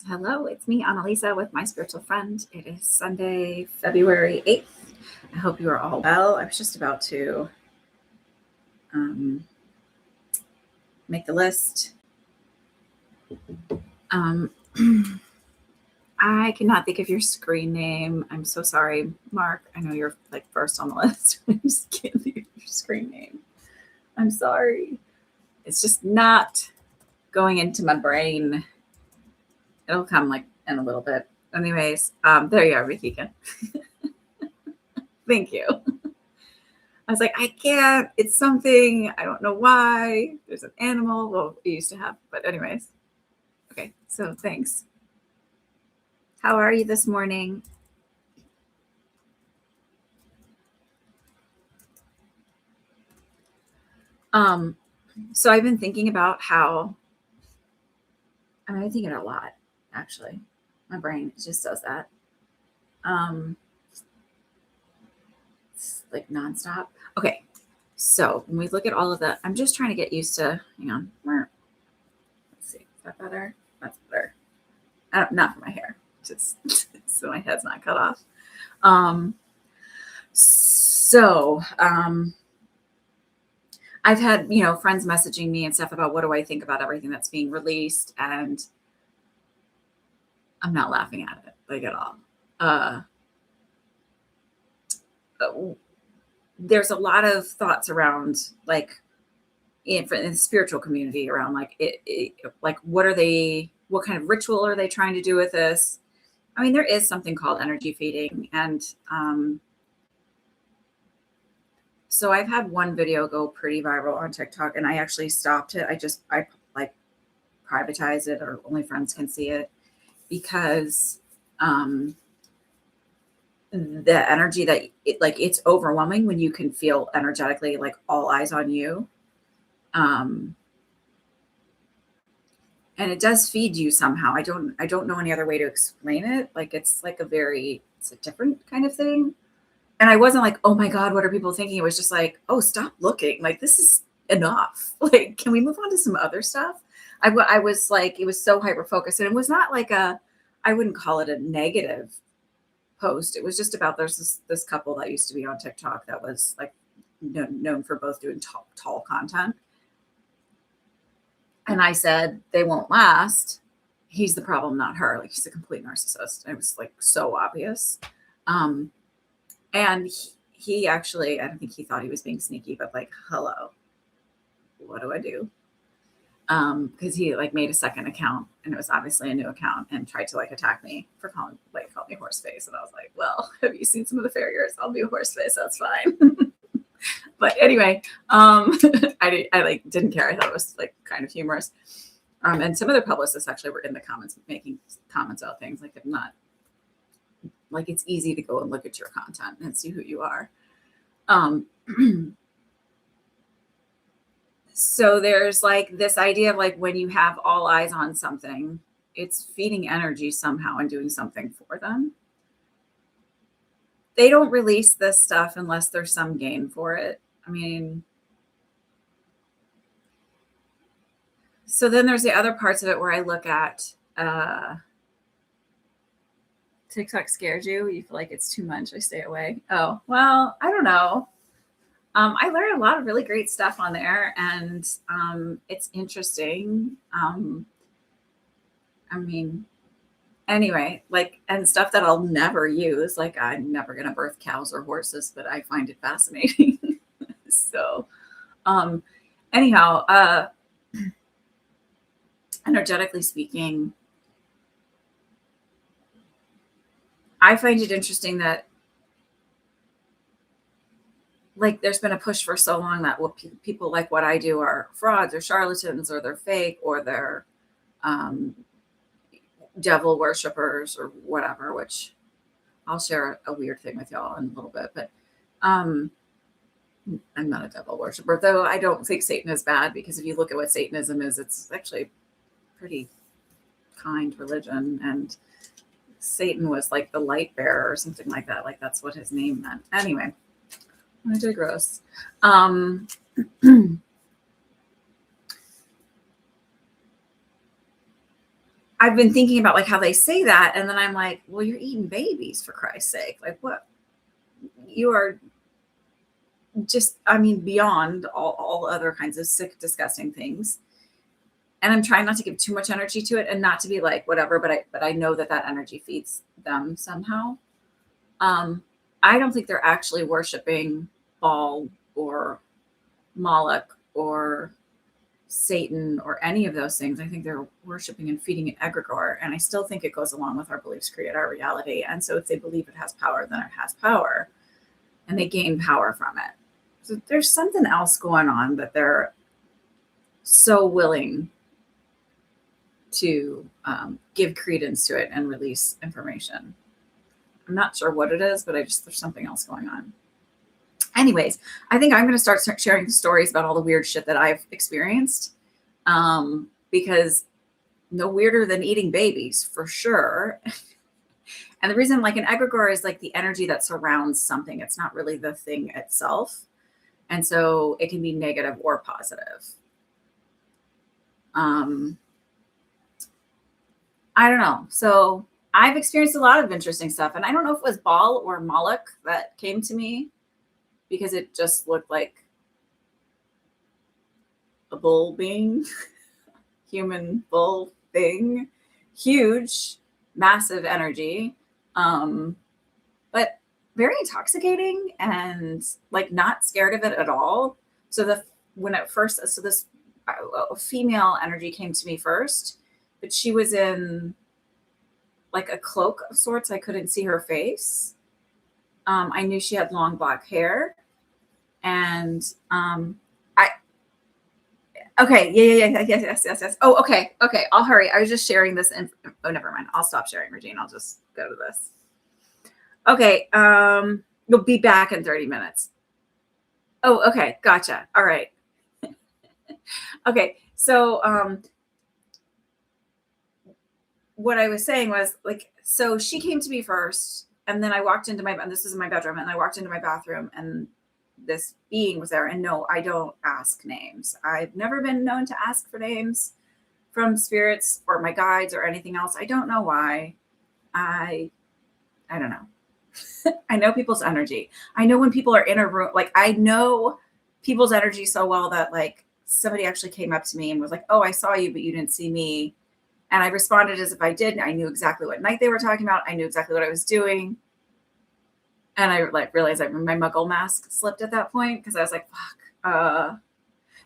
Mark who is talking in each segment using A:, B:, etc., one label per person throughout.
A: Hello, it's me, Annalisa, with my spiritual friend. It is Sunday, February 8th. I hope you are all well. I was just about to make the list. I cannot think of your screen name. I'm so sorry, Mark. I know you're like first on the list. I just can't think of your screen name. I'm sorry. It's just not going into my brain. It'll come like in a little bit. Anyways, there you are, Rafika. Thank you. I was like, I can't. It's something. I don't know why. There's an animal. Well, we used to have, but anyways. Okay, so thanks. How are you this morning? So I've been thinking about how I think it a lot, actually. My brain just does that. It's like nonstop. Okay, so when we look at all of that, I'm just trying to get used to, hang on. Let's see, is that better? That's better. Not for my hair, just so my head's not cut off. I've had, friends messaging me and stuff about what do I think about everything that's being released, and I'm not laughing at it, like, at all. There's a lot of thoughts around, like, in the spiritual community around, like, like, what kind of ritual are they trying to do with this? I mean, there is something called energy feeding, and so I've had one video go pretty viral on TikTok, and I actually stopped it. I like privatize it, or only friends can see it, because the energy that it's overwhelming when you can feel energetically like all eyes on you. And it does feed you somehow. I don't know any other way to explain it. Like, it's a different kind of thing. And I wasn't like, oh my God, what are people thinking? It was just like, oh, stop looking. Like, this is enough. Like, can we move on to some other stuff? I was like, it was so hyper focused, and it was not like I wouldn't call it a negative post. It was just about, there's this couple that used to be on TikTok that was like known for both doing tall content. And I said, they won't last. He's the problem, not her. Like, he's a complete narcissist. It was like so obvious. And he actually, I don't think he thought he was being sneaky, but like, hello, what do I do? Because he like made a second account, and it was obviously a new account, and tried to like attack me for calling me horse face. And I was like, well, have you seen some of the farriers? I'll be a horse face. That's fine. But anyway, I like didn't care. I thought it was like kind of humorous. And some other publicists actually were in the comments making comments about things like, I'm not, like, it's easy to go and look at your content and see who you are. So there's like this idea of like, when you have all eyes on something, it's feeding energy somehow and doing something for them. They don't release this stuff unless there's some gain for it. I mean, so then there's the other parts of it where I look at, TikTok scares you. You feel like it's too much. I stay away. Oh, well, I don't know. I learned a lot of really great stuff on there, and it's interesting. I mean, anyway, like, and stuff that I'll never use. Like, I'm never going to birth cows or horses, but I find it fascinating. So, anyhow, energetically speaking, I find it interesting that, like, there's been a push for so long that what people like what I do are frauds or charlatans, or they're fake, or they're devil worshippers or whatever, which I'll share a weird thing with y'all in a little bit. But I'm not a devil worshiper, though I don't think Satan is bad, because if you look at what Satanism is, it's actually pretty kind religion, and Satan was like the light bearer or something like that. Like, that's what his name meant. Anyway, I digress. I've been thinking about like how they say that. And then I'm like, well, you're eating babies for Christ's sake. Like what? You are just, I mean, beyond all other kinds of sick, disgusting things. And I'm trying not to give too much energy to it and not to be like, whatever, but I know that energy feeds them somehow. I don't think they're actually worshiping Baal or Moloch or Satan or any of those things. I think they're worshiping and feeding an egregore. And I still think it goes along with our beliefs create our reality. And so if they believe it has power, then it has power and they gain power from it. So there's something else going on that they're so willing to give credence to it and release information. I'm not sure what it is, but there's something else going on. Anyways, I think I'm going to start sharing stories about all the weird shit that I've experienced, because no weirder than eating babies for sure. And the reason, like, an egregore is like the energy that surrounds something. It's not really the thing itself. And so it can be negative or positive. I don't know. So I've experienced a lot of interesting stuff. And I don't know if it was Baal or Moloch that came to me, because it just looked like a bull being, human bull thing, huge, massive energy, but very intoxicating and like not scared of it at all. So this female energy came to me first, but she was in like a cloak of sorts. I couldn't see her face. I knew she had long black hair, and yes. Oh, okay. I'll hurry. I was just sharing this. Oh, never mind. I'll stop sharing, Regine. I'll just go to this. Okay. You'll be back in 30 minutes. Oh, okay. Gotcha. All right. Okay. So, what I was saying was like, so she came to me first, and then I walked into this is my bedroom, and I walked into my bathroom, and this being was there. And no, I don't ask names. I've never been known to ask for names from spirits or my guides or anything else. I don't know why. I don't know. I know people's energy. I know when people are in a room, like I know people's energy so well that like somebody actually came up to me and was like, oh, I saw you, but you didn't see me. And I responded as if I did. I knew exactly what night they were talking about. I knew exactly what I was doing. And I like realized my muggle mask slipped at that point, because I was like, fuck.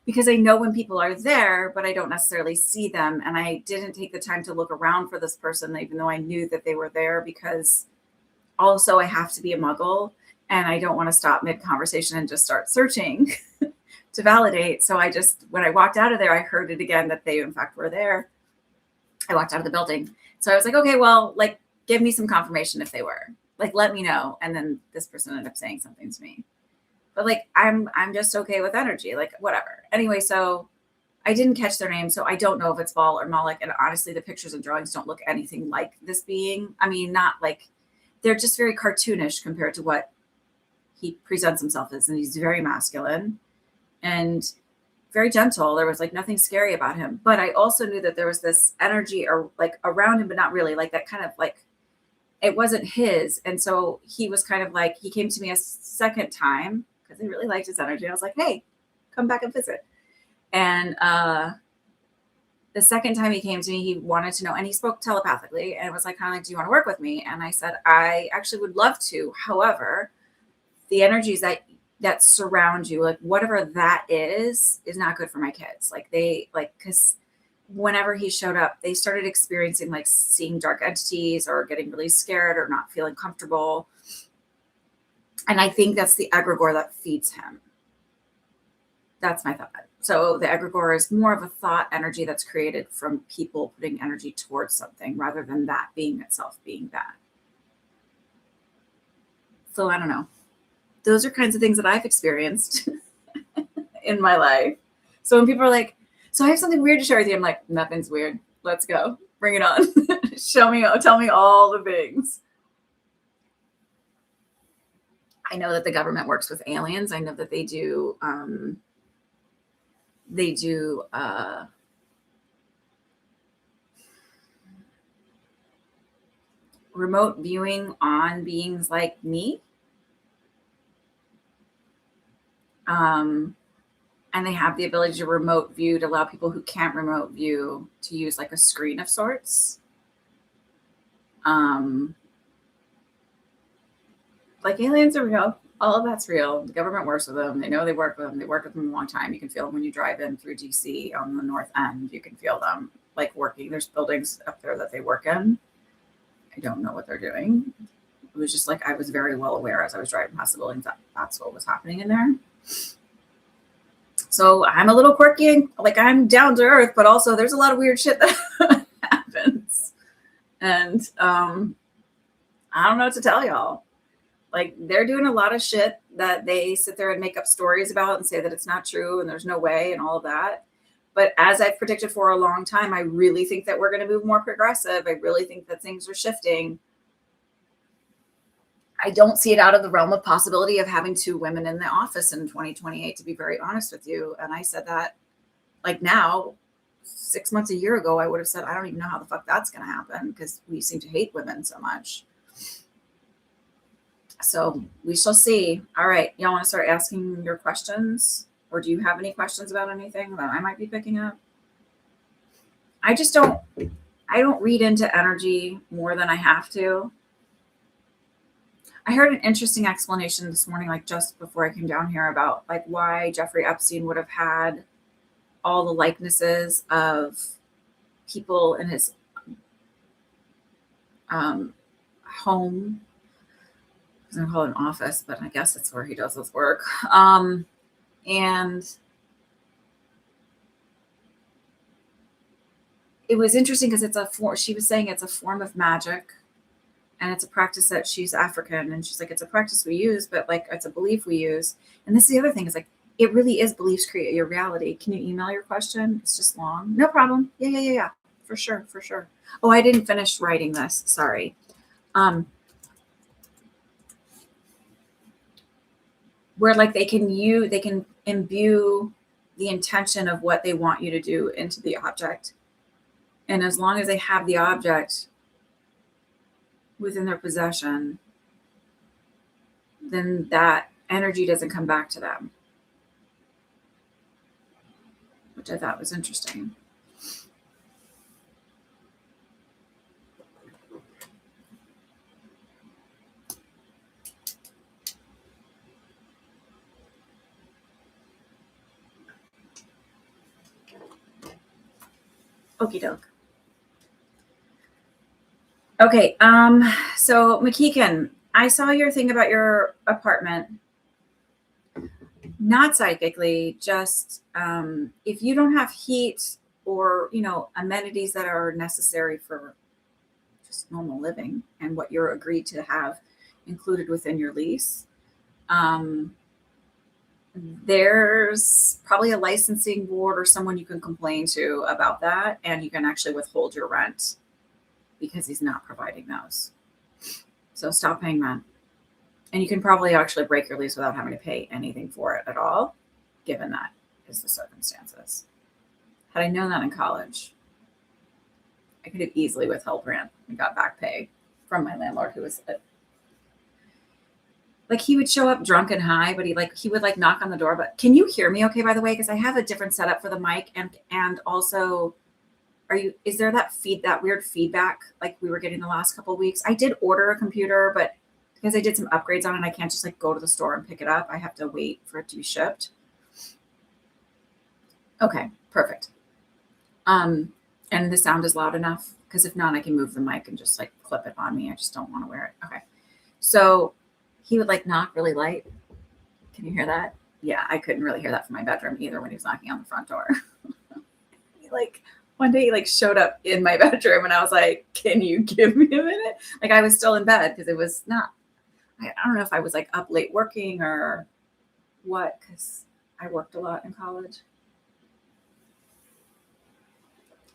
A: Because I know when people are there, but I don't necessarily see them. And I didn't take the time to look around for this person, even though I knew that they were there, because also I have to be a muggle and I don't want to stop mid-conversation and just start searching to validate. So when I walked out of there, I heard it again that they in fact were there. I walked out of the building. So I was like, okay, well, like, give me some confirmation if they were. Like, let me know. And then this person ended up saying something to me. But like, I'm just okay with energy, like whatever. Anyway, so I didn't catch their name. So I don't know if it's Baal or Moloch. And honestly, the pictures and drawings don't look anything like this being. I mean, not like, they're just very cartoonish compared to what he presents himself as. And he's very masculine and very gentle. There was like nothing scary about him. But I also knew that there was this energy or like around him, but not really, like that kind of like, it wasn't his. And so he was kind of like, he came to me a second time because I really liked his energy. I was like, hey, come back and visit. And the second time he came to me, he wanted to know, and he spoke telepathically, and it was like, kind of like, do you want to work with me? And I said, I actually would love to. However, the energies that surround you, like whatever that is not good for my kids. Like because whenever he showed up, they started experiencing like seeing dark entities or getting really scared or not feeling comfortable. And I think that's the egregore that feeds him. That's my thought. So the egregore is more of a thought energy that's created from people putting energy towards something rather than that being itself being that. So I don't know. Those are kinds of things that I've experienced in my life. So when people are like, so I have something weird to share with you, I'm like, nothing's weird. Let's go. Bring it on. Tell me all the things. I know that the government works with aliens. I know that they do remote viewing on beings like me. And they have the ability to remote view to allow people who can't remote view to use like a screen of sorts. Like aliens are real. All of that's real. The government works with them. They know they work with them. They work with them a long time. You can feel them when you drive in through DC on the north end. You can feel them like working. There's buildings up there that they work in. I don't know what they're doing. It was just like I was very well aware as I was driving past the buildings that that's what was happening in there. So I'm a little quirky, like I'm down to earth, but also there's a lot of weird shit that happens. And I don't know what to tell y'all. Like they're doing a lot of shit that they sit there and make up stories about and say that it's not true and there's no way and all of that. But as I've predicted for a long time, I really think that we're going to move more progressive. I really think that things are shifting. I don't see it out of the realm of possibility of having 2 women in the office in 2028, to be very honest with you. And I said that like now, 6 months, a year ago, I would have said, I don't even know how the fuck that's going to happen because we seem to hate women so much. So we shall see. All right. Y'all want to start asking your questions? Or do you have any questions about anything that I might be picking up? I don't read into energy more than I have to. I heard an interesting explanation this morning, like just before I came down here, about like why Jeffrey Epstein would have had all the likenesses of people in his home. I was going to call it an office, but I guess it's where he does his work. And it was interesting because she was saying it's a form of magic. And it's a practice that she's African. And she's like, it's a practice we use, but like, it's a belief we use. And this is the other thing is like, it really is beliefs create your reality. Can you email your question? It's just long. No problem. Yeah. For sure. Oh, I didn't finish writing this. Sorry. Where like they can imbue the intention of what they want you to do into the object. And as long as they have the object within their possession, then that energy doesn't come back to them, which I thought was interesting. Okie doke. Okay, so McKeegan, I saw your thing about your apartment. Not psychically, just if you don't have heat or, amenities that are necessary for just normal living and what you're agreed to have included within your lease, there's probably a licensing board or someone you can complain to about that, and you can actually withhold your rent because he's not providing those. So stop paying rent. And you can probably actually break your lease without having to pay anything for it at all, given that is the circumstances. Had I known that in college, I could have easily withheld rent and got back pay from my landlord, who was like, he would show up drunk and high, but he would like knock on the door. But can you hear me okay, by the way? Because I have a different setup for the mic, and also is there that weird feedback like we were getting the last couple of weeks? I did order a computer, but because I did some upgrades on it, I can't just like go to the store and pick it up. I have to wait for it to be shipped. Okay, perfect. And the sound is loud enough, because if not, I can move the mic and just like clip it on me. I just don't want to wear it. Okay. So he would like knock really light. Can you hear that? Yeah, I couldn't really hear that from my bedroom either when he was knocking on the front door. One day he showed up in my bedroom and I was like, can you give me a minute? Like I was still in bed because it was not, I don't know if I was like up late working or what, because I worked a lot in college.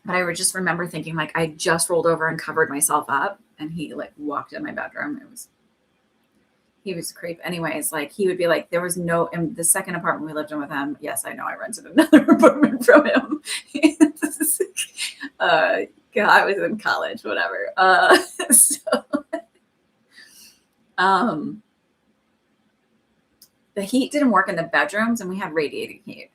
A: But I would just remember thinking like I just rolled over and covered myself up and he like walked in my bedroom. He was a creep. Anyways, like he would be like, there was no, in the second apartment we lived in with him. Yes, I know I rented another apartment from him. God, I was in college, whatever. So The heat didn't work in the bedrooms and we had radiating heat.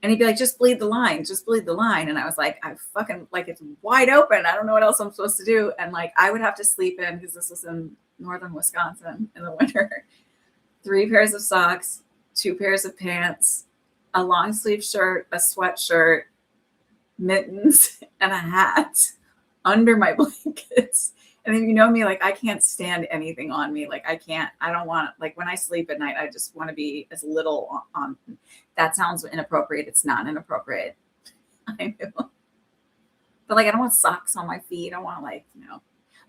A: And he'd be like, just bleed the line, just bleed the line. And I was like, I fucking, like, it's wide open. I don't know what else I'm supposed to do. And like, I would have to sleep in, because this was in northern Wisconsin in the winter, 3 pairs of socks, 2 pairs of pants, a long sleeve shirt, a sweatshirt, mittens, and a hat under my blankets. And then, you know me, like, I can't stand anything on me. Like, I don't want, like, when I sleep at night, I just want to be as little on. That sounds inappropriate. It's not inappropriate. I know. But like, I don't want socks on my feet. I don't want, like, I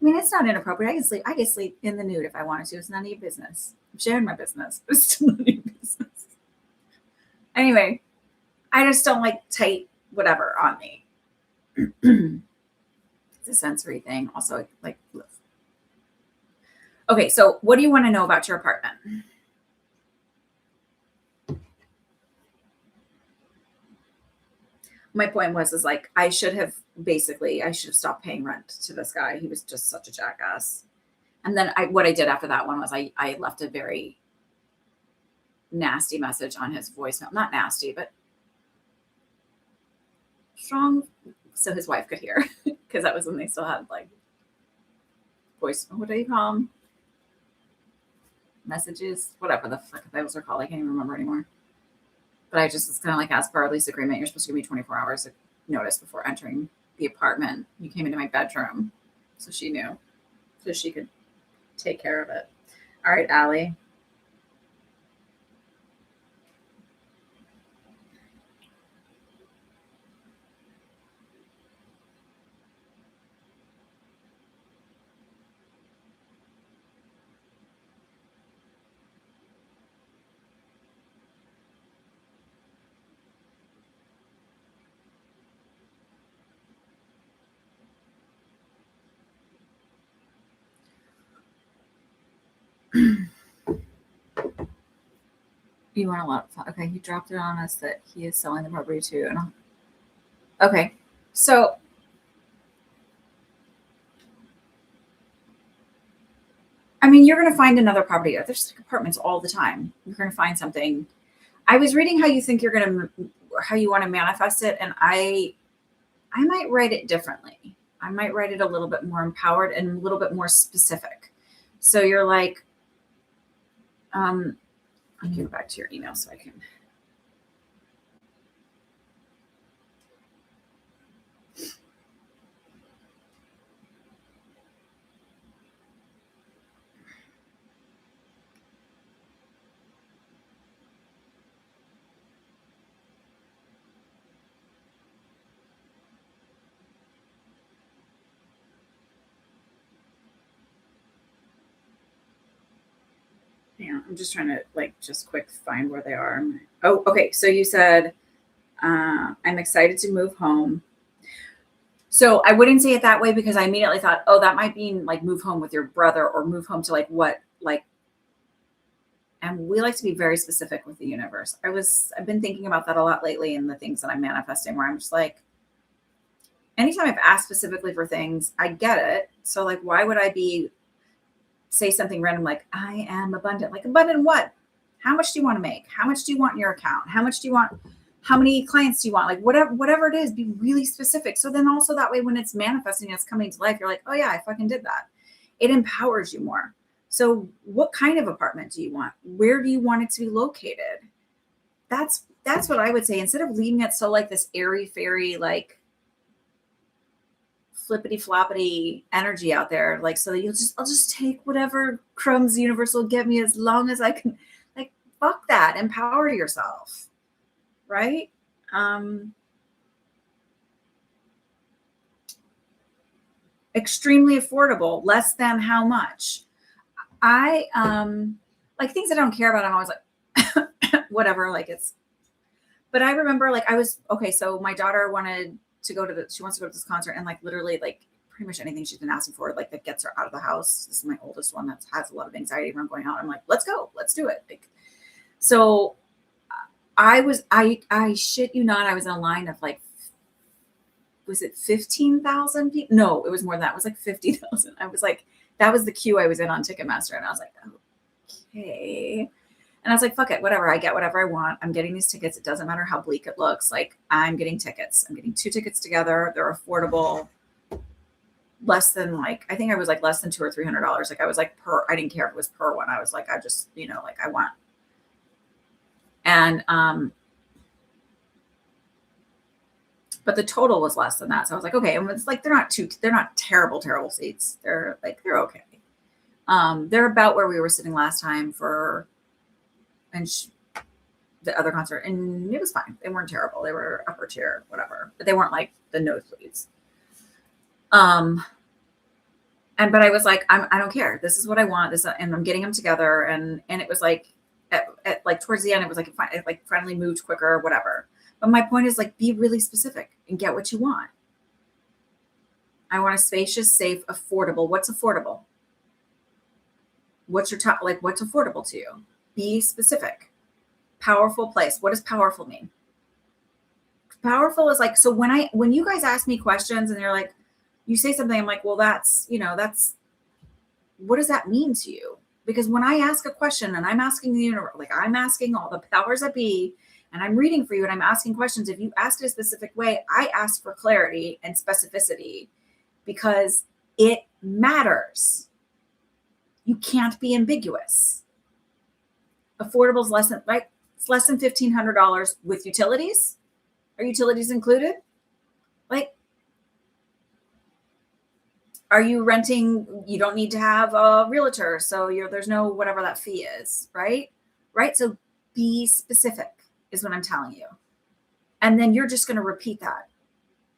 A: mean, it's not inappropriate. I can sleep in the nude if I wanted to. It's none of your business. I'm sharing my business, but it's still none of your business. Anyway, I just don't like tight whatever on me. It's a sensory thing. Also, like, okay, so what do you want to know about your apartment? My point is like, I should have stopped paying rent to this guy. He was just such a jackass. And then what I did after that one was I left a very nasty message on his voicemail. Not nasty, but strong, so his wife could hear, because that was when they still had like voice, what do you call them? Messages, whatever the fuck those are called. I can't even remember anymore. But I just was kind of like, as per our lease agreement, you're supposed to give me 24 hours of notice before entering the apartment. You came into my bedroom, so she knew, so she could take care of it. All right, Allie. You want a lot of fun. Okay, he dropped it on us that he is selling the property too. And okay, so I mean, you're going to find another property. There's like apartments all the time. You're going to find something. I was reading how you think you're going to, how you want to manifest it, and I might write it differently. I might write it a little bit more empowered and a little bit more specific. So you're like, let me go back to your email so I can. Yeah, I'm just trying to like just quick find where they are. Oh, okay. So you said, I'm excited to move home. So I wouldn't say it that way, because I immediately thought, oh, that might mean like move home with your brother, or move home to like what, like, and we like to be very specific with the universe. I've been thinking about that a lot lately in the things that I'm manifesting, where I'm just like, anytime I've asked specifically for things, I get it. So like, why would I say something random like, I am abundant? Like, abundant what? How much do you want to make? How much do you want in your account? How much do you want? How many clients do you want? Like, whatever it is, be really specific. So then also that way, when it's manifesting, it's coming to life, you're like, oh yeah, I fucking did that. It empowers you more. So what kind of apartment do you want? Where do you want it to be located? That's what I would say, instead of leaving it so like this airy fairy, like flippity floppity energy out there, like, so that I'll just take whatever crumbs the universe will give me as long as I can. Like, fuck that. Empower yourself, right? Extremely affordable, less than how much. I like things I don't care about. I'm always like, whatever, like it's. But I remember, like, okay. So my daughter wanted to go to she wants to go to this concert, and like literally like pretty much anything she's been asking for, like that gets her out of the house. This is my oldest one that has a lot of anxiety around going out. I'm like, let's go, let's do it. Like, so I shit you not, I was in a line of like, was it 15,000 people? No, it was more than that. It was like 50,000. I was like That was the queue I was in on Ticketmaster. And I was like, okay. And I was like, fuck it, whatever. I get whatever I want. I'm getting these tickets. It doesn't matter how bleak it looks. Like, I'm getting tickets. I'm getting 2 tickets together. They're affordable. Less than like, I think I was like less than $200 or $300. Like I was like I didn't care if it was per one. I was like, I just, like I want. And, but the total was less than that. So I was like, okay. And it's like, they're not terrible seats. They're okay. They're about where we were sitting last time for, the other concert, and it was fine. They weren't terrible. They were upper tier, whatever, but they weren't like the nosebleeds. But I was like, I don't care. This is what I want. And I'm getting them together. And it was like, at like towards the end, it was like, it like finally moved quicker, whatever. But my point is like, be really specific and get what you want. I want a spacious, safe, affordable. What's affordable? What's your top, like what's affordable to you? Be specific. Powerful place. What does powerful mean? Powerful is like, so when you guys ask me questions and you're like, you say something, I'm like, well, that's, what does that mean to you? Because when I ask a question and I'm asking the universe, like I'm asking all the powers that be, and I'm reading for you and I'm asking questions, if you ask it a specific way, I ask for clarity and specificity because it matters. You can't be ambiguous. Affordable is less than, right? It's less than $1,500 with utilities. Are utilities included? Like, are you renting? You don't need to have a realtor. So there's no, whatever that fee is, right? Right. So be specific is what I'm telling you. And then you're just going to repeat that.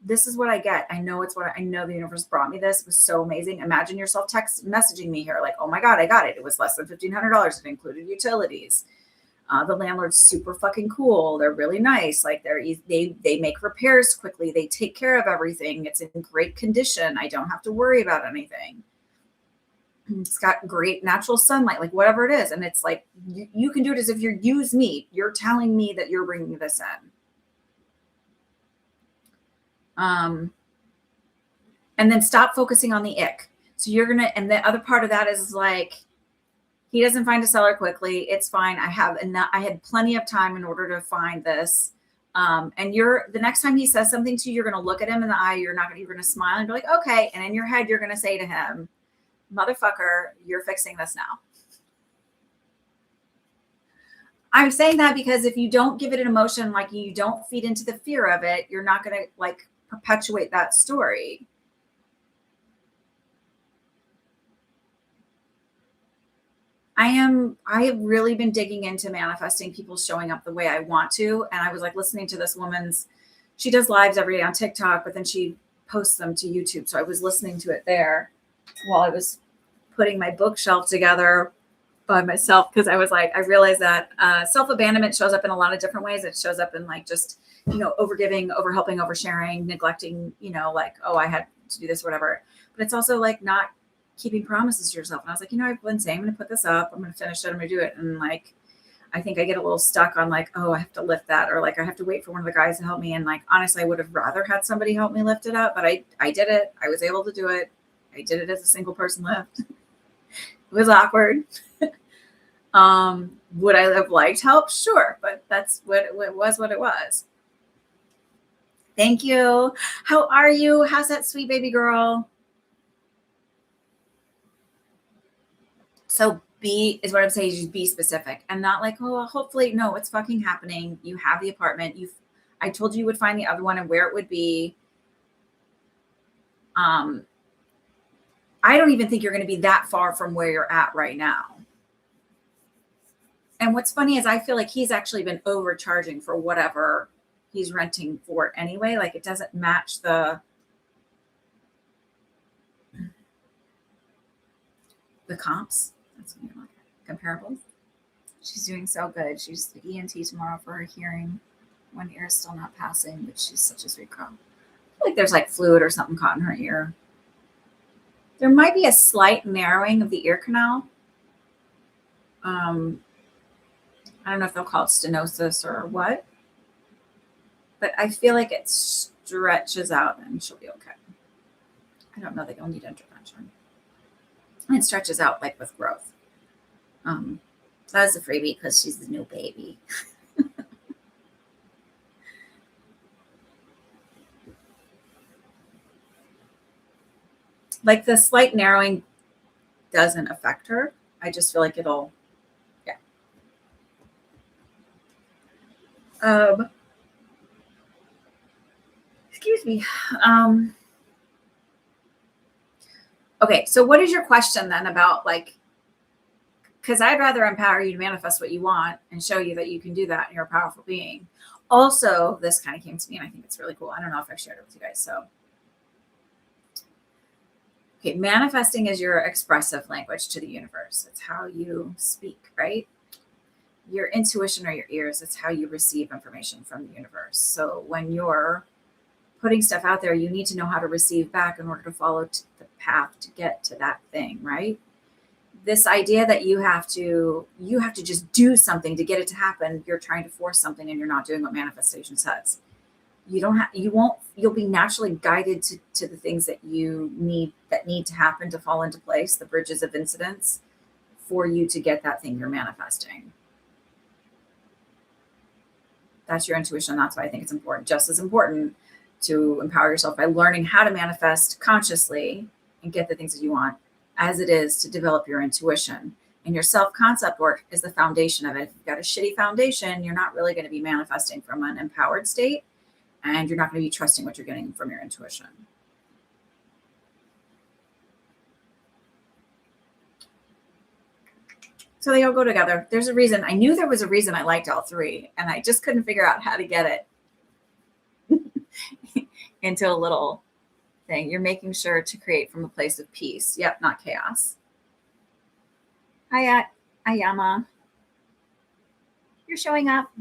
A: This is what I get. I know I know the universe brought me this. It was so amazing. Imagine yourself text messaging me here. Like, oh my God, I got it. It was less than $1,500. It included utilities. The landlord's super fucking cool. They're really nice. Like they make repairs quickly. They take care of everything. It's in great condition. I don't have to worry about anything. It's got great natural sunlight, like whatever it is. And it's like, you can do it as if you're use me. You're telling me that you're bringing this in. And then stop focusing on the ick. So and the other part of that is like, he doesn't find a seller quickly. It's fine. I had plenty of time in order to find this. And the next time he says something to you, you're going to look at him in the eye. You're going to smile and be like, okay. And in your head, you're going to say to him, motherfucker, you're fixing this now. I'm saying that because if you don't give it an emotion, like you don't feed into the fear of it, you're not going to like perpetuate that story. I have really been digging into manifesting people showing up the way I want to. And I was like listening to this woman's, she does lives every day on TikTok, but then she posts them to YouTube. So I was listening to it there while I was putting my bookshelf together by myself. Cause I was like, I realized that self-abandonment shows up in a lot of different ways. It shows up in like, just, overgiving, overhelping, oversharing, neglecting, like, oh, I had to do this, or whatever. But it's also like not keeping promises to yourself. And I was like, I've been saying I'm going to put this up. I'm going to finish it. I'm going to do it. And like, I think I get a little stuck on like, oh, I have to lift that. Or like, I have to wait for one of the guys to help me. And like, honestly, I would have rather had somebody help me lift it up, but I did it. I was able to do it. I did it as a single person lift. It was awkward. Would I have liked help? Sure. But that's what it was. Thank you. How are you? How's that sweet baby girl? So is what I'm saying, just be specific and not like, oh, hopefully, no, it's fucking happening. You have the apartment. I told you would find the other one and where it would be. I don't even think you're going to be that far from where you're at right now. And what's funny is I feel like he's actually been overcharging for whatever he's renting for anyway. Like it doesn't match the comps. That's what you're looking at. Comparables. She's doing so good. She's the ENT tomorrow for her hearing. One ear is still not passing, but she's such a sweet girl. I feel like there's like fluid or something caught in her ear. There might be a slight narrowing of the ear canal. I don't know if they'll call it stenosis or what, but I feel like it stretches out and she'll be okay. I don't know that you'll need intervention. And it stretches out like with growth. So that was a freebie because she's the new baby. Like the slight narrowing doesn't affect her. I just feel like it'll, yeah. Excuse me. Okay, so what is your question then about like, because I'd rather empower you to manifest what you want and show you that you can do that and you're a powerful being. Also, this kind of came to me and I think it's really cool. I don't know if I've shared it with you guys. So, okay, manifesting is your expressive language to the universe. It's how you speak, right? Your intuition or your ears, it's how you receive information from the universe. So when you're putting stuff out there, you need to know how to receive back in order to follow the path to get to that thing, right? This idea that you have to just do something to get it to happen, you're trying to force something and you're not doing what manifestation says. You'll be naturally guided to the things that need to happen to fall into place, the bridges of incidents for you to get that thing you're manifesting. That's your intuition. That's why I think it's important, just as important to empower yourself by learning how to manifest consciously and get the things that you want as it is to develop your intuition. And your self-concept work is the foundation of it. If you've got a shitty foundation, you're not really going to be manifesting from an empowered state, and you're not going to be trusting what you're getting from your intuition. So they all go together. There's a reason. I knew there was a reason I liked all three, and I just couldn't figure out how to get it into a little thing. You're making sure to create from a place of peace. Yep, not chaos. Hi, Ayama. You're showing up.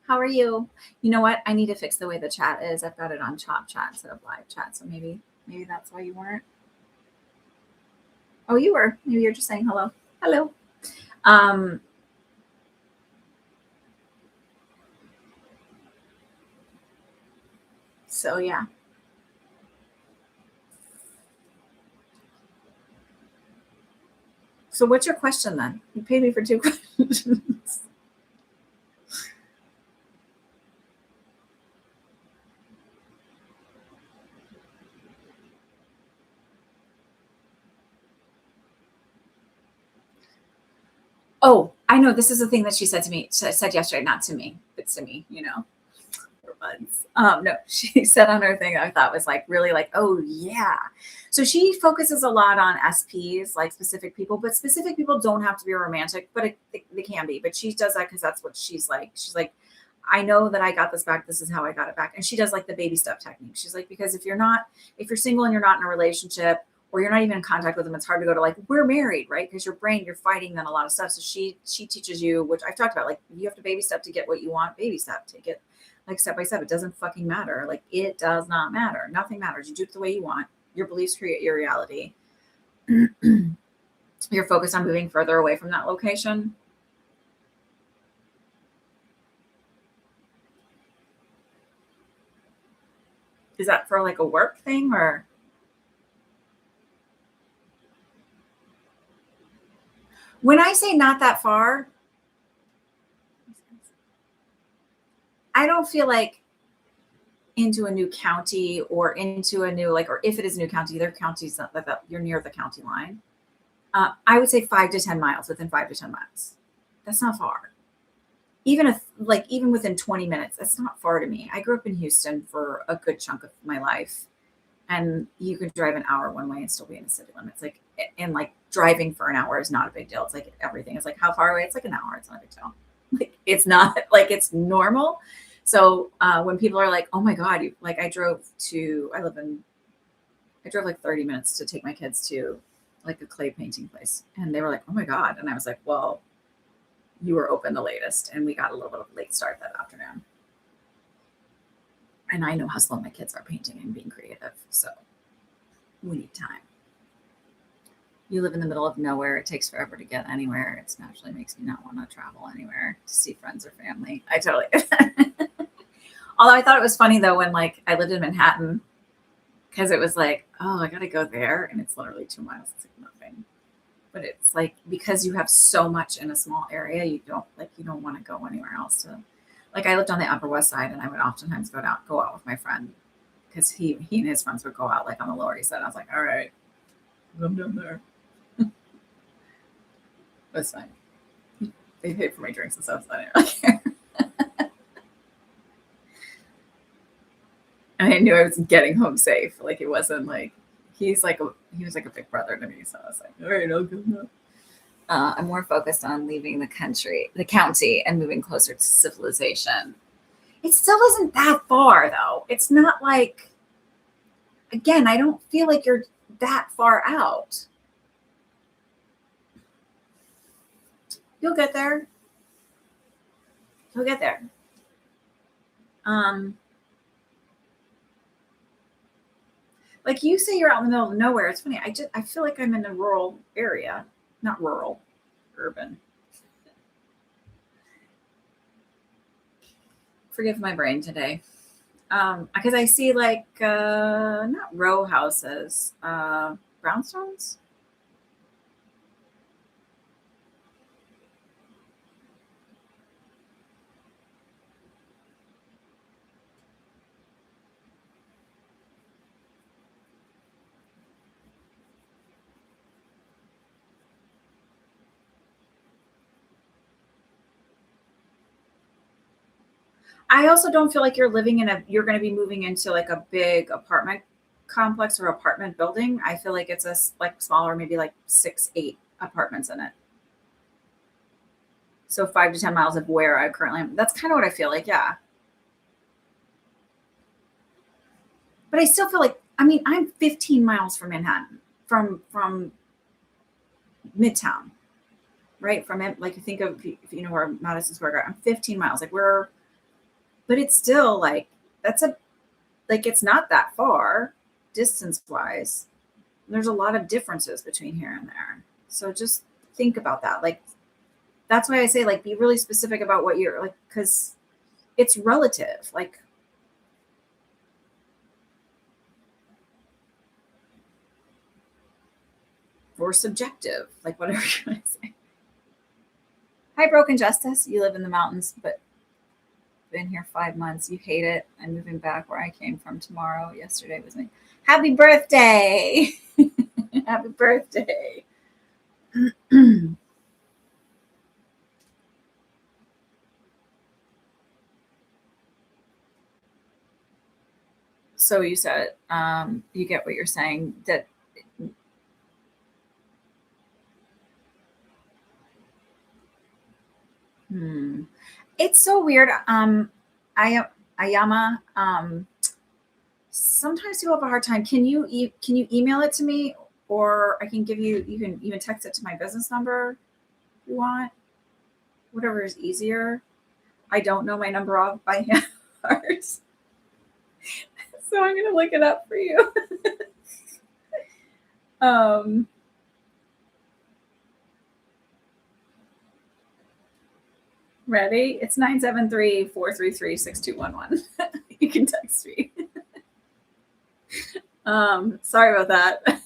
A: How are you? You know what? I need to fix the way the chat is. I've got it on Chop Chat instead of live chat. So maybe that's why you weren't. Oh, you were. Maybe you're just saying hello. Hello. So yeah. So what's your question then? You paid me for 2 questions. Oh, I know. This is the thing that she said to me. She said yesterday, not to me, but to me, we're buds. No, she said on her thing, I thought was like really like, oh yeah. So she focuses a lot on SPs, like specific people, but specific people don't have to be romantic, but they can be. But she does that because that's what she's like. She's like, I know that I got this back. This is how I got it back. And she does like the baby step technique. She's like, because if you're single and you're not in a relationship, or you're not even in contact with them, it's hard to go to like, we're married, right? Because your brain, you're fighting then a lot of stuff. So she teaches you, which I've talked about, like you have to baby step to get what you want, baby step, take it like step by step. It doesn't fucking matter. Like it does not matter. Nothing matters. You do it the way you want. Your beliefs create your reality. You're focused on moving further away from that location. Is that for like a work thing or? When I say not that far, I don't feel like into a new county or into a new, like, or if it is a new county, there are counties that you're near the county line. I would say 5 to 10 miles, within 5 to 10 miles. That's not far. Even within 20 minutes, that's not far to me. I grew up in Houston for a good chunk of my life. And you can drive an hour one way and still be in the city limits. Like driving for an hour is not a big deal. It's like everything. It's like how far away? It's like an hour. It's not a big deal. Like it's not like it's normal. So when people are like, "Oh my God," I drove like 30 minutes to take my kids to like a clay painting place, and they were like, "Oh my God," and I was like, "Well, you were open the latest, and we got a little bit of a late start that afternoon." And I know how slow my kids are painting and being creative. So we need time. You live in the middle of nowhere. It takes forever to get anywhere. It naturally makes me not want to travel anywhere to see friends or family. I totally. Although I thought it was funny though, when like I lived in Manhattan, because it was like, oh, I got to go there. And it's literally 2 miles. It's like nothing. But it's like, because you have so much in a small area, you don't want to go anywhere else to, like, I lived on the Upper West Side, and I would oftentimes go out with my friend, because he and his friends would go out like on the Lower East Side. I was like, all right, I'm down there. That's fine. They paid for my drinks and stuff, so I didn't really care. And I knew I was getting home safe. Like, it wasn't like, he was like a big brother to me. So I was like, all right, I'll go now. I'm more focused on leaving the county, and moving closer to civilization. It still isn't that far, though. It's not like, again, I don't feel like you're that far out. You'll get there. You'll get there. Like, you say you're out in the middle of nowhere. It's funny. I feel like I'm in a rural area, not rural, urban. Forgive my brain today. Because I see, like, not row houses, brownstones. I also don't feel like you're you're going to be moving into like a big apartment complex or apartment building. I feel like it's like smaller, maybe like 6, 8 apartments in it. So 5 to 10 miles of where I currently am. That's kind of what I feel like. Yeah. But I still feel like, I mean, I'm 15 miles from Manhattan, from Midtown, right? From it, like, you think of, if you know where Madison Square Garden, I'm 15 miles. Like, but it's still like, it's not that far distance wise. There's a lot of differences between here and there. So just think about that. Like, that's why I say, like, be really specific about what you're like, because it's relative. Like, or subjective, like, whatever you want to say. Hi, Broken Justice. You live in the mountains, but been here 5 months. You hate it. I'm moving back where I came from tomorrow. Yesterday was me. Happy birthday. Happy birthday. So you said, you get what you're saying, that it's so weird. Ayama, sometimes people have a hard time. Can you email it to me, or I can you can even text it to my business number if you want, whatever is easier. I don't know my number off by heart, so I'm going to look it up for you. Ready? It's 973-433-6211. You can text me. Sorry about that.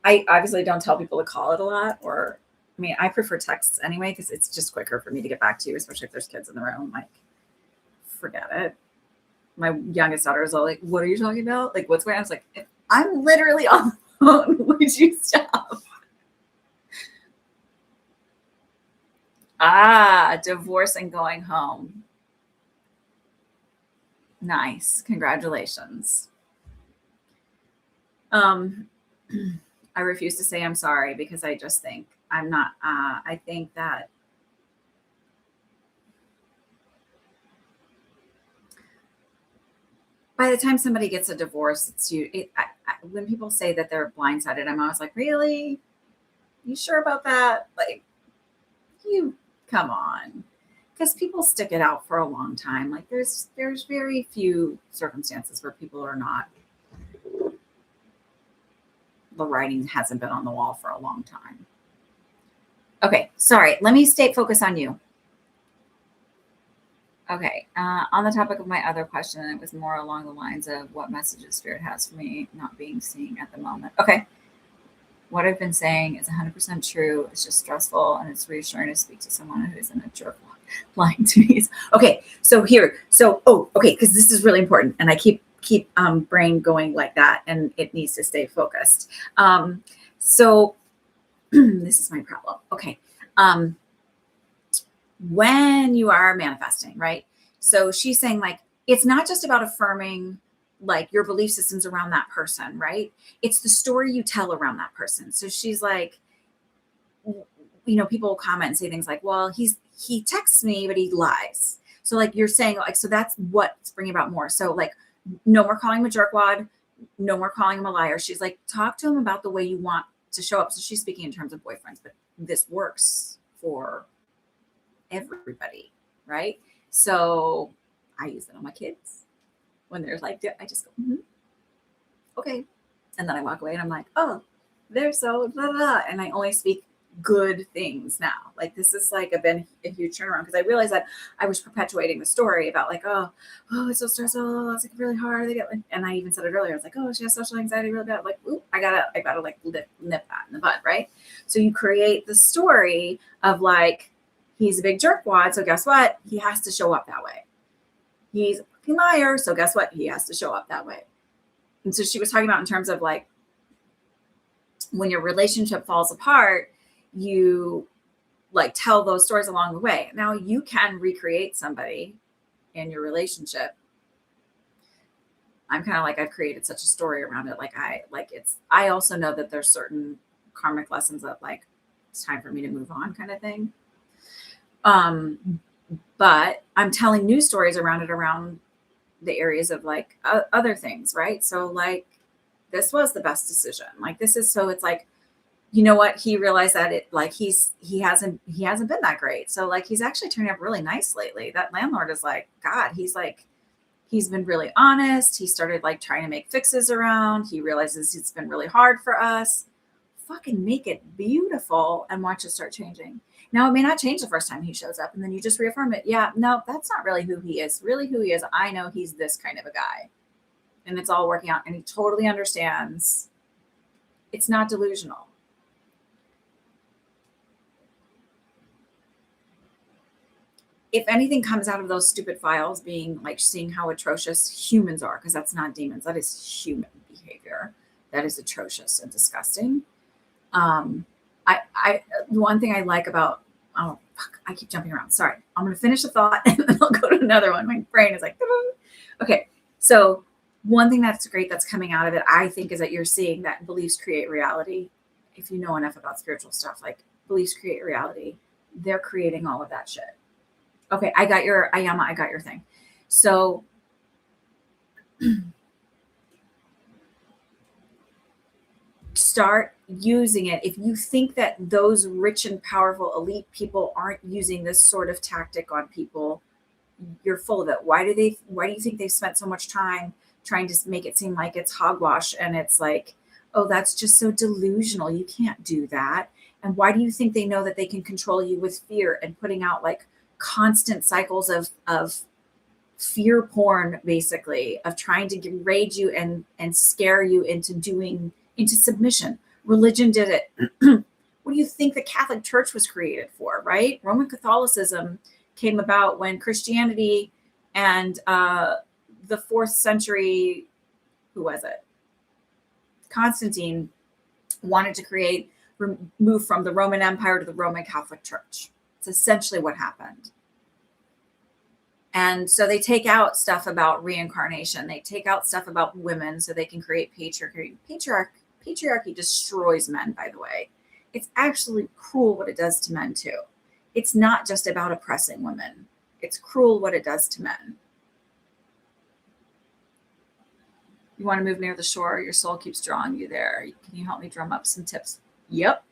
A: I obviously don't tell people to call it a lot, or, I mean, I prefer texts anyway, because it's just quicker for me to get back to you, especially if there's kids in the room. Like, forget it. My youngest daughter is all like, what are you talking about? Like, what's going on? I was like, I'm literally on the phone. Would you stop? Divorce and going home. Nice. Congratulations. I refuse to say I'm sorry, because I just think I'm not, I think that by the time somebody gets a divorce, when people say that they're blindsided, I'm always like, really? You sure about that? Like, you come on. Because people stick it out for a long time. Like, there's very few circumstances where people are not, the writing hasn't been on the wall for a long time. Okay, sorry. Let me stay focused on you. Okay. On the topic of my other question, it was more along the lines of what messages Spirit has for me not being seen at the moment. Okay. What I've been saying is 100% true. It's just stressful, and it's reassuring to speak to someone who isn't a jerk lying to me. Okay. So here. So, okay. Because this is really important. And I keep brain going like that, and it needs to stay focused. So this is my problem. Okay. When you are manifesting, right? So she's saying like, it's not just about affirming like your belief systems around that person, right? It's the story you tell around that person. So she's like, people will comment and say things like, well, he texts me, but he lies. So like you're saying like, so that's what's bringing about more. So like, no more calling him a jerkwad, no more calling him a liar. She's like, talk to him about the way you want to show up. So she's speaking in terms of boyfriends, but this works for everybody, right? So I use it on my kids when they're like, I just go, okay. And then I walk away and I'm like, oh, they're so blah, blah. And I only speak good things now. Like this is like been a huge turnaround because I realized that I was perpetuating the story about like, oh, it's so stressful. It's like really hard. And I even said it earlier. I was like, oh, she has social anxiety really bad. I'm like, ooh, I gotta like nip that in the bud, right? So you create the story of like, he's a big jerkwad, so guess what? He has to show up that way. He's a fucking liar, so guess what? He has to show up that way. And so she was talking about in terms of like, when your relationship falls apart, you like tell those stories along the way. Now you can recreate somebody in your relationship. I'm kind of like, I've created such a story around it. Like I also know that there's certain karmic lessons that like, it's time for me to move on kind of thing. But I'm telling new stories around the areas of like other things, right? So like, this was the best decision. Like this is, so it's like, you know what? He realized that it like, he hasn't been that great. So like, he's actually turning up really nice lately. That landlord is like, God, he's been really honest. He started like trying to make fixes around. He realizes it's been really hard for us. Fucking make it beautiful and watch it start changing. Now, it may not change the first time he shows up and then you just reaffirm it. Yeah, no, that's not really who he is. Really who he is, I know he's this kind of a guy. And it's all working out and he totally understands. It's not delusional. If anything comes out of those stupid files being like seeing how atrocious humans are, because that's not demons, that is human behavior. That is atrocious and disgusting. One thing I like about, I keep jumping around. Sorry. I'm going to finish the thought and then I'll go to another one. My brain is like, okay. So one thing that's great that's coming out of it, I think, is that you're seeing that beliefs create reality. If you know enough about spiritual stuff, like beliefs create reality, they're creating all of that shit. Okay. I got your thing. So start using it. If you think that those rich and powerful elite people aren't using this sort of tactic on people, you're full of it. Why do you think they've spent so much time trying to make it seem like it's hogwash and it's like, oh, that's just so delusional. You can't do that. And why do you think they know that they can control you with fear and putting out like constant cycles of fear porn, basically, of trying to enrage you and scare you into submission? Religion did it. What do you think the Catholic Church was created for, right? Roman Catholicism came about when Christianity and the 4th century, who was it? Constantine wanted to move from the Roman Empire to the Roman Catholic Church. It's essentially what happened. And so they take out stuff about reincarnation. They take out stuff about women so they can create patriarchy. Patriarchy destroys men, by the way. It's actually cruel what it does to men too. It's not just about oppressing women. It's cruel what it does to men. You want to move near the shore? Your soul keeps drawing you there. Can you help me drum up some tips? Yep.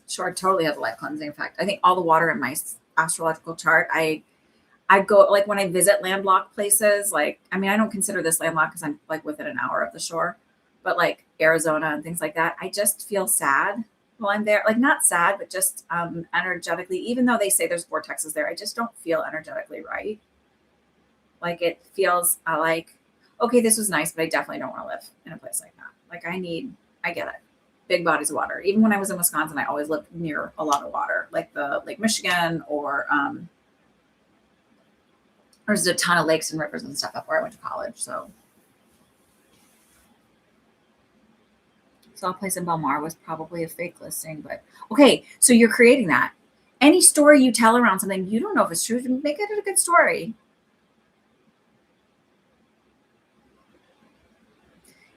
A: Sure, I totally have a life cleansing effect. I think all the water in my astrological chart, I go, like when I visit landlocked places, like, I mean, I don't consider this landlocked because I'm like within an hour of the shore, but like Arizona and things like that, I just feel sad. Well, I'm there, like not sad, but just energetically, even though they say there's vortexes there, I just don't feel energetically right. Like it feels like, okay, this was nice, but I definitely don't want to live in a place like that. Like I get it. Big bodies of water. Even when I was in Wisconsin, I always lived near a lot of water, like the Lake Michigan or there's a ton of lakes and rivers and stuff up where I went to college. So Saw Place in Belmar was probably a fake listing, but okay. So you're creating that. Any story you tell around something, you don't know if it's true, make it a good story.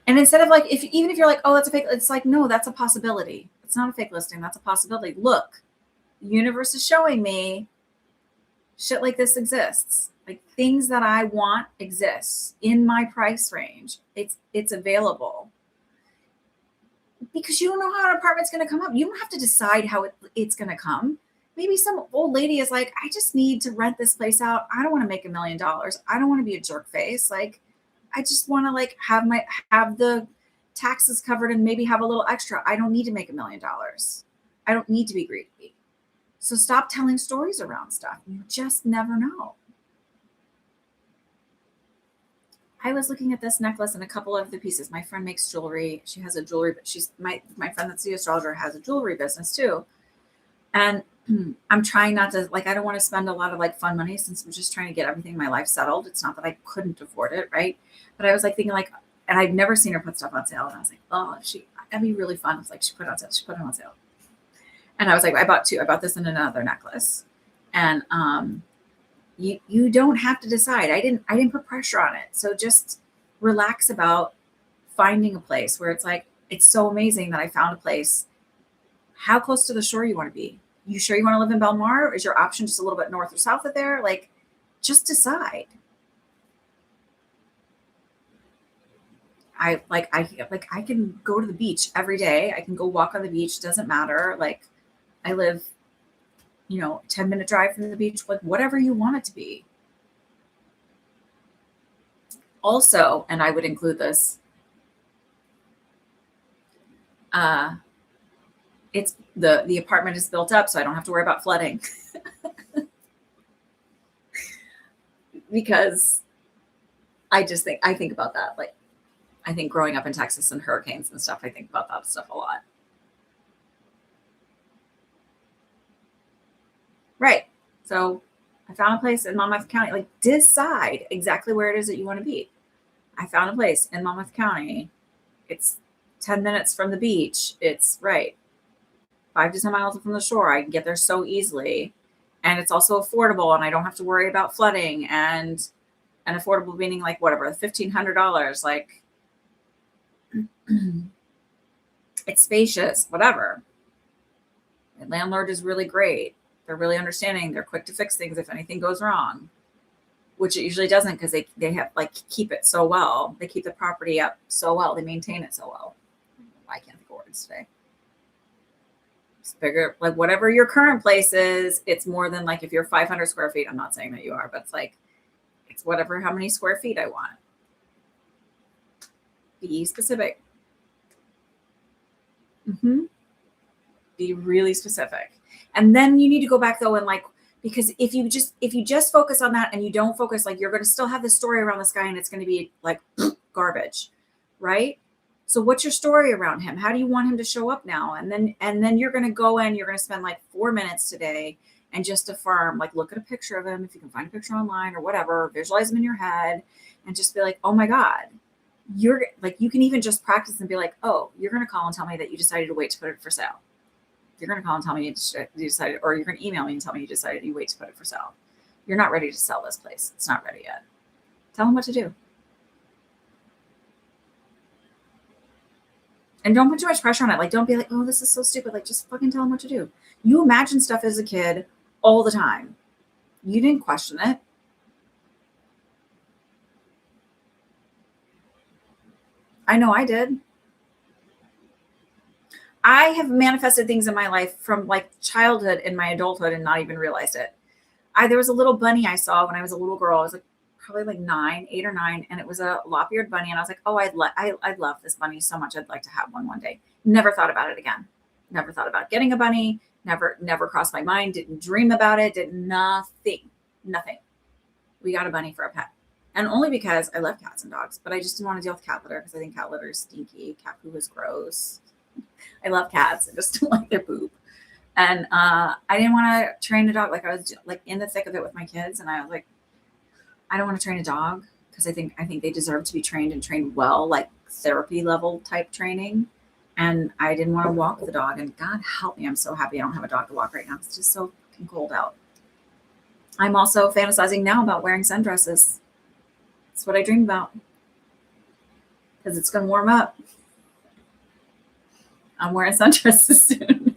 A: And instead of like, if even if you're like, oh, that's a fake, it's like, no, that's a possibility. It's not a fake listing. That's a possibility. Look, the universe is showing me shit like this exists. Like things that I want exists in my price range. It's available. Because you don't know how an apartment's going to come up. You don't have to decide how it's going to come. Maybe some old lady is like, I just need to rent this place out. I don't want to make $1 million. I don't want to be a jerk face. Like, I just want to like have the taxes covered and maybe have a little extra. I don't need to make $1 million. I don't need to be greedy. So stop telling stories around stuff. You just never know. I was looking at this necklace and a couple of the pieces. My friend makes jewelry. She has a jewelry, but she's my friend that's the astrologer has a jewelry business too. And I'm trying not to like, I don't want to spend a lot of like fun money since I'm just trying to get everything in my life settled. It's not that I couldn't afford it, right? But I was like thinking like, and I've never seen her put stuff on sale. And I was like, oh, that'd be really fun. It's like she put it on sale. She put it on sale. And I was like, I bought two. I bought this and another necklace. And you don't have to decide. I didn't put pressure on it. So just relax about finding a place where it's like, it's so amazing that I found a place. How close to the shore you want to be? You sure you want to live in Belmar? Is your option just a little bit north or south of there? Like, just decide. I can go to the beach every day. I can go walk on the beach. Doesn't matter. Like, I live 10-minute drive from the beach, like whatever you want it to be. Also, and I would include this, it's the apartment is built up, so I don't have to worry about flooding. Because I think about that. Like, I think growing up in Texas and hurricanes and stuff, I think about that stuff a lot. Right. So I found a place in Monmouth County. Like, decide exactly where it is that you want to be. I found a place in Monmouth County. It's 10 minutes from the beach. It's right 5 to 10 miles from the shore. I can get there so easily. And it's also affordable, and I don't have to worry about flooding. And affordable meaning like whatever, $1,500. Like, it's spacious, whatever. The landlord is really great. They're really understanding. They're quick to fix things if anything goes wrong, which it usually doesn't because they have like keep it so well. They keep the property up so well. They maintain it so well. I can't think of words today. It's bigger, like whatever your current place is, it's more than like if you're 500 square feet. I'm not saying that you are, but it's like, it's whatever, how many square feet I want. Be specific. Be really specific. And then you need to go back though and like, because if you just focus on that and you don't focus, like you're going to still have this story around this guy and it's going to be like garbage, right? So what's your story around him? How do you want him to show up now? And then you're going to go in, you're going to spend like 4 minutes today and just affirm, like look at a picture of him. If you can find a picture online or whatever, visualize him in your head and just be like, oh my God, you're like, you can even just practice and be like, oh, you're going to call and tell me that you decided to wait to put it for sale. You're going to call and tell me you decided, or you're going to email me and tell me you decided you wait to put it for sale. You're not ready to sell this place. It's not ready yet. Tell them what to do. And don't put too much pressure on it. Like, don't be like, oh, this is so stupid. Like, just fucking tell them what to do. You imagine stuff as a kid all the time. You didn't question it. I know I did. I have manifested things in my life from like childhood and my adulthood and not even realized it. There was a little bunny I saw when I was a little girl. I was like probably like 8 or 9, and it was a lop-eared bunny. And I was like, oh, I love this bunny so much. I'd like to have one day. Never thought about it again. Never thought about getting a bunny. Never crossed my mind. Didn't dream about it. Did nothing. We got a bunny for a pet. And only because I love cats and dogs, but I just didn't want to deal with cat litter because I think cat litter is stinky. Cat poo is gross. I love cats. I just don't like their poop. And I didn't want to train a dog. Like I was like in the thick of it with my kids, and I was like, I don't want to train a dog because I think they deserve to be trained and trained well, like therapy level type training. And I didn't want to walk the dog. And God help me, I'm so happy I don't have a dog to walk right now. It's just so fucking cold out. I'm also fantasizing now about wearing sundresses. That's what I dream about because it's going to warm up. I'm wearing sundresses soon.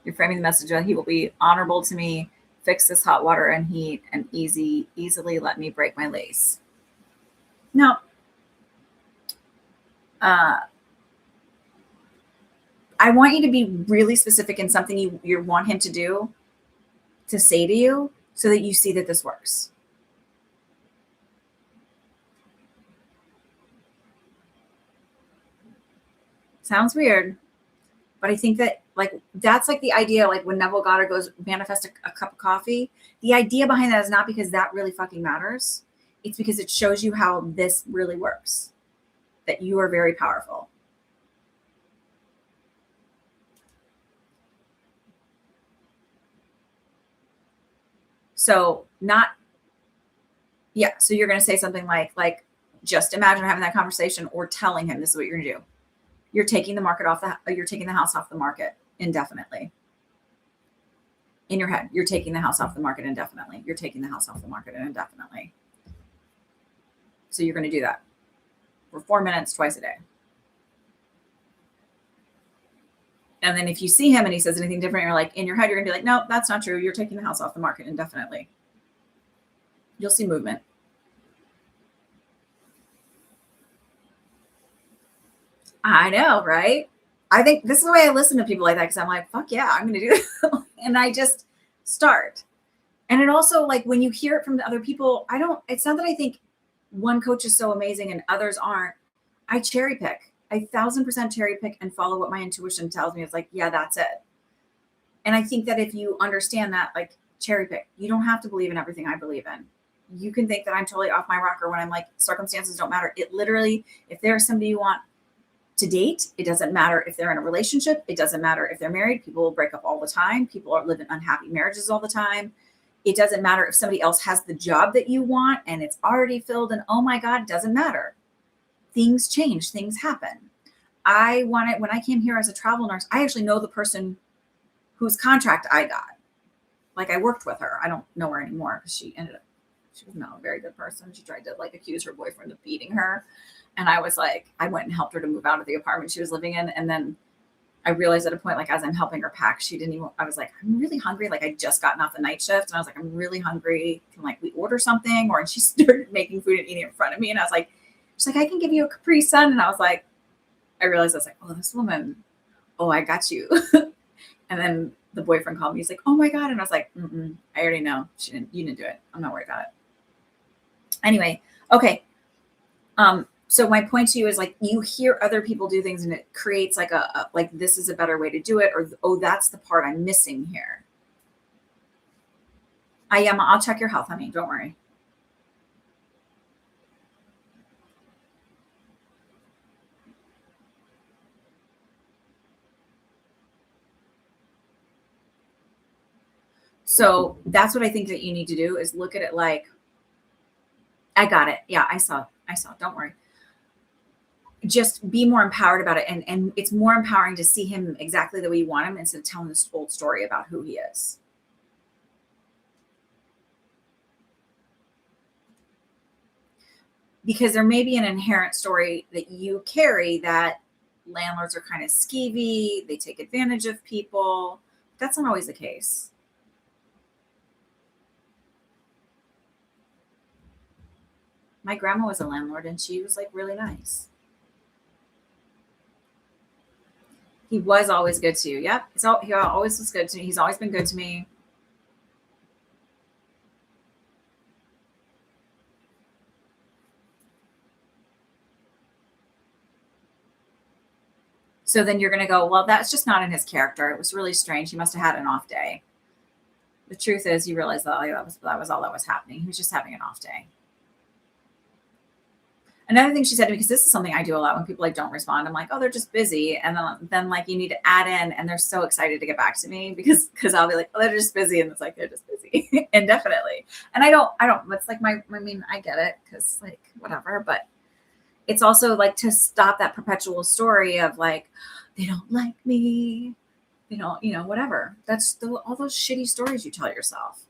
A: You're framing the message that he will be honorable to me, fix this hot water and heat, and easily let me break my lace. Now, I want you to be really specific in something you want him to do, to say to you, so that you see that this works. Sounds weird, but I think that like that's like the idea. Like when Neville Goddard goes manifest a cup of coffee, the idea behind that is not because that really fucking matters. It's because it shows you how this really works. That you are very powerful. So so you're going to say something like, just imagine having that conversation or telling him this is what you're going to do. You're taking you're taking the house off the market indefinitely. In your head, you're taking the house off the market indefinitely. You're taking the house off the market indefinitely. So you're going to do that for 4 minutes, twice a day. And then if you see him and he says anything different, you're like, in your head, you're going to be like, no, that's not true. You're taking the house off the market indefinitely. You'll see movement. I know, right? I think this is the way I listen to people like that because I'm like, fuck yeah, I'm going to do this. And I just start. And it also, like, when you hear it from the other people, it's not that I think one coach is so amazing and others aren't. I cherry pick. I 1,000% cherry pick and follow what my intuition tells me. It's like, yeah, that's it. And I think that if you understand that, like, cherry pick, you don't have to believe in everything I believe in. You can think that I'm totally off my rocker when I'm like, circumstances don't matter. It literally, if there's somebody you want to date, it doesn't matter if they're in a relationship. It doesn't matter if they're married. People will break up all the time. People are living unhappy marriages all the time. It doesn't matter if somebody else has the job that you want and it's already filled, and oh my God, it doesn't matter. Things change, things happen. When I came here as a travel nurse, I actually know the person whose contract I got. Like, I worked with her. I don't know her anymore because she was not a very good person. She tried to like accuse her boyfriend of beating her. And I was like, I went and helped her to move out of the apartment she was living in. And then I realized at a point, like, as I'm helping her pack, I was like, I'm really hungry. Like, I just gotten off the night shift. And I was like, I'm really hungry. Can like we order something? And she started making food and eating it in front of me. And I was like, she's like, I can give you a Capri Sun. And I was like, I realized I was like, oh, this woman, oh, I got you. And then the boyfriend called me. He's like, oh my God. And I was like, I already know. You didn't do it. I'm not worried about it. Anyway. Okay. So my point to you is, like, you hear other people do things and it creates like like, this is a better way to do it. Or, oh, that's the part I'm missing here. I'll check your health, honey. Don't worry. So that's what I think that you need to do, is look at it like, I got it. Yeah, I saw. Don't worry. Just be more empowered about it. And it's more empowering to see him exactly the way you want him instead of telling this old story about who he is. Because there may be an inherent story that you carry that landlords are kind of skeevy, they take advantage of people. That's not always the case. My grandma was a landlord and she was like really nice. He was always good to you. Yep. He always was good to me. He's always been good to me. So then you're going to go, well, that's just not in his character. It was really strange. He must have had an off day. The truth is, you realize that that was all that was happening. He was just having an off day. Another thing she said to me, because this is something I do a lot when people like don't respond, I'm like, oh, they're just busy. And then like you need to add in, and they're so excited to get back to me because I'll be like, oh, they're just busy. And it's like, they're just busy indefinitely. And I don't, it's like I mean, I get it because like whatever, but it's also like to stop that perpetual story of like, they don't like me. They don't, whatever. That's all those shitty stories you tell yourself.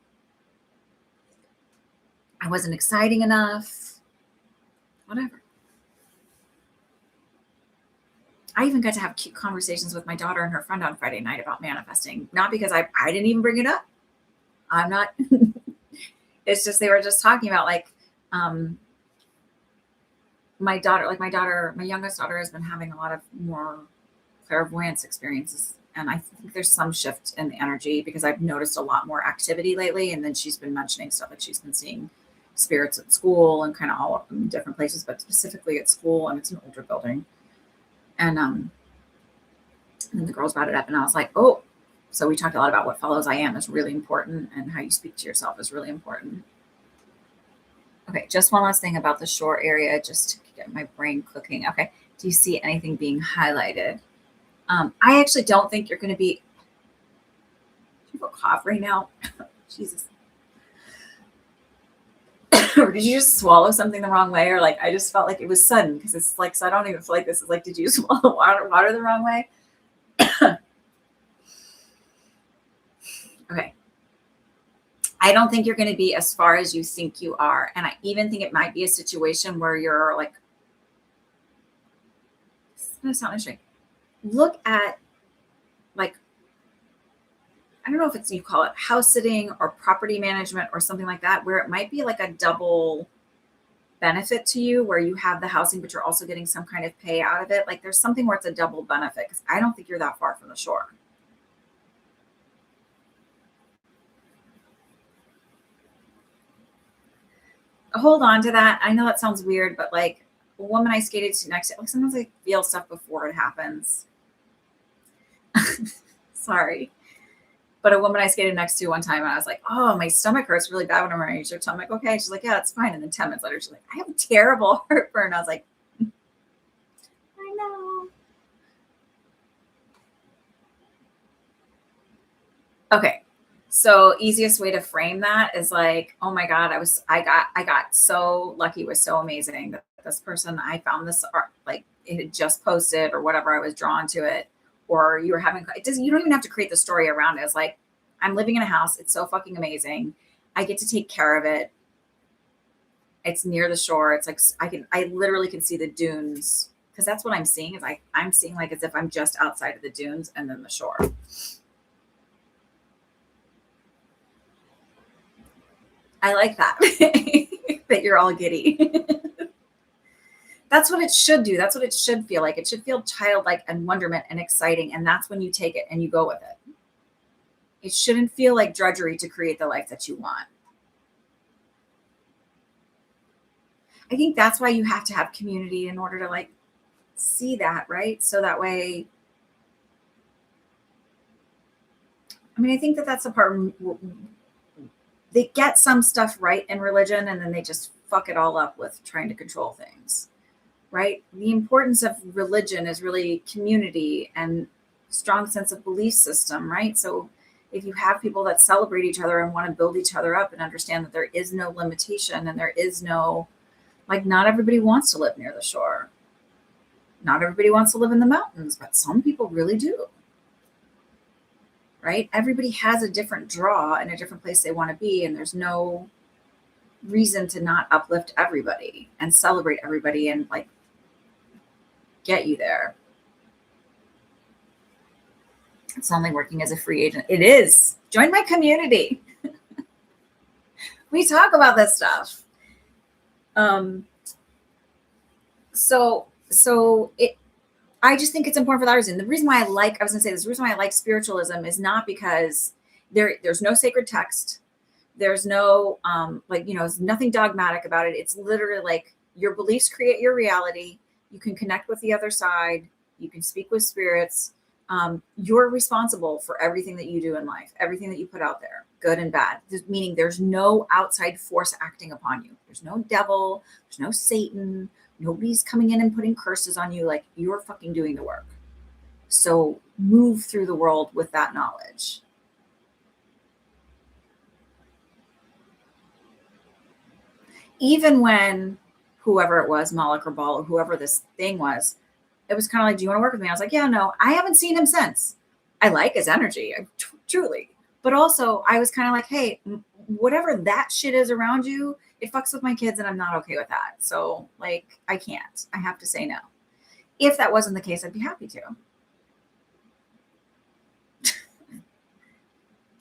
A: I wasn't exciting enough. Whatever. I even got to have cute conversations with my daughter and her friend on Friday night about manifesting. Not because I didn't even bring it up. I'm not. It's just they were just talking about like my youngest daughter has been having a lot of more clairvoyance experiences. And I think there's some shift in the energy because I've noticed a lot more activity lately. And then she's been mentioning stuff like she's been seeing spirits at school and kind of all in different places, but specifically at school, and it's an older building. And then the girls brought it up, and I was like, oh, so we talked a lot about what follows I am is really important, and how you speak to yourself is really important. Okay, just one last thing about the shore area, just to get my brain cooking. Okay, do you see anything being highlighted? I actually don't think you're going to be. Do you have a cough right now? Jesus. Or did you just swallow something the wrong way? Or like, I just felt like it was sudden because it's like, so I don't even feel like this is like, did you swallow water the wrong way? Okay. I don't think you're going to be as far as you think you are. And I even think it might be a situation where you're like, this is going to sound interesting. Look at like, I don't know if you call it house sitting or property management or something like that, where it might be like a double benefit to you, where you have the housing, but you're also getting some kind of pay out of it. Like there's something where it's a double benefit, because I don't think you're that far from the shore. Hold on to that. I know that sounds weird, but like a woman I skated to next to, like sometimes I feel stuff before it happens. Sorry. But a woman I skated next to one time, and I was like, oh, my stomach hurts really bad when I'm wearing a shirt. So I'm like, okay. She's like, yeah, it's fine. And then 10 minutes later, she's like, I have a terrible heartburn. I was like, I know. Okay. So easiest way to frame that is like, oh my God, I got so lucky. It was so amazing that this person, I found this art, like it had just posted or whatever. I was drawn to it. Or you were having, you don't even have to create the story around it. It's like, I'm living in a house. It's so fucking amazing. I get to take care of it. It's near the shore. It's like, I literally can see the dunes, because that's what I'm seeing is I'm seeing like as if I'm just outside of the dunes and then the shore. I like that, that you're all giddy. That's what it should do. That's what it should feel like. It should feel childlike and wonderment and exciting. And that's when you take it and you go with it. It shouldn't feel like drudgery to create the life that you want. I think that's why you have to have community in order to like see that, right? So that way, I mean, I think that that's the part they get some stuff right in religion and then they just fuck it all up with trying to control things. Right? The importance of religion is really community and strong sense of belief system, right? So if you have people that celebrate each other and want to build each other up and understand that there is no limitation and there is no, like, not everybody wants to live near the shore. Not everybody wants to live in the mountains, but some people really do. Right? Everybody has a different draw and a different place they want to be, and there's no reason to not uplift everybody and celebrate everybody and like get you there. It's only working as a free agent. It is. Join my community. We talk about this stuff. I just think it's important for that reason. The reason why the reason why I like spiritualism is not because there's no sacred text. There's no, there's nothing dogmatic about it. It's literally like your beliefs create your reality. You can connect with the other side. You can speak with spirits. You're responsible for everything that you do in life, everything that you put out there, good and bad. Meaning there's no outside force acting upon you. There's no devil. There's no Satan. Nobody's coming in and putting curses on you. Like, you're fucking doing the work. So move through the world with that knowledge. Even when whoever it was, Moloch or Baal, or whoever this thing was, it was kind of like, do you want to work with me? I was like, yeah, no, I haven't seen him since. I like his energy, truly. But also I was kind of like, hey, whatever that shit is around you, it fucks with my kids and I'm not okay with that. So like, I can't, I have to say no. If that wasn't the case, I'd be happy to.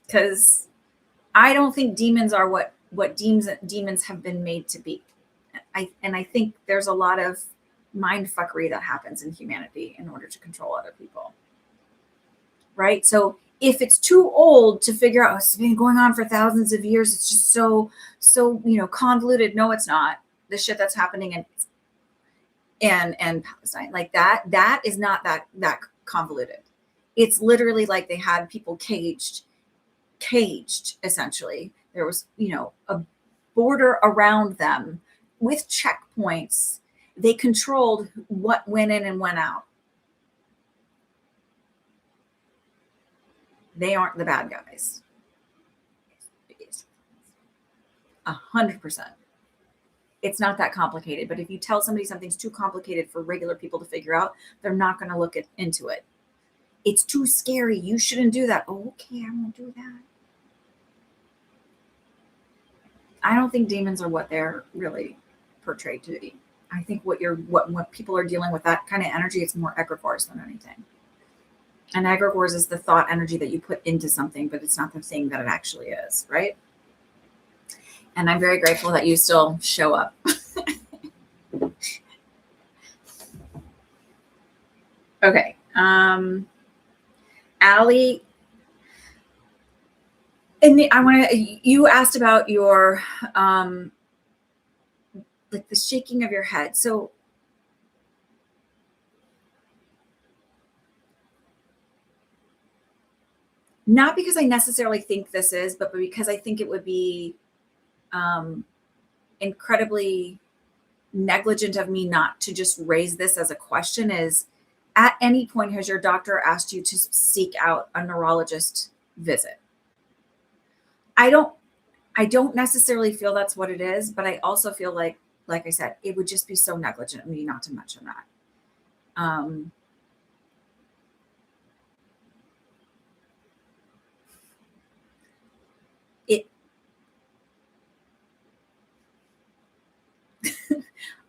A: Because I don't think demons are what demons have been made to be. I think there's a lot of mind fuckery that happens in humanity in order to control other people. Right? So if it's too old to figure out, it's been going on for thousands of years, it's just so convoluted. No, it's not. The shit that's happening in Palestine, like that is not that convoluted. It's literally like they had people caged essentially. There was, a border around them with checkpoints. They controlled what went in and went out. They aren't the bad guys. 100%. It's not that complicated. But if you tell somebody something's too complicated for regular people to figure out, they're not going to look into it. It's too scary. You shouldn't do that. Oh, okay, I won't do that. I don't think demons are what they're really portrayed to be. I think what people are dealing with, that kind of energy, it's more egregores than anything. And egregores is the thought energy that you put into something, but it's not the thing that it actually is, right? And I'm very grateful that you still show up. Okay. Allie, you asked about your, like the shaking of your head. So not because I necessarily think this is, but because I think it would be incredibly negligent of me not to just raise this as a question, is at any point has your doctor asked you to seek out a neurologist visit? I don't necessarily feel that's what it is, but I also feel like I said, it would just be so negligent of me not to mention that.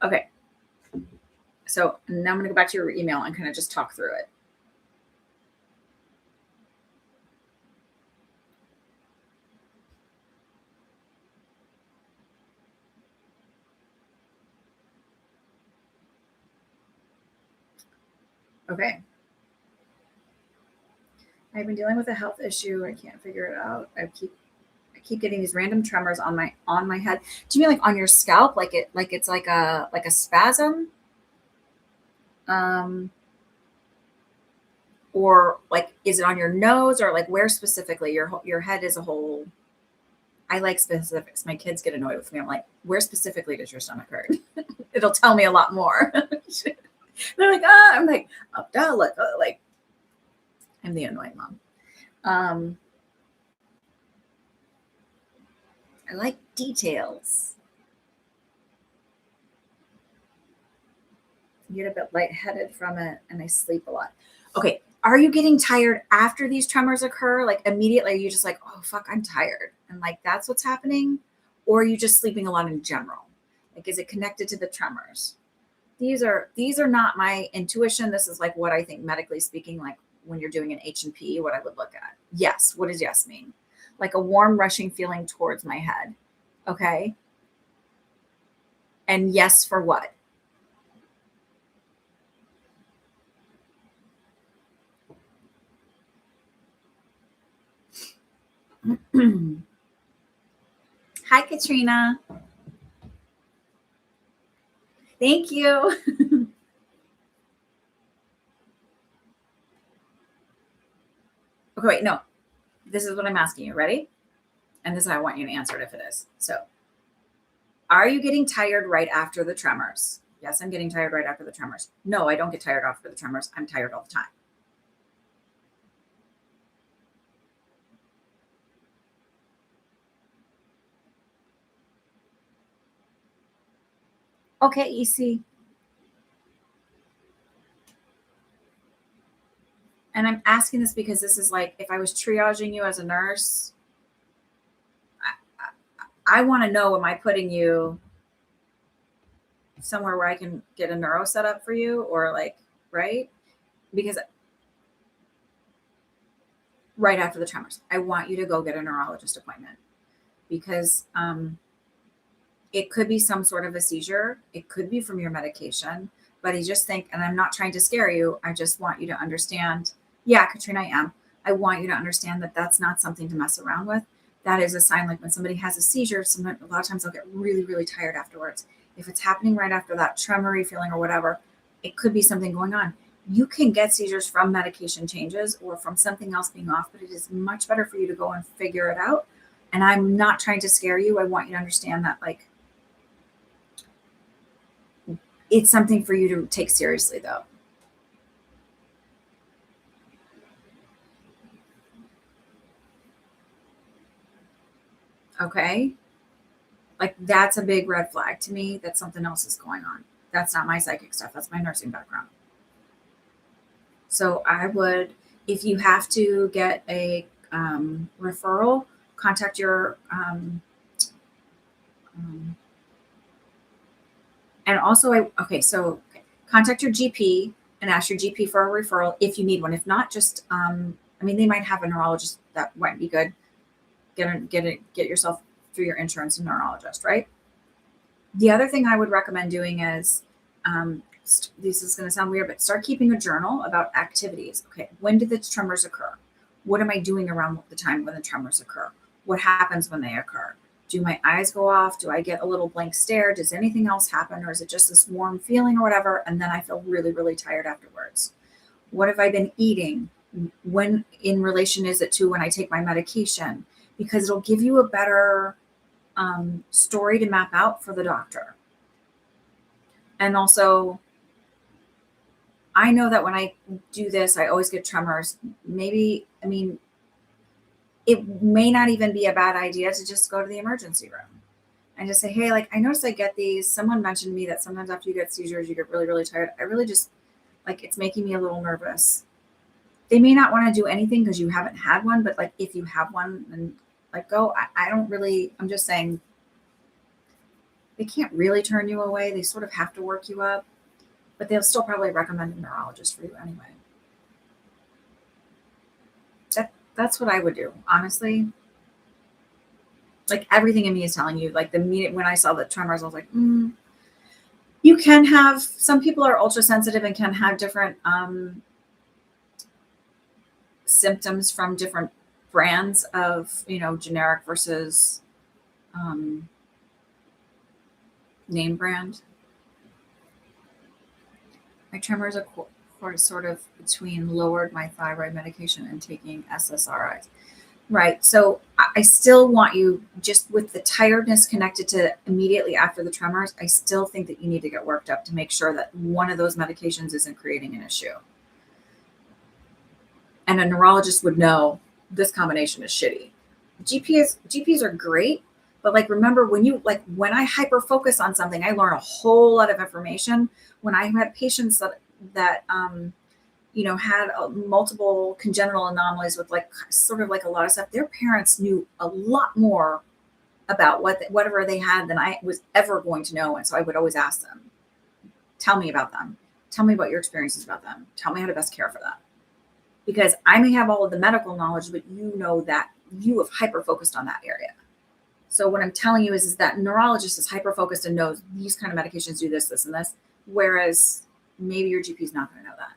A: Okay. So now I'm going to go back to your email and kind of just talk through it. Okay. I've been dealing with a health issue. I can't figure it out. I keep getting these random tremors on my head. Do you mean like on your scalp? Like it's like a spasm? Or like, is it on your nose, or like where specifically? Your head is a whole. I like specifics. My kids get annoyed with me. I'm like, where specifically does your stomach hurt? It'll tell me a lot more. They're like, I'm like, up, down, like I'm the annoying mom. I like details. I get a bit lightheaded from it, and I sleep a lot. Okay. Are you getting tired after these tremors occur? Like immediately, are you just like, oh, fuck, I'm tired. And like, that's what's happening? Or are you just sleeping a lot in general? Like, is it connected to the tremors? These are not my intuition. This is like what I think medically speaking, like when you're doing an H&P, what I would look at. Yes. What does yes mean? Like a warm rushing feeling towards my head. Okay. And yes, for what? Hi, Katrina. Thank you. Okay, wait, no. This is what I'm asking you. Ready? And this is how I want you to answer it if it is. So, are you getting tired right after the tremors? Yes, I'm getting tired right after the tremors. No, I don't get tired after the tremors. I'm tired all the time. Okay, EC. And I'm asking this because this is like, if I was triaging you as a nurse, I want to know, am I putting you somewhere where I can get a neuro set up for you, or like, right? Because right after the tremors, I want you to go get a neurologist appointment because it could be some sort of a seizure. It could be from your medication, but I just think, and I'm not trying to scare you. I just want you to understand. Yeah, Katrina, I am. I want you to understand that that's not something to mess around with. That is a sign, like when somebody has a seizure, sometimes, a lot of times they'll get really, really tired afterwards. If it's happening right after that tremory feeling or whatever, it could be something going on. You can get seizures from medication changes or from something else being off, but it is much better for you to go and figure it out. And I'm not trying to scare you. I want you to understand that, like, it's something for you to take seriously, though. Okay. Like, that's a big red flag to me that something else is going on. That's not my psychic stuff. That's my nursing background. So I would, if you have to get a referral, contact your, um, and also, contact your GP and ask your GP for a referral if you need one. If not, just, I mean, they might have a neurologist that might be good. Get yourself through your insurance and neurologist, right? The other thing I would recommend doing is, this is going to sound weird, but start keeping a journal about activities. Okay, when did the tremors occur? What am I doing around the time when the tremors occur? What happens when they occur? Do my eyes go off? Do I get a little blank stare? Does anything else happen? Or is it just this warm feeling or whatever? And then I feel really, really tired afterwards. What have I been eating? When in relation is it to when I take my medication? Because it'll give you a better story to map out for the doctor. And also, I know that when I do this, I always get tremors. Maybe, I mean, it may not even be a bad idea to just go to the emergency room and just say, hey, like, I noticed I get these. Someone mentioned to me that sometimes after you get seizures, you get really, really tired. I really just, like, it's making me a little nervous. They may not want to do anything because you haven't had one, but like, if you have one, then like, go. I don't really, I'm just saying, they can't really turn you away. They sort of have to work you up, but they'll still probably recommend a neurologist for you anyway. That's what I would do, honestly. Like, everything in me is telling you, like, the minute when I saw the tremors, I was like, you can have, some people are ultra sensitive and can have different symptoms from different brands of, generic versus name brand. My tremors are sort of between lowered my thyroid medication and taking SSRIs. Right. So I still want you, just with the tiredness connected to immediately after the tremors, I still think that you need to get worked up to make sure that one of those medications isn't creating an issue. And a neurologist would know this combination is shitty. GPs are great, but like, remember when I hyper focus on something, I learn a whole lot of information. When I had patients that had multiple congenital anomalies with like sort of like a lot of stuff, their parents knew a lot more about whatever they had than I was ever going to know. And so I would always ask them, tell me about them. Tell me about your experiences about them. Tell me how to best care for them. Because I may have all of the medical knowledge, but you know that you have hyper focused on that area. So what I'm telling you is that neurologist is hyper focused and knows these kind of medications do this, this, and this. Whereas maybe your GP is not going to know that.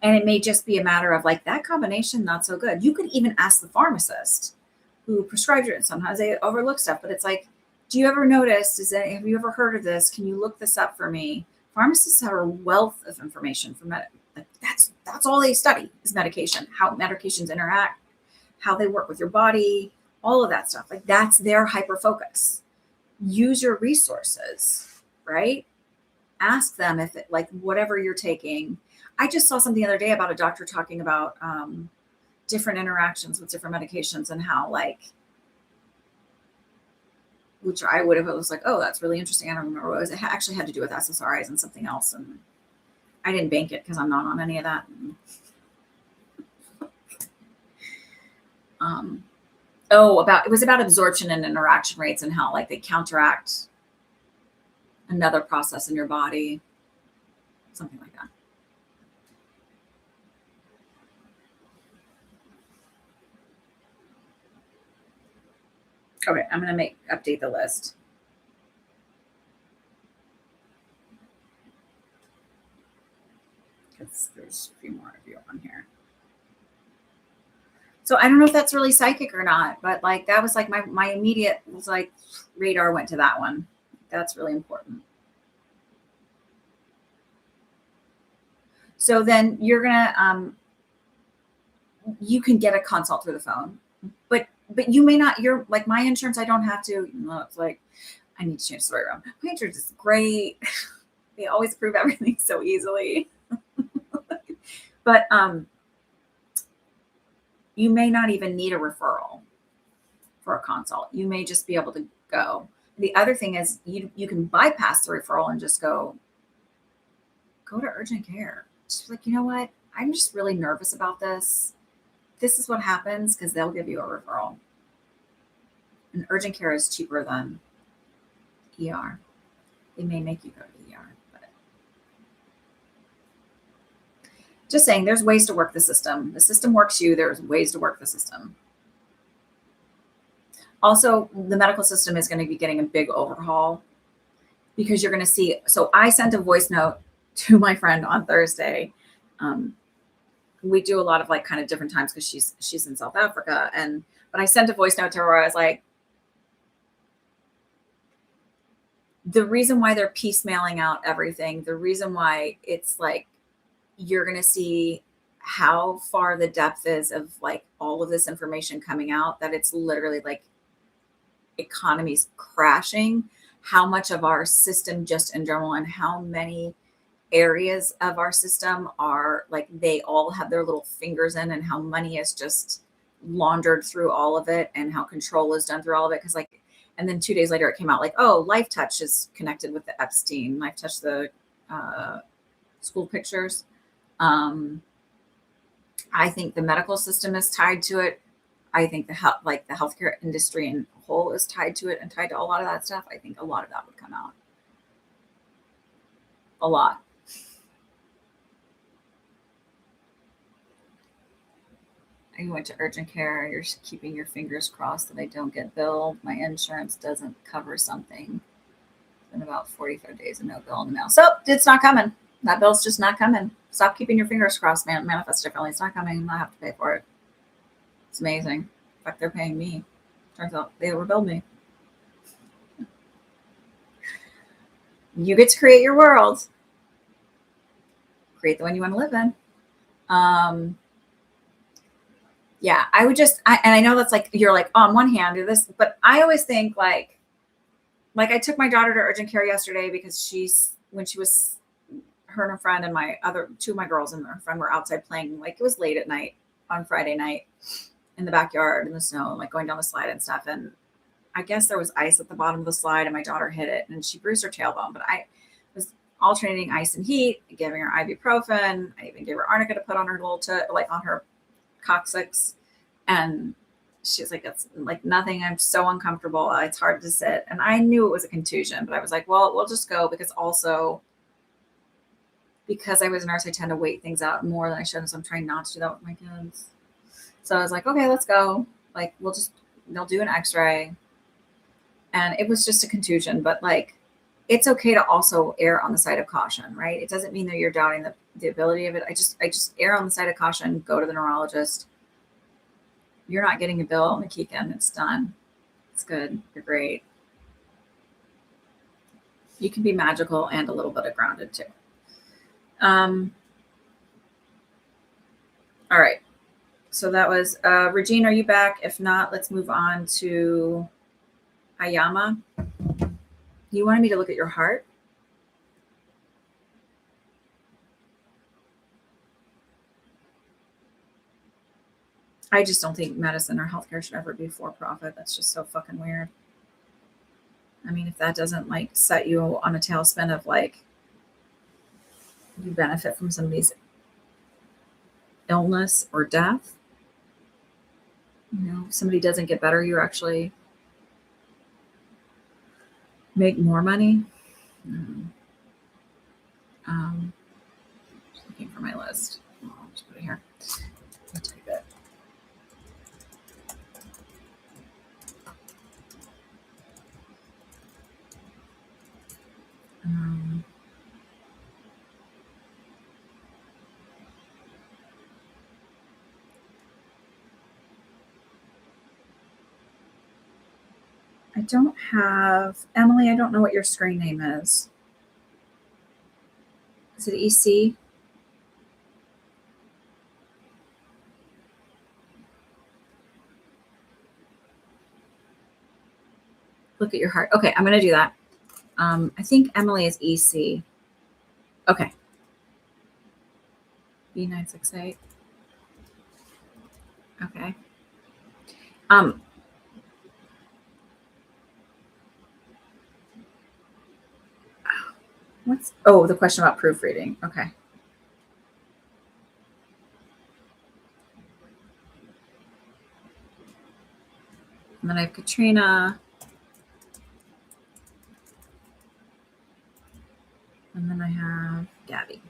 A: And it may just be a matter of like, that combination, not so good. You could even ask the pharmacist who prescribed it. Sometimes they overlook stuff, but it's like, Do you ever notice, have you ever heard of this? Can you look this up for me? Pharmacists have a wealth of information for like that's all they study is medication, how medications interact, how they work with your body, all of that stuff. Like that's their hyper focus. Use your resources, right? Ask them if it, like whatever you're taking. I just saw something the other day about a doctor talking about different interactions with different medications and how like, which I would have, it was like, oh, that's really interesting. I don't remember what it was. It actually had to do with SSRIs and something else. And I didn't bank it because I'm not on any of that. It was about absorption and interaction rates and how like they counteract another process in your body, something like that. Okay, I'm gonna update the list. Because there's a few more of you on here. So I don't know if that's really psychic or not, but like that was like my immediate was like radar went to that one. That's really important. So then you're gonna you can get a consult through the phone, but you may not. You're like my insurance. I don't have to. It's like I need to change the story around. My insurance is great. They always prove everything so easily. But you may not even need a referral for a consult. You may just be able to go. The other thing is you can bypass the referral and just go to urgent care. Just like, you know what? I'm just really nervous about this. This is what happens because they'll give you a referral. And urgent care is cheaper than ER. They may make you go to ER. But just saying, there's ways to work the system. The system works you. There's ways to work the system. Also, the medical system is going to be getting a big overhaul because you're going to see. So I sent a voice note to my friend on Thursday. We do a lot of like kind of different times because she's in South Africa. But I sent a voice note to her where I was like, the reason why they're piecemealing out everything, the reason why it's like, you're going to see how far the depth is of like all of this information coming out, that it's literally like economies crashing, how much of our system just in general and how many areas of our system are like they all have their little fingers in, and how money is just laundered through all of it, and how control is done through all of it. Because like, and then 2 days later it came out like, oh, Life Touch is connected with the Epstein. Life Touch, the school pictures. I think the medical system is tied to it. I think the healthcare industry in whole is tied to it and tied to a lot of that stuff. I think a lot of that would come out. A lot. You went to urgent care. You're keeping your fingers crossed that I don't get billed. My insurance doesn't cover something. It's been about 45 days and no bill in the mail. So it's not coming. That bill's just not coming. Stop keeping your fingers crossed, man. Manifest differently. It's not coming. I have to pay for it. It's amazing. In fact, they're paying me. Turns out they overbilled me. You get to create your world. Create the one you want to live in. Yeah, I would just, and I know that's like, you're like, oh, on one hand, do this, but I always think like I took my daughter to urgent care yesterday because when she was, her and her friend and my other two of my girls and her friend were outside playing. Like it was late at night on Friday night in the backyard in the snow, like going down the slide and stuff. And I guess there was ice at the bottom of the slide and my daughter hit it and she bruised her tailbone, but I was alternating ice and heat, giving her ibuprofen. I even gave her arnica to put on her little on her coccyx, and she's like, it's like nothing. I'm so uncomfortable. It's hard to sit. And I knew it was a contusion, but I was like, well, we'll just go, because also because I was a nurse, I tend to wait things out more than I should. So I'm trying not to do that with my kids. So I was like, okay, let's go. Like, they'll do an x-ray. And it was just a contusion, but like, it's okay to also err on the side of caution, right? It doesn't mean that you're doubting the ability of it. I just err on the side of caution, go to the neurologist. You're not getting a bill on the Keegan. It's done. It's good. You're great. You can be magical and a little bit of grounded too. All right. So that was, Regine, are you back? If not, let's move on to Ayama. You wanted me to look at your heart? I just don't think medicine or healthcare should ever be for profit. That's just so fucking weird. I mean, if that doesn't like set you on a tailspin of like, you benefit from somebody's illness or death, you know, if somebody doesn't get better, you actually make more money. Just looking for my list. I'll just put it here. I'll type it. I don't have, Emily, I don't know what your screen name is. Is it EC? Look at your heart. Okay, I'm going to do that. I think Emily is EC. Okay. B968. Okay. The question about proofreading. Okay. And then I have Katrina. And then I have Gabby.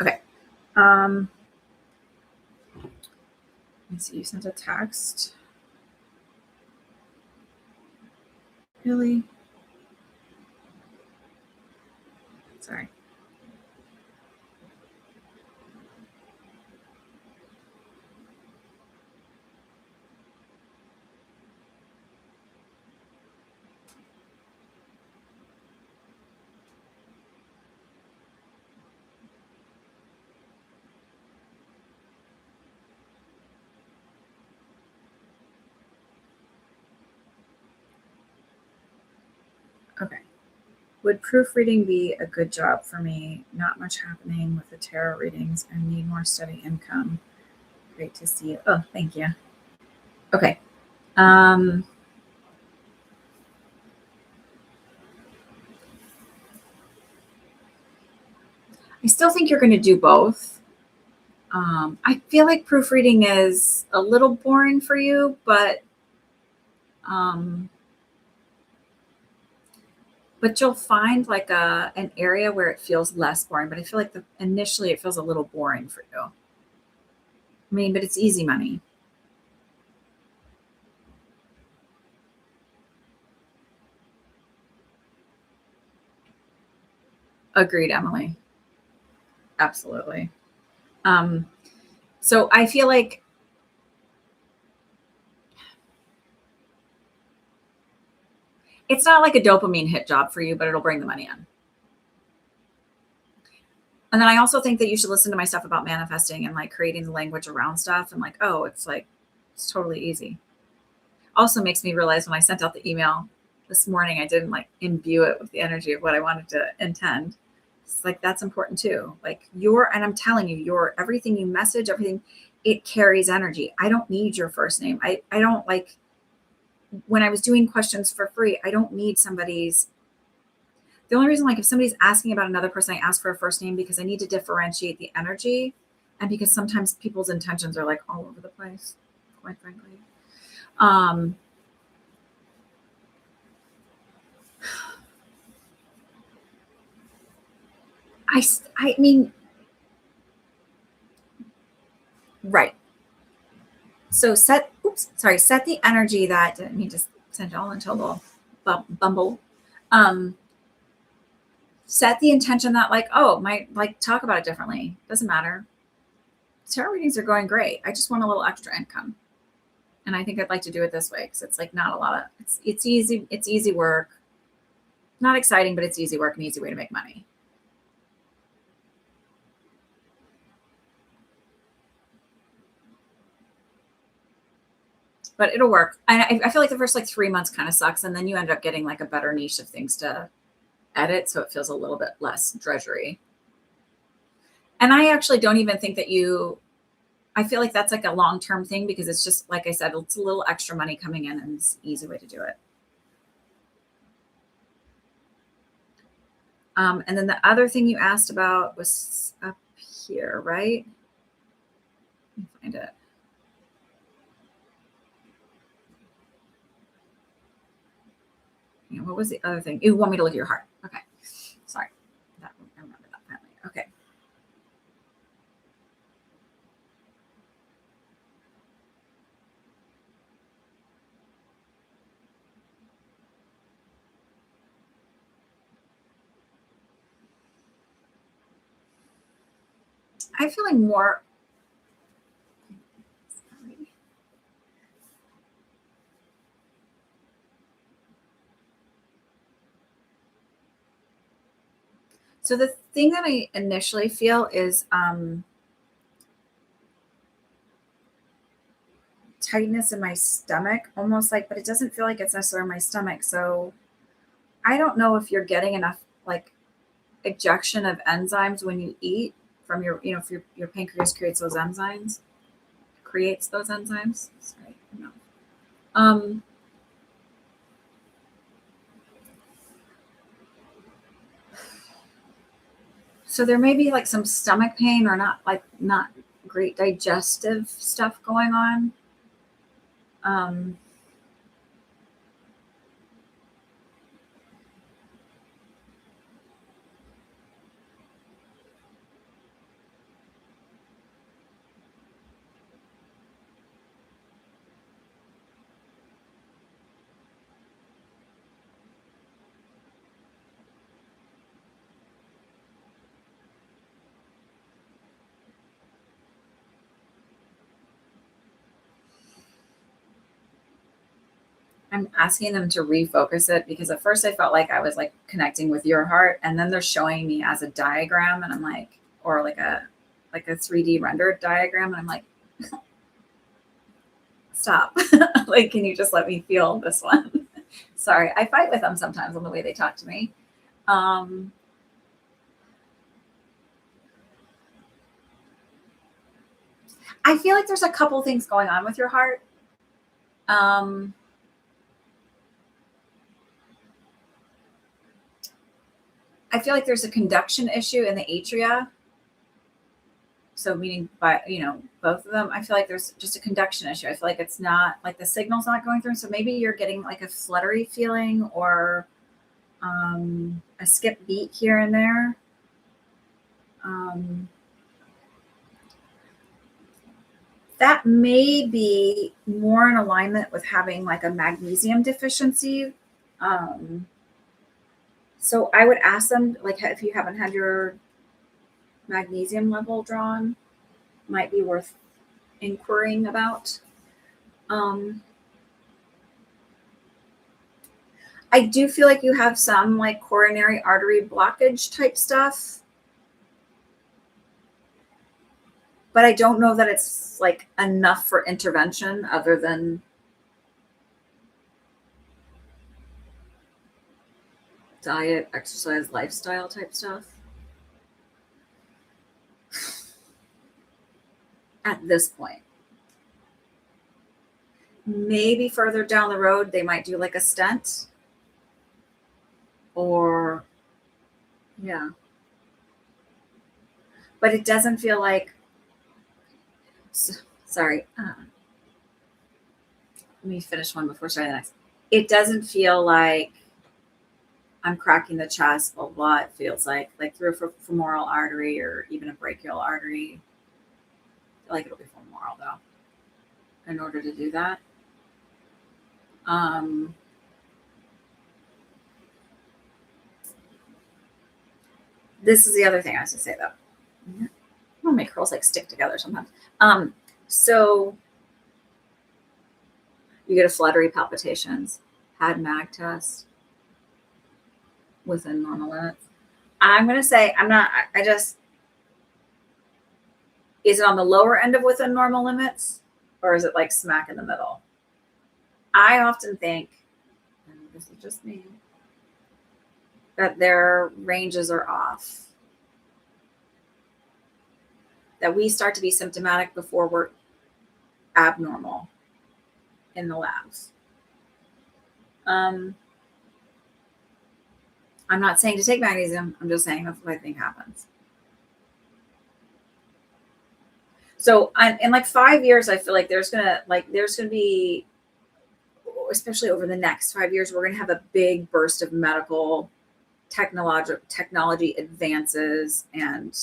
A: Okay. Let me see. You sent a text. Really? Sorry. Okay. Would proofreading be a good job for me? Not much happening with the tarot readings and need more steady income. Great to see you. Oh, thank you. Okay. I still think you're going to do both. I feel like proofreading is a little boring for you, but you'll find like an area where it feels less boring. But I feel like initially it feels a little boring for you. I mean, but it's easy money. Agreed, Emily. Absolutely. So I feel like it's not like a dopamine hit job for you, but it'll bring the money in. And then I also think that you should listen to my stuff about manifesting and like creating the language around stuff and like, oh, it's totally easy. Also makes me realize when I sent out the email this morning, I didn't like imbue it with the energy of what I wanted to intend. It's like, that's important too. Like and I'm telling you, everything you message, everything, it carries energy. I don't need your first name. I don't like, when I was doing questions for free, I don't need the only reason, like if somebody's asking about another person, I ask for a first name because I need to differentiate the energy. And because sometimes people's intentions are like all over the place, quite frankly. I mean, right. So set the energy that, didn't mean to send y'all into a little bumble. Set the intention that like, oh, like talk about it differently. Doesn't matter. Tarot readings are going great. I just want a little extra income. And I think I'd like to do it this way because it's like not a lot of it's easy. It's easy work. Not exciting, but it's easy work, an easy way to make money. But it'll work. I feel like the first like 3 months kind of sucks, and then you end up getting like a better niche of things to edit, so it feels a little bit less drudgery. And I actually don't even think that I feel like that's like a long-term thing because it's just like I said, it's a little extra money coming in and it's an easy way to do it. And then the other thing you asked about was up here, right? Let me find it. Yeah, what was the other thing? You want me to look at your heart. Okay. Sorry. I remember that finally. Okay. I'm feeling more. Sorry. So the thing that I initially feel is tightness in my stomach, almost like, but it doesn't feel like it's necessarily my stomach. So I don't know if you're getting enough like ejection of enzymes when you eat from if your pancreas creates those enzymes. Sorry, no. Um, so there may be like some stomach pain or not great digestive stuff going on. Um, I'm asking them to refocus it because at first I felt like I was like connecting with your heart, and then they're showing me as a diagram, and I'm like, or like a 3D rendered diagram, and I'm like, stop. Like, can you just let me feel this one? Sorry, I fight with them sometimes on the way they talk to me. Um, I feel like there's a couple things going on with your heart. Um, I feel like there's a conduction issue in the atria. So meaning by both of them, I feel like there's just a conduction issue. I feel like it's not like the signal's not going through. So maybe you're getting like a fluttery feeling or a skip beat here and there. Um, that may be more in alignment with having like a magnesium deficiency. Um, so I would ask them like if you haven't had your magnesium level drawn, might be worth inquiring about. Um, I do feel like you have some like coronary artery blockage type stuff, but I don't know that it's like enough for intervention other than diet, exercise, lifestyle type stuff at this point. Maybe further down the road, they might do like a stent or, yeah. But it doesn't feel like, sorry, let me finish one before starting the next. It doesn't feel like I'm cracking the chest a lot. It feels like through a femoral artery or even a brachial artery. I feel like it'll be femoral though, in order to do that. Um, this is the other thing I was to say though. Oh, my curls like stick together sometimes. So You get a fluttery palpitations, had mag test within normal limits. I'm going to say, is it on the lower end of within normal limits, or is it like smack in the middle? I often think, and this is just me, that their ranges are off. That we start to be symptomatic before we're abnormal in the labs. I'm not saying to take magnesium. I'm just saying that's what I think happens. So in like 5 years, I feel like there's gonna be, especially over the next 5 years, we're gonna have a big burst of medical technology advances and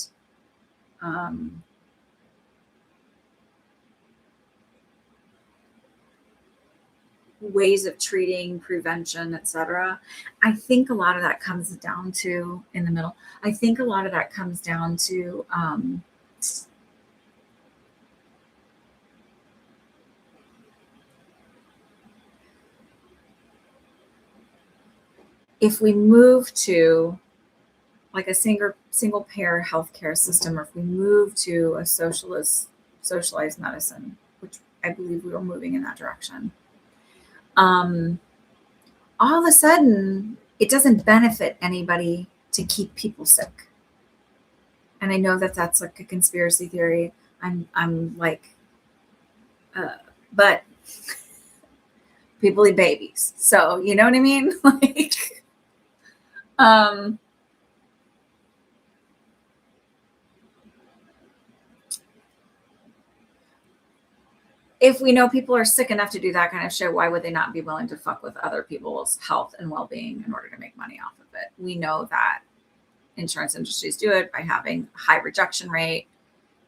A: ways of treating, prevention, etc. I think a lot of that comes down to in the middle. I think a lot of that comes down to if we move to like a single payer healthcare system, or if we move to a socialized medicine, which I believe we were moving in that direction, all of a sudden it doesn't benefit anybody to keep people sick. And I know that that's like a conspiracy theory. I'm like, but people eat babies, so you know what I mean. Like, if we know people are sick enough to do that kind of shit, why would they not be willing to fuck with other people's health and well-being in order to make money off of it? We know that insurance industries do it by having a high rejection rate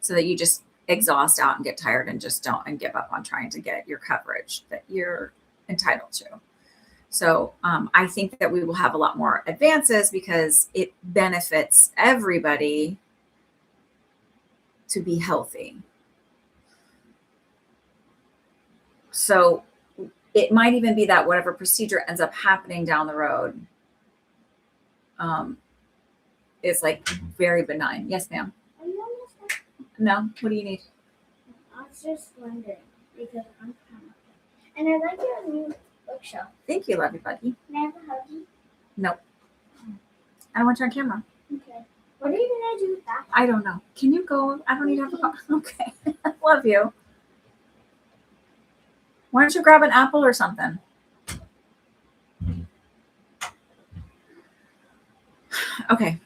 A: so that you just exhaust out and get tired and just don't and give up on trying to get your coverage that you're entitled to. So I think that we will have a lot more advances because it benefits everybody to be healthy. So it might even be that whatever procedure ends up happening down the road is like very benign. Yes, ma'am.
B: Are you almost done?
A: No. What do you need?
B: I was just wondering because I'm kind of, and I like your new bookshelf.
A: Thank you, love you, buddy.
B: Can I have a huggy?
A: No. I don't want you on camera.
B: Okay. What are you gonna do with that?
A: I don't know. Can you go? I don't need to have a okay. Love you. Why don't you grab an apple or something? Okay.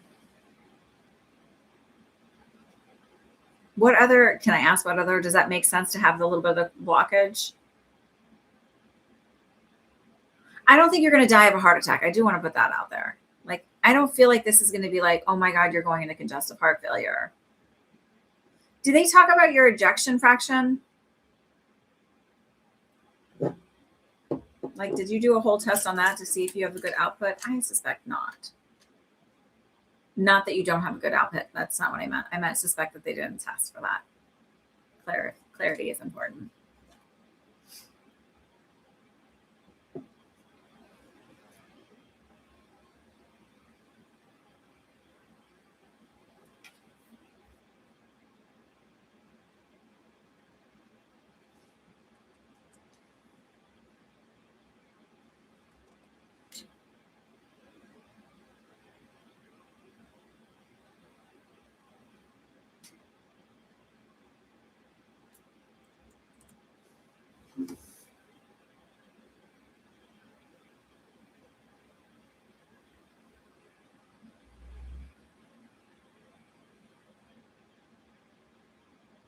A: Can I ask what other, does that make sense to have the little bit of blockage? I don't think you're going to die of a heart attack. I do want to put that out there. Like, I don't feel like this is going to be like, oh my God, you're going into congestive heart failure. Do they talk about your ejection fraction? Like, did you do a whole test on that to see if you have a good output? I suspect not. Not that you don't have a good output. That's not what I meant. I meant suspect that they didn't test for that. Clarity is important.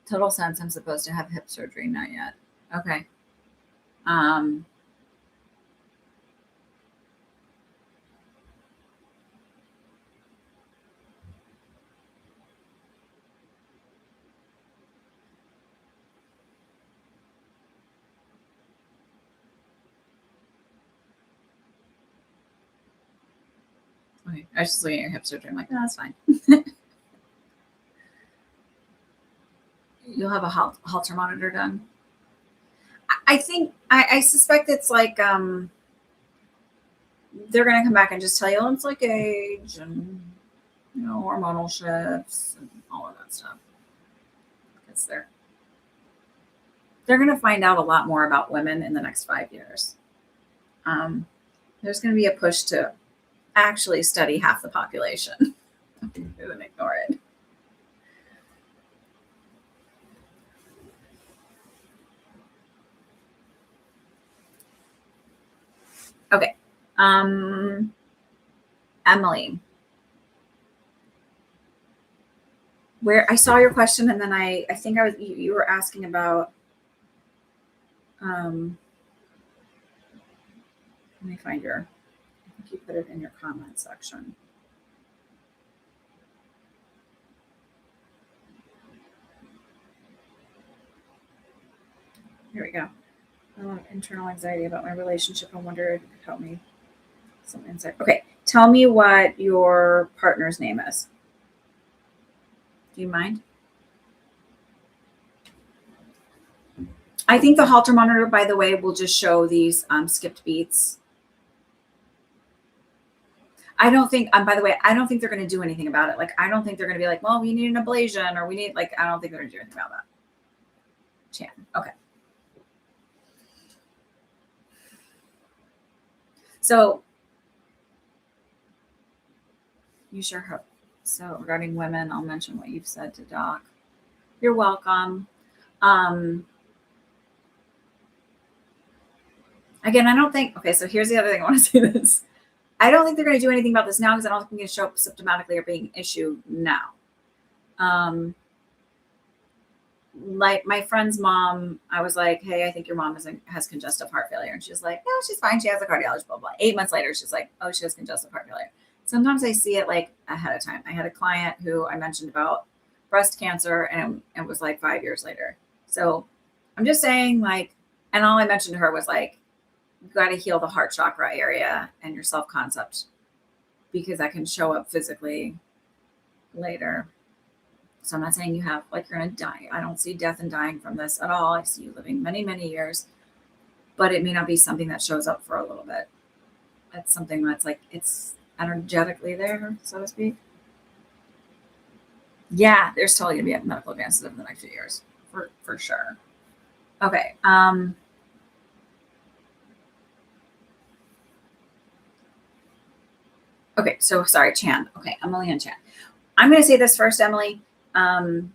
A: Total sense. I'm supposed to have hip surgery. Not yet. Okay. Okay. I was just looking at your hip surgery. I'm like, no, that's fine. You'll have a Holter monitor done. I think I suspect it's like they're gonna come back and just tell you, oh, it's like age and hormonal shifts and all of that stuff. Because they're gonna find out a lot more about women in the next 5 years. There's gonna be a push to actually study half the population and ignore it. Okay. Emily, where I saw your question, and then I think you were asking about let me find I think you put it in your comment section. Here we go. Internal anxiety about my relationship. I wondered if you could help me. Some insight. Okay. Tell me what your partner's name is. Do you mind? I think the Halter monitor, by the way, will just show these skipped beats. I don't think, by the way, I don't think they're going to do anything about it. Like, I don't think they're going to be like, well, we need an ablation or we need, like, I don't think they're going to do anything about that. Chan. Okay. So you sure hope. So regarding women, I'll mention what you've said to Doc. You're welcome. Again, I don't think, okay, so here's the other thing I want to say this. I don't think they're going to do anything about this now because I don't think it's going to show up symptomatically or being an issue now. Like my friend's mom, I was like, hey, I think your mom has congestive heart failure. And she's like, no, she's fine. She has a cardiologist, blah, blah. 8 months later, she's like, oh, she has congestive heart failure. Sometimes I see it like ahead of time. I had a client who I mentioned about breast cancer and it was like 5 years later. So I'm just saying like, and all I mentioned to her was like, you got to heal the heart chakra area and your self-concept because that can show up physically later. So I'm not saying you have like you're going to die. I don't see death and dying from this at all. I see you living many, many years, but it may not be something that shows up for a little bit. It's something that's like, it's energetically there, so to speak. Yeah, there's totally going to be medical advances over the next few years for sure. Okay. Okay, so sorry, Chan. Okay, Emily and Chan. I'm going to say this first, Emily. I'm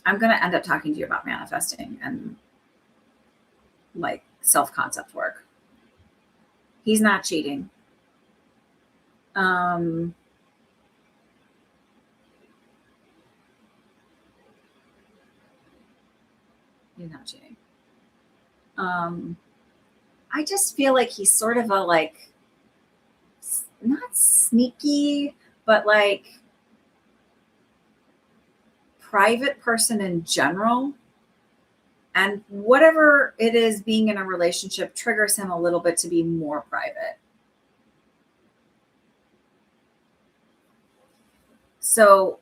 A: going to end up talking to you about manifesting and like self-concept work. He's not cheating. He's not cheating. I just feel like he's sort of a like, not sneaky, but like private person in general. And whatever it is being in a relationship triggers him a little bit to be more private. So,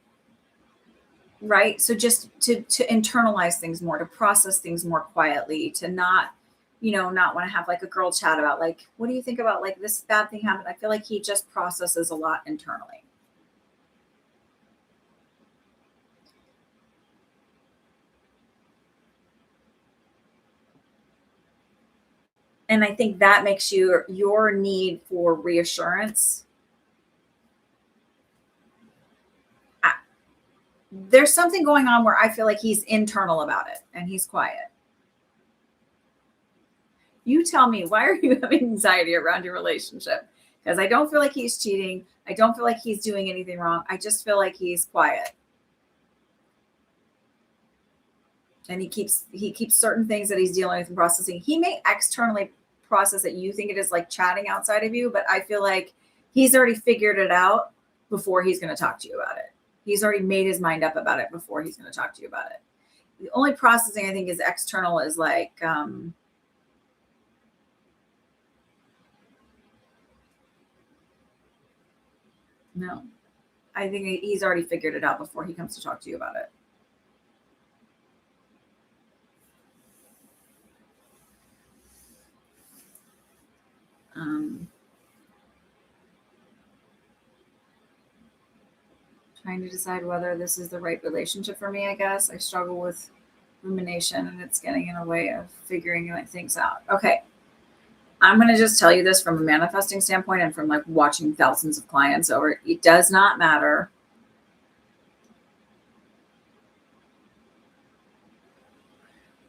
A: right. So just to internalize things more, to process things more quietly, to not want to have like a girl chat about like, what do you think about like this bad thing happened? I feel like he just processes a lot internally. And I think that makes your need for reassurance. There's something going on where I feel like he's internal about it and he's quiet. You tell me, why are you having anxiety around your relationship? Because I don't feel like he's cheating. I don't feel like he's doing anything wrong. I just feel like he's quiet. And he keeps certain things that he's dealing with and processing. He may externally process that you think it is like chatting outside of you, but I feel like he's already figured it out before he's going to talk to you about it. He's already made his mind up about it before he's going to talk to you about it. The only processing I think is external is like, no, I think he's already figured it out before he comes to talk to you about it. Trying to decide whether this is the right relationship for me, I guess. I struggle with rumination and it's getting in the way of figuring things out. Okay. I'm going to just tell you this from a manifesting standpoint and from like watching thousands of clients over. It does not matter.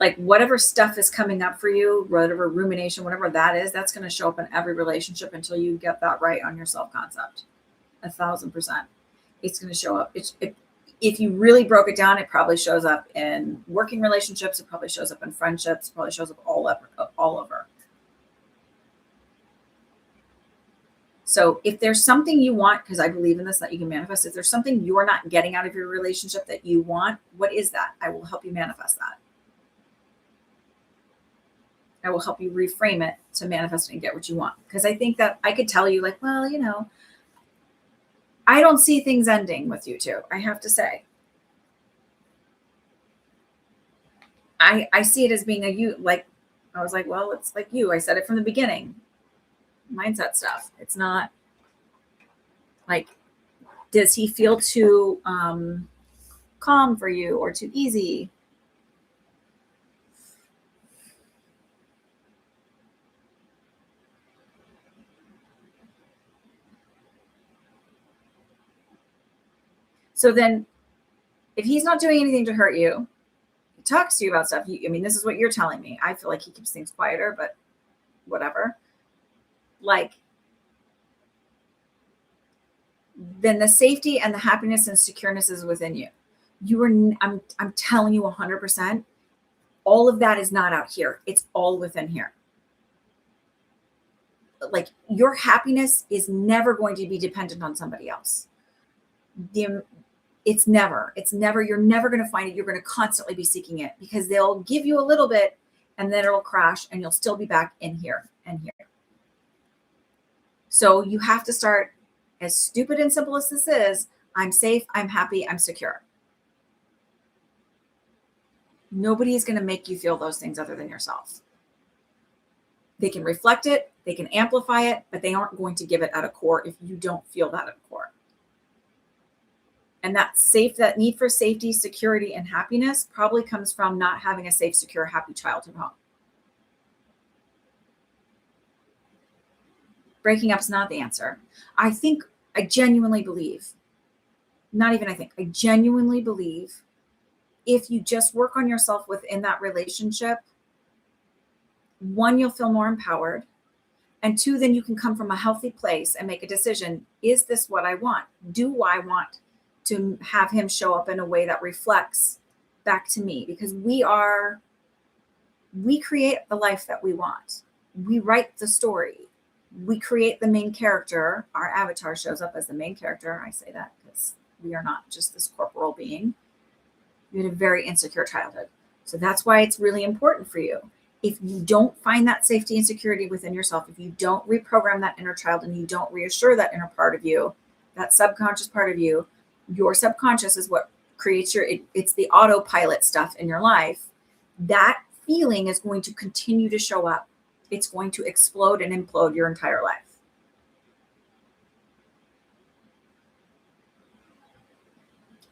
A: Like whatever stuff is coming up for you, whatever rumination, whatever that is, that's going to show up in every relationship until you get that right on your self-concept. 1,000%. It's going to show up. If you really broke it down, it probably shows up in working relationships. It probably shows up in friendships. It probably shows up all over. So if there's something you want, because I believe in this, that you can manifest, if there's something you're not getting out of your relationship that you want, what is that? I will help you manifest that. I will help you reframe it to manifest and get what you want. Because I think that I could tell you like, well, I don't see things ending with you two. I have to say, I see it as being you. Like, I was like, well, it's like you. I said it from the beginning. Mindset stuff. It's not like, does he feel too calm for you or too easy? So then if he's not doing anything to hurt you, he talks to you about stuff. This is what you're telling me. I feel like he keeps things quieter, but whatever. Like, then the safety and the happiness and secureness is within you. I'm telling you 100%, all of that is not out here. It's all within here. Like your happiness is never going to be dependent on somebody else. It's never, you're never going to find it. You're going to constantly be seeking it because they'll give you a little bit and then it'll crash and you'll still be back in here and here. So you have to start, as stupid and simple as this is, I'm safe, I'm happy, I'm secure. Nobody is going to make you feel those things other than yourself. They can reflect it, they can amplify it, but they aren't going to give it at a core if you don't feel that at a core. And that need for safety, security, and happiness probably comes from not having a safe, secure, happy childhood home. Breaking up is not the answer. I genuinely believe, I genuinely believe if you just work on yourself within that relationship, 1, you'll feel more empowered. And 2, then you can come from a healthy place and make a decision. Is this what I want? Do I want to have him show up in a way that reflects back to me? Because we create the life that we want. We write the story. We create the main character. Our avatar shows up as the main character. I say that because we are not just this corporal being. You had a very insecure childhood. So that's why it's really important for you. If you don't find that safety and security within yourself, if you don't reprogram that inner child and you don't reassure that inner part of you, that subconscious part of you, your subconscious is what creates it's the autopilot stuff in your life. That feeling is going to continue to show up. It's going to explode and implode your entire life.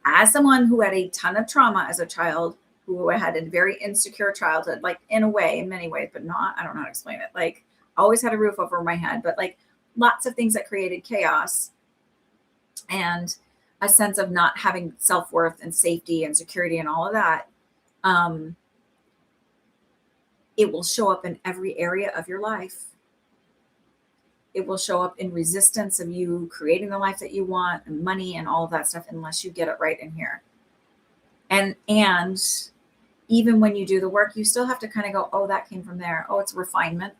A: As someone who had a ton of trauma as a child, who had a very insecure childhood, like in many ways, but not, I don't know how to explain it. Like always had a roof over my head, but like lots of things that created chaos and a sense of not having self-worth and safety and security and all of that. It will show up in every area of your life. It will show up in resistance of you creating the life that you want and money and all of that stuff, unless you get it right in here. And even when you do the work, you still have to kind of go, oh, that came from there. Oh, it's refinement,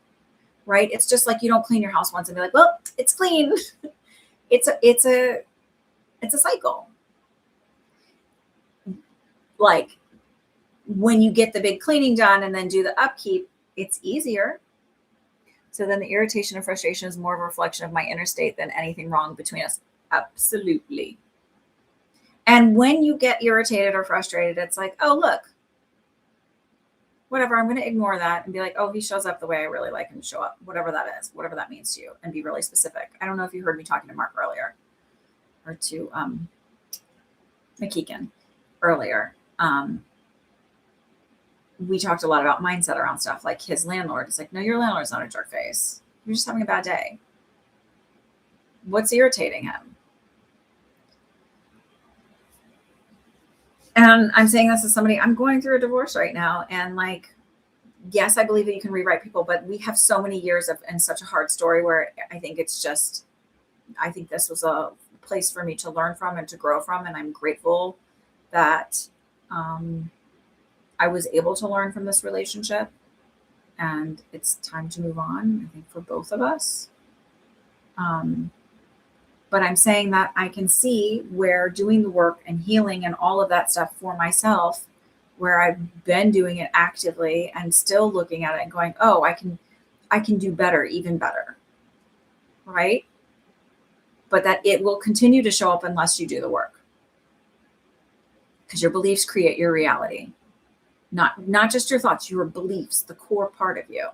A: right? It's just like you don't clean your house once and be like, well, it's clean. It's a cycle. Like when you get the big cleaning done and then do the upkeep, it's easier. So then the irritation and frustration is more of a reflection of my inner state than anything wrong between us. Absolutely. And when you get irritated or frustrated, it's like, oh, look, whatever, I'm going to ignore that and be like, oh, he shows up the way I really like him to show up, whatever that is, whatever that means to you, and be really specific. I don't know if you heard me talking to Mark earlier or to McKeegan earlier, we talked a lot about mindset around stuff. Like his landlord is like, no, your landlord's not a jerk face. You're just having a bad day. What's irritating him? And I'm saying this as somebody, I'm going through a divorce right now. And like, yes, I believe that you can rewrite people, but we have so many years of, and such a hard story where I think it's just, I think this was a place for me to learn from and to grow from. And I'm grateful that I was able to learn from this relationship, and it's time to move on, I think, for both of us. But I'm saying that I can see where doing the work and healing and all of that stuff for myself, where I've been doing it actively and still looking at it and going, oh, I can do better, even better. Right. But that it will continue to show up unless you do the work, because your beliefs create your reality. Not just your thoughts, your beliefs, the core part of you.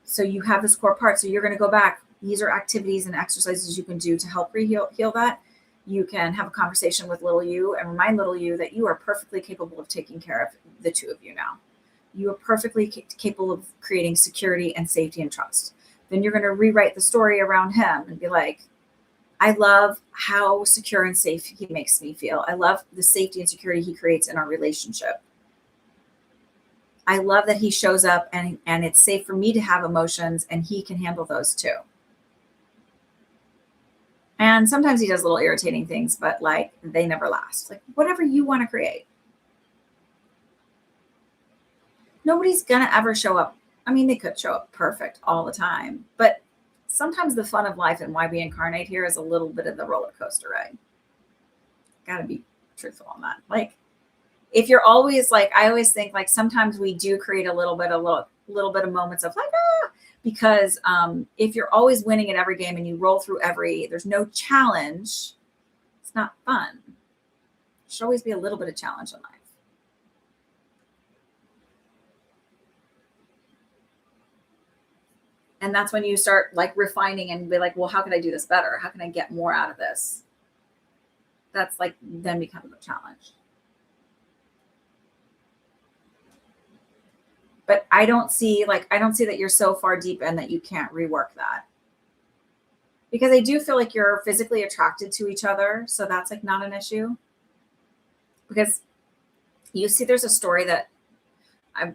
A: So you have this core part. So you're going to go back. These are activities and exercises you can do to help heal that. You can have a conversation with little you and remind little you that you are perfectly capable of taking care of the two of you now. You are perfectly capable of creating security and safety and trust. Then you're going to rewrite the story around him and be like, I love how secure and safe he makes me feel. I love the safety and security he creates in our relationship. I love that he shows up and it's safe for me to have emotions and he can handle those too. And sometimes he does little irritating things, but like they never last. Like whatever you want to create. Nobody's going to ever show up. I mean, they could show up perfect all the time, but sometimes the fun of life and why we incarnate here is a little bit of the roller coaster ride. Got to be truthful on that. Like, if you're always like, I always think like sometimes we do create a little bit of moments of like, because if you're always winning at every game and you roll through there's no challenge, it's not fun. There should always be a little bit of challenge in life. And that's when you start like refining and be like, well, how can I do this better? How can I get more out of this? That's like then becomes a challenge. But I don't see that you're so far deep in that you can't rework that. Because I do feel like you're physically attracted to each other. So that's like not an issue. Because you see, there's a story that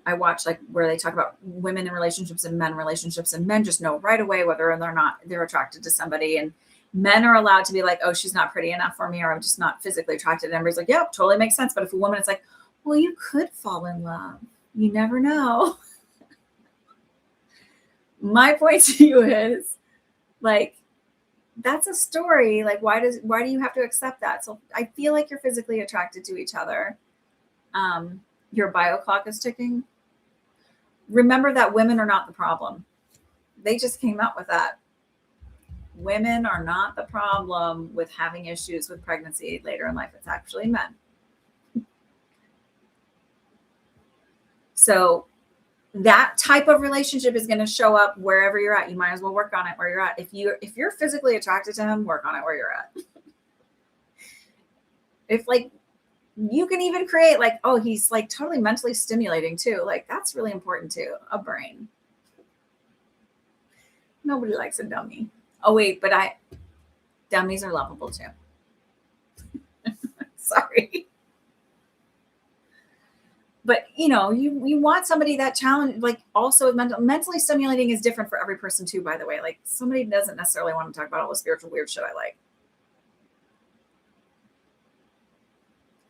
A: I watch like where they talk about women in relationships and men in relationships, and men just know right away whether or not they're attracted to somebody. And men are allowed to be like, oh, she's not pretty enough for me, or I'm just not physically attracted. And everybody's like, yeah, totally makes sense. But if a woman, it's like, well, you could fall in love. You never know. My point to you is like, that's a story. Like, why do you have to accept that? So I feel like you're physically attracted to each other. Your bio clock is ticking. Remember that women are not the problem. They just came up with that. Women are not the problem with having issues with pregnancy later in life. It's actually men. So that type of relationship is going to show up wherever you're at. You might as well work on it where you're at. If you're physically attracted to him, work on it where you're at. If like you can even create like, oh, he's like totally mentally stimulating too. Like that's really important too. A brain. Nobody likes a dummy. Oh wait, but dummies are lovable too. Sorry. But you know, you want somebody that challenge, like also mentally stimulating is different for every person too, by the way. Like somebody doesn't necessarily want to talk about all the spiritual weird shit I like.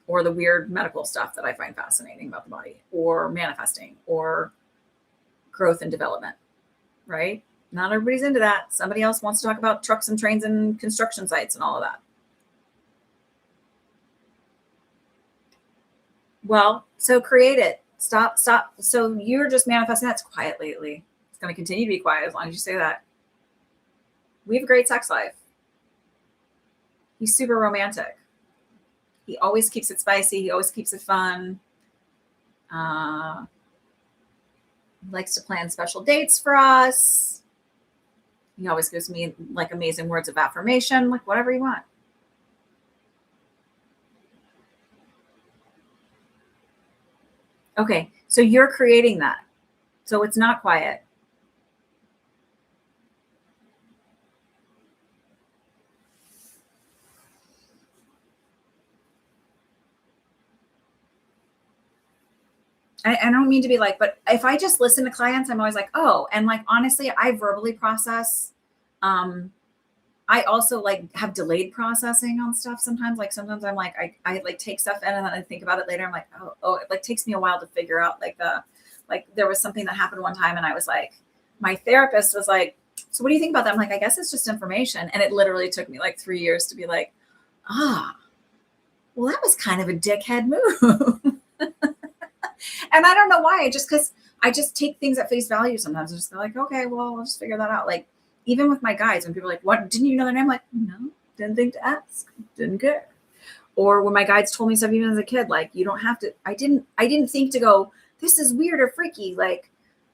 A: Or the weird medical stuff that I find fascinating about the body, or manifesting, or growth and development, right? Not everybody's into that. Somebody else wants to talk about trucks and trains and construction sites and all of that. Well, so create it. Stop. So you're just manifesting. That's quiet lately. It's going to continue to be quiet as long as you say that. We have a great sex life. He's super romantic. He always keeps it spicy. He always keeps it fun. Likes to plan special dates for us. He always gives me like amazing words of affirmation, like whatever you want. Okay. So you're creating that. So it's not quiet. I don't mean to be like, but if I just listen to clients, I'm always like, oh, and like, honestly, I verbally process. I also like have delayed processing on stuff sometimes. Like sometimes I'm like, I like take stuff in and then I think about it later. I'm like, oh, it like takes me a while to figure out like there was something that happened one time and I was like, my therapist was like, so what do you think about that? I'm like, I guess it's just information. And it literally took me like 3 years to be like, well, that was kind of a dickhead move. And I don't know why. Because I just take things at face value sometimes. I just go like, okay, well, I'll just figure that out. Like even with my guides, when people are like, what, didn't you know their name? I'm like, no, didn't think to ask, didn't care. Or when my guides told me stuff even as a kid, like you don't have to, I didn't think to go, this is weird or freaky. Like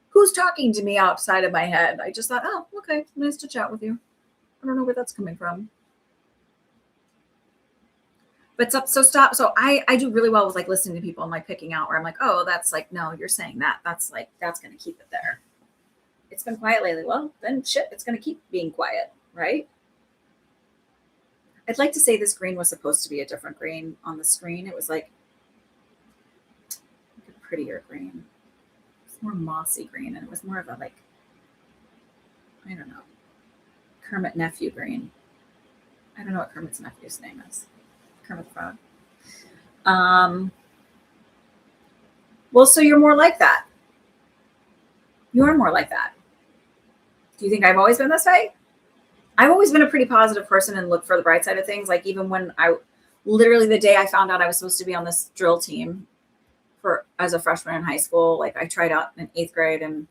A: who's talking to me outside of my head? I just thought, oh, okay, nice to chat with you. I don't know where that's coming from. But so stop. So I do really well with like listening to people and like picking out where I'm like, oh, that's like, no, you're saying that. That's like, that's going to keep it there. It's been quiet lately. Well, then shit, it's going to keep being quiet, right? I'd like to say this green was supposed to be a different green on the screen. It was like a prettier green. It's more mossy green. And it was more of a like, I don't know, Kermit nephew green. I don't know what Kermit's nephew's name is. Kermit the Frog. Well, so you're more like that. You're more like that. Do you think I've always been this way? I've always been a pretty positive person and look for the bright side of things. Like even when I literally the day I found out I was supposed to be on this drill team for as a freshman in high school, like I tried out in 8th grade and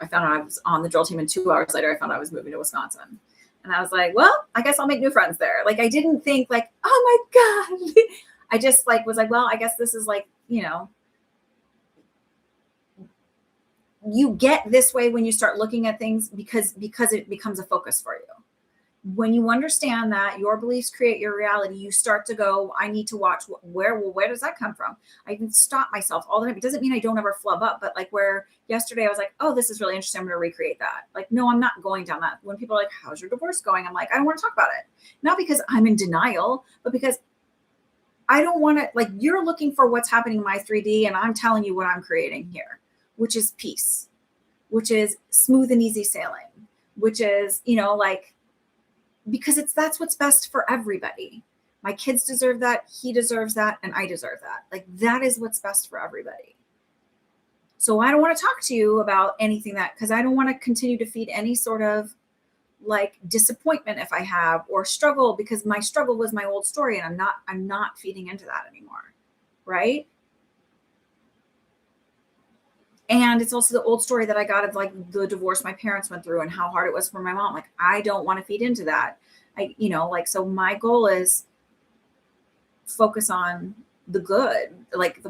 A: I found out I was on the drill team and 2 hours later I found out I was moving to Wisconsin. And I was like, well, I guess I'll make new friends there. Like I didn't think like, oh my God. I just like was like, well, I guess this is like, you know, you get this way when you start looking at things because it becomes a focus for you. When you understand that your beliefs create your reality, you start to go, I need to watch where does that come from? I can stop myself all the time. It doesn't mean I don't ever flub up, but like where yesterday I was like, oh, this is really interesting. I'm going to recreate that. Like, no, I'm not going down that. When people are like, how's your divorce going? I'm like, I don't want to talk about it. Not because I'm in denial, but because I don't want to, like, you're looking for what's happening in my 3D and I'm telling you what I'm creating here, which is peace, which is smooth and easy sailing, which is, you know, like, because that's what's best for everybody. My kids deserve that. He deserves that. And I deserve that. Like that is what's best for everybody. So I don't want to talk to you about anything because I don't want to continue to feed any sort of like disappointment if I have or struggle because my struggle was my old story and I'm not feeding into that anymore. Right. And it's also the old story that I got of like the divorce my parents went through and how hard it was for my mom. Like, I don't want to feed into that. So my goal is focus on the good, like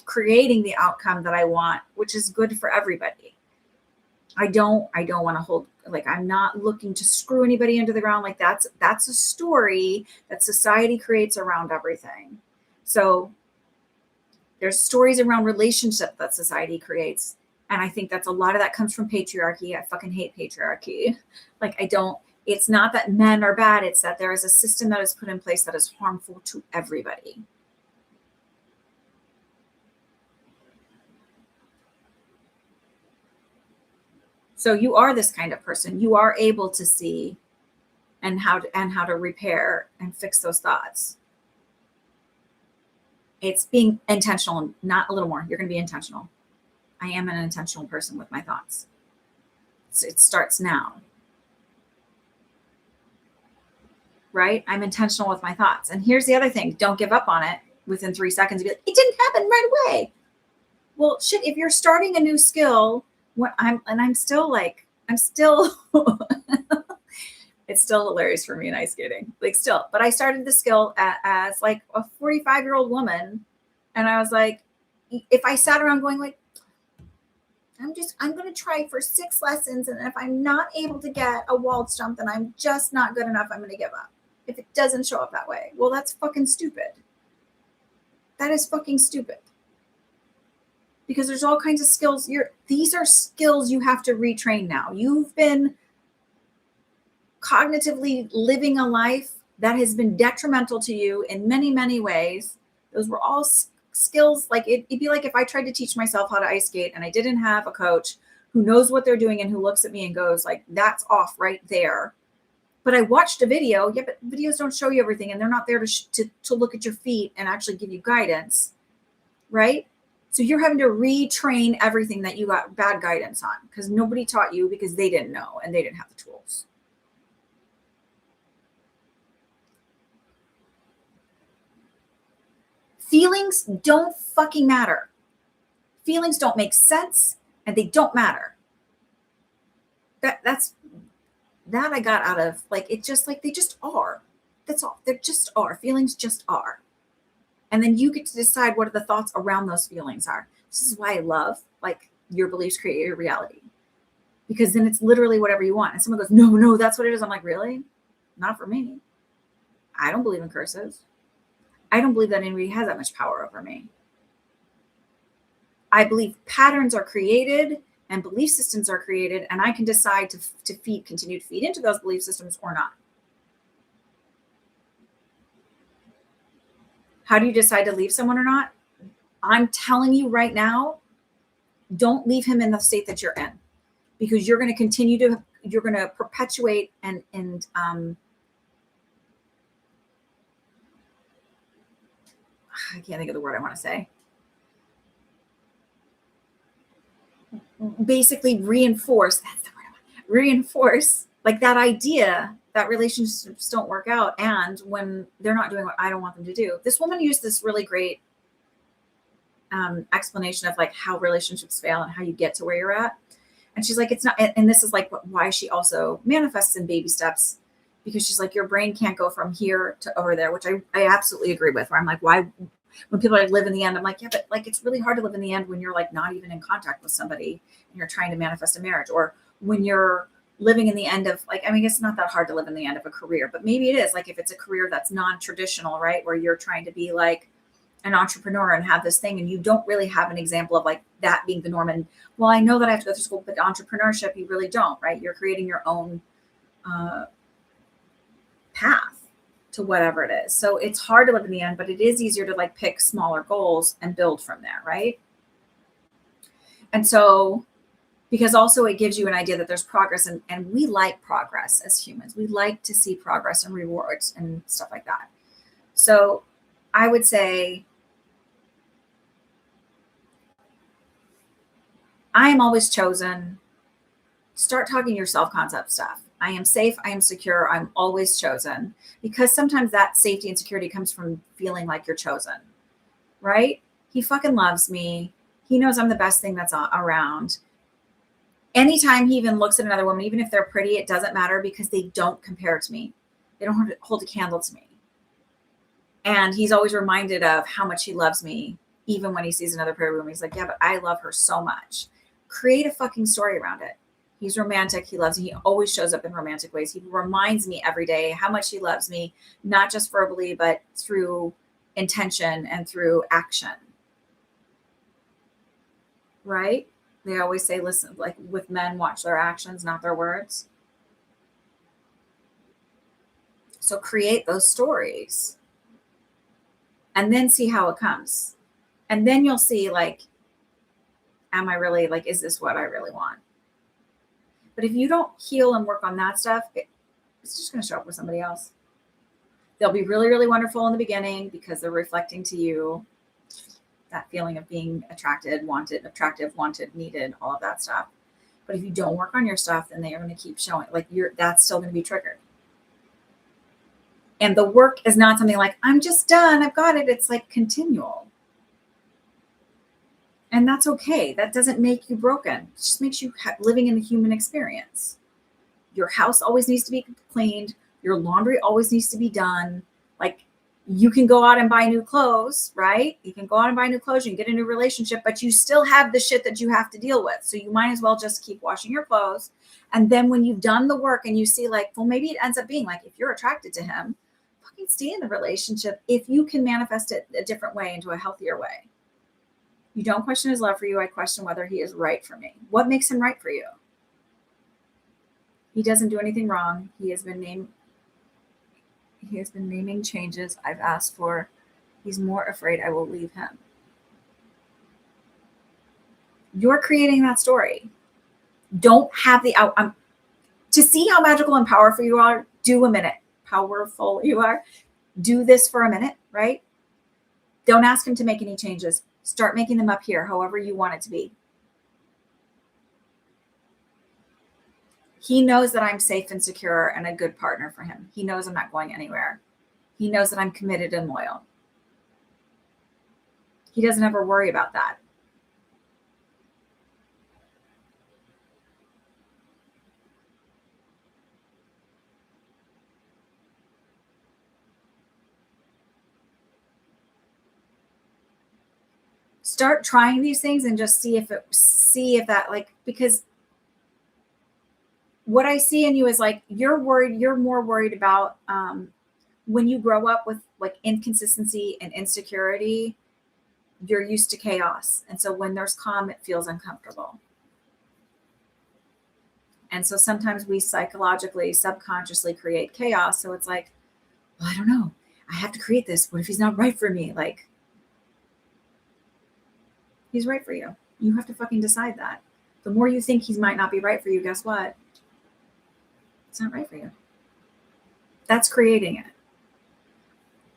A: creating the outcome that I want, which is good for everybody. I don't want to hold, like, I'm not looking to screw anybody into the ground. Like that's a story that society creates around everything. So there's stories around relationship that society creates. And I think that's a lot of that comes from patriarchy. I fucking hate patriarchy. Like it's not that men are bad. It's that there is a system that is put in place that is harmful to everybody. So you are this kind of person. You are able to see and how to repair and fix those thoughts. It's being intentional, not a little more. You're going to be intentional. I am an intentional person with my thoughts. It starts now. Right? I'm intentional with my thoughts. And here's the other thing. Don't give up on it within 3 seconds. Be like, it didn't happen right away. Well, shit, if you're starting a new skill, it's still hilarious for me in ice skating. Like still, but I started the skill as like a 45-year-old woman. And I was like, if I sat around going like, I'm going to try for 6 lessons. And if I'm not able to get a wall jump, then I'm just not good enough. I'm going to give up. If it doesn't show up that way. Well, that's fucking stupid. That is fucking stupid. because there's all kinds of skills. These are skills you have to retrain now. You've been cognitively living a life that has been detrimental to you in many, many ways. Those were all skills. Like it'd be like if I tried to teach myself how to ice skate and I didn't have a coach who knows what they're doing and who looks at me and goes like, that's off right there. But I watched a video. Yeah, but videos don't show you everything, and they're not there to look at your feet and actually give you guidance, right? So you're having to retrain everything that you got bad guidance on because nobody taught you because they didn't know and they didn't have the tools. Feelings don't fucking matter. Feelings don't make sense and they don't matter. That's I got out of like, it's just like, they just are. That's all. They just are. Feelings just are. And then you get to decide what the thoughts around those feelings are. This is why I love like your beliefs create your reality, because then it's literally whatever you want. And someone goes, no, that's what it is. I'm like, really? Not for me. I don't believe in curses. I don't believe that anybody has that much power over me. I believe patterns are created and belief systems are created, and I can decide to continue to feed into those belief systems or not. How do you decide to leave someone or not? I'm telling you right now, don't leave him in the state that you're in, because you're going to perpetuate and I can't think of the word I want to say. Basically reinforce like that idea that relationships don't work out, and when they're not doing what I don't want them to do. This woman used this really great explanation of like how relationships fail and how you get to where you're at. And she's like, it's not, and this is like why she also manifests in baby steps, because she's like, your brain can't go from here to over there, which I absolutely agree with, where I'm like, why, when people are like live in the end, I'm like, yeah, but like, it's really hard to live in the end when you're like not even in contact with somebody and you're trying to manifest a marriage, or when you're living in the end of like, I mean, it's not that hard to live in the end of a career, but maybe it is like, if it's a career that's non-traditional, right? Where you're trying to be like an entrepreneur and have this thing, and you don't really have an example of like that being the norm. And well, I know that I have to go through school, but entrepreneurship, you really don't, right? You're creating your own path to whatever it is. So it's hard to live in the end, but it is easier to like pick smaller goals and build from there, right? And so, because also it gives you an idea that there's progress, and we like progress as humans. We like to see progress and rewards and stuff like that. So I would say I am always chosen. Start talking your self-concept stuff. I am safe. I am secure. I'm always chosen, because sometimes that safety and security comes from feeling like you're chosen, right? He fucking loves me. He knows I'm the best thing that's around. Anytime he even looks at another woman, even if they're pretty, it doesn't matter, because they don't compare to me. They don't hold a candle to me. And he's always reminded of how much he loves me, even when he sees another pretty woman. He's like, yeah, but I love her so much. Create a fucking story around it. He's romantic. He loves me. He always shows up in romantic ways. He reminds me every day how much he loves me, not just verbally, but through intention and through action. Right? They always say, listen, like with men, watch their actions, not their words. So create those stories and then see how it comes. And then you'll see, like, am I really, like, is this what I really want? But if you don't heal and work on that stuff, it's just going to show up with somebody else. They'll be really, really wonderful in the beginning because they're reflecting to you that feeling of being attractive, wanted, needed, all of that stuff. But if you don't work on your stuff, then they are going to keep showing, like, that's still going to be triggered. And the work is not something like, I'm just done, I've got it. It's like continual. And that's okay. That doesn't make you broken. It just makes you living in the human experience. Your house always needs to be cleaned. Your laundry always needs to be done. Like, you can go out and buy new clothes, right? You can go out and buy new clothes. You can get a new relationship, but you still have the shit that you have to deal with. So you might as well just keep washing your clothes. And then when you've done the work and you see, like, well, maybe it ends up being like, if you're attracted to him, fucking stay in the relationship if you can manifest it a different way, into a healthier way. You don't question his love for you. I question whether he is right for me. What makes him right for you? He doesn't do anything wrong. He has been naming changes I've asked for. He's more afraid I will leave him. You're creating that story. Don't have the outcome. To see how magical and powerful you are, do a minute. Powerful you are. Do this for a minute, right? Don't ask him to make any changes. Start making them up here, however you want it to be. He knows that I'm safe and secure and a good partner for him. He knows I'm not going anywhere. He knows that I'm committed and loyal. He doesn't ever worry about that. Start trying these things and just see if that, like, because what I see in you is like, you're more worried about when you grow up with like inconsistency and insecurity, you're used to chaos. And so when there's calm, it feels uncomfortable. And so sometimes we psychologically, subconsciously create chaos. So it's like, well, I don't know. I have to create this. What if he's not right for me? Like, he's right for you. You have to fucking decide that. The more you think he might not be right for you, guess what? It's not right for you. That's creating it.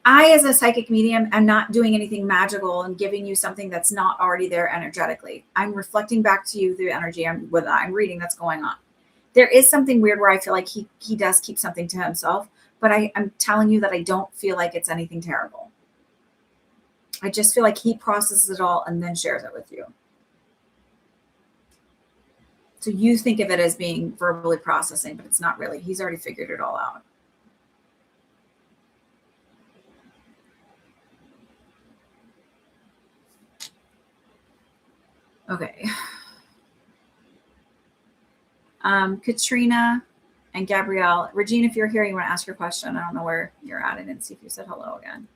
A: I, as a psychic medium, am not doing anything magical and giving you something that's not already there energetically. I'm reflecting back to you the energy I'm reading that's going on. There is something weird where I feel like he does keep something to himself, but I'm telling you that I don't feel like it's anything terrible. I just feel like he processes it all and then shares it with you. So you think of it as being verbally processing, but it's not really. He's already figured it all out. Okay. Katrina and Gabrielle. Regine, if you're here, you want to ask your question. I don't know where you're at. I didn't see if you said hello again.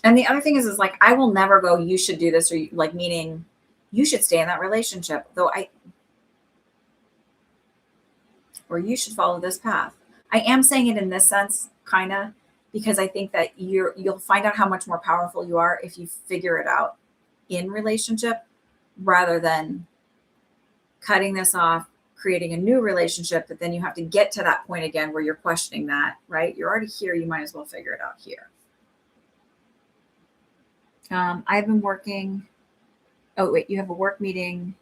A: And the other thing is like, I will never go, you should do this, or like, meaning you should stay in that relationship, or you should follow this path. I am saying it in this sense, kind of, because I think that you'll find out how much more powerful you are if you figure it out in relationship, rather than cutting this off, creating a new relationship, but then you have to get to that point again where you're questioning that, right? You're already here. You might as well figure it out here. I've been working. Oh, wait, you have a work meeting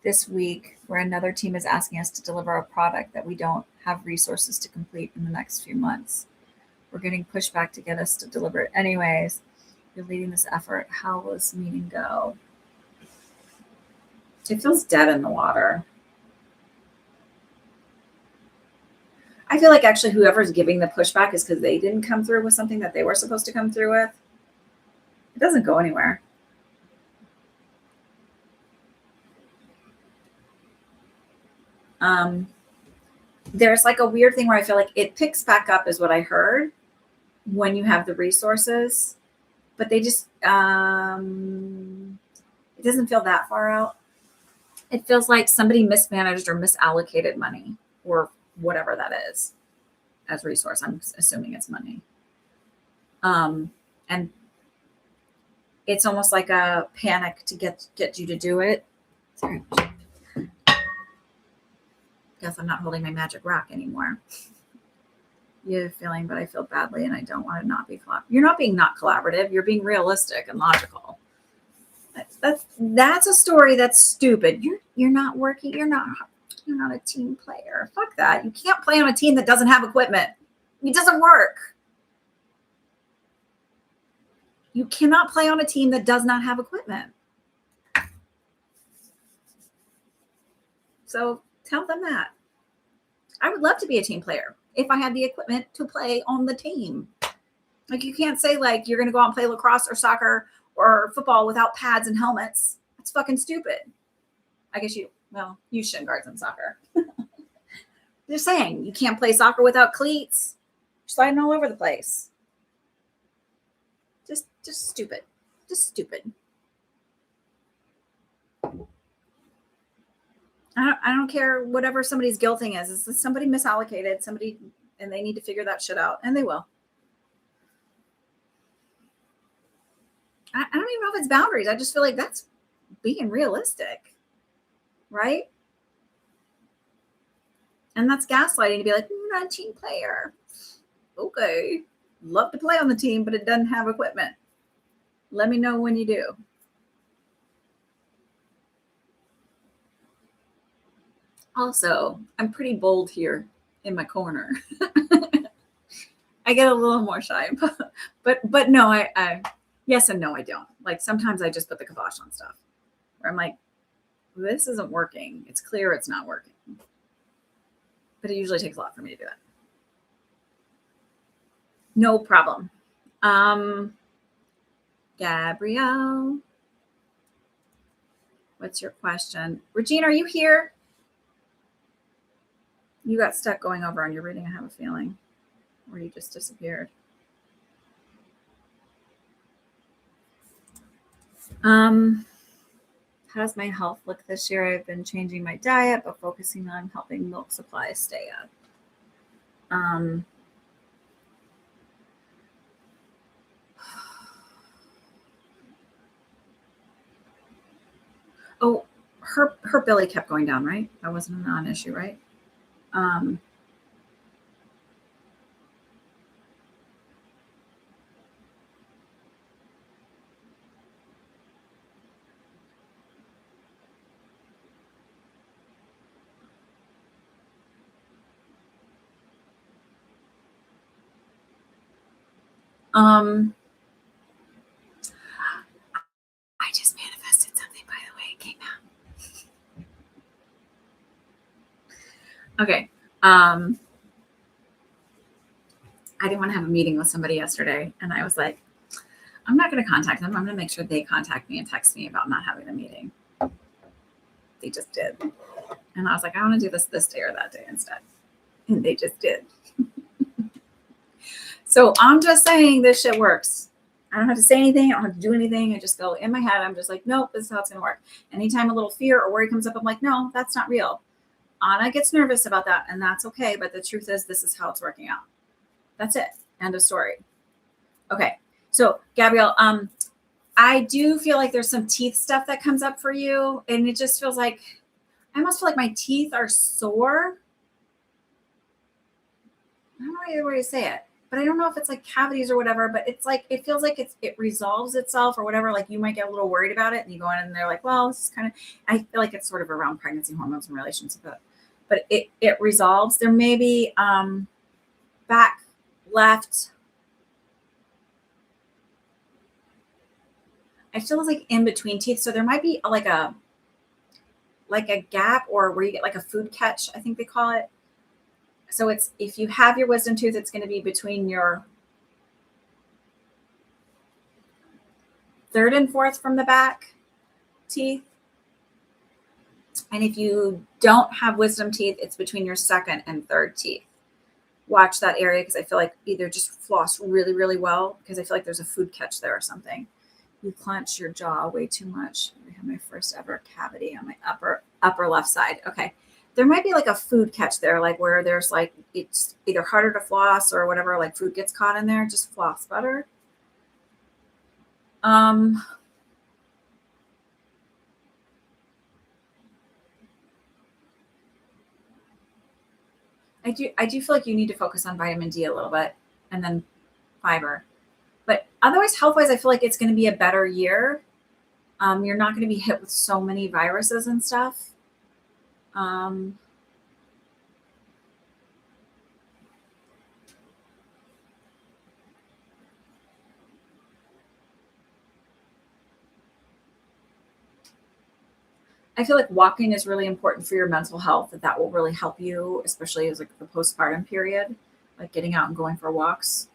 A: this week where another team is asking us to deliver a product that we don't have resources to complete in the next few months. We're getting pushback to get us to deliver it anyways. You're leading this effort. How will this meeting go? It feels dead in the water. I feel like actually whoever's giving the pushback is because they didn't come through with something that they were supposed to come through with. It doesn't go anywhere. There's like a weird thing where I feel like it picks back up, is what I heard, when you have the resources, but they just, it doesn't feel that far out. It feels like somebody mismanaged or misallocated money, or whatever that is, as resource. I'm assuming it's money. And it's almost like a panic to get you to do it. Sorry. Guess I'm not holding my magic rock anymore. You have a feeling, but I feel badly and I don't want to not be collaborative. You're not being not collaborative. You're being realistic and logical. That's a story that's stupid. You're not working. You're not a team player. Fuck that. You can't play on a team that doesn't have equipment. It doesn't work. You cannot play on a team that does not have equipment. So tell them that. I would love to be a team player if I had the equipment to play on the team. Like, you can't say like you're going to go out and play lacrosse or soccer or football without pads and helmets. That's fucking stupid. I guess you use shin guards in soccer. They're saying you can't play soccer without cleats. You're sliding all over the place. Just stupid. Just stupid. I don't care whatever somebody's guilting is somebody misallocated, somebody, and they need to figure that shit out, and they will. I don't even know if it's boundaries. I just feel like that's being realistic, right? And that's gaslighting to be like, I'm not a team player. Okay. Love to play on the team, but it doesn't have equipment. Let me know when you do. Also, I'm pretty bold here in my corner. I get a little more shy, but no, I yes and no, I don't. Like sometimes I just put the kibosh on stuff where I'm like, this isn't working. It's clear it's not working. But it usually takes a lot for me to do that. No problem. Gabrielle, what's your question? Regina, are you here? You got stuck going over on your reading, I have a feeling. Or you just disappeared. How does my health look this year? I've been changing my diet, but focusing on helping milk supply stay up. Oh, her belly kept going down, right? That wasn't a non-issue, right? I just manifested something, by the way. It came out. Okay. I didn't want to have a meeting with somebody yesterday, and I was like, I'm not going to contact them. I'm going to make sure they contact me and text me about not having a meeting. They just did. And I was like, I want to do this day or that day instead. And they just did. So I'm just saying this shit works. I don't have to say anything. I don't have to do anything. I just go in my head. I'm just like, nope, this is how it's going to work. Anytime a little fear or worry comes up, I'm like, no, that's not real. Anna gets nervous about that, and that's okay. But the truth is, this is how it's working out. That's it. End of story. Okay. So, Gabrielle, I do feel like there's some teeth stuff that comes up for you, and it just feels like I almost feel like my teeth are sore. I don't know either way to say it, but I don't know if it's like cavities or whatever, but it's like, it feels like it resolves itself or whatever. Like you might get a little worried about it and you go in and they're like, well, this is kind of, I feel like it's sort of around pregnancy hormones and relations, but it resolves. There may be back left. I feel like in between teeth. So there might be like a gap or where you get like a food catch, I think they call it. So it's, if you have your wisdom tooth, it's going to be between your third and fourth from the back teeth. And if you don't have wisdom teeth, it's between your second and third teeth. Watch that area because I feel like either just floss really, really well because I feel like there's a food catch there or something. You clench your jaw way too much. I have my first ever cavity on my upper left side. Okay. There might be like a food catch there, like where there's like, it's either harder to floss or whatever, like food gets caught in there. Just floss better. I do feel like you need to focus on vitamin D a little bit and then fiber. But otherwise, health-wise, I feel like it's going to be a better year. You're not going to be hit with so many viruses and stuff. I feel like walking is really important for your mental health, that will really help you, especially as like the postpartum period, like getting out and going for walks.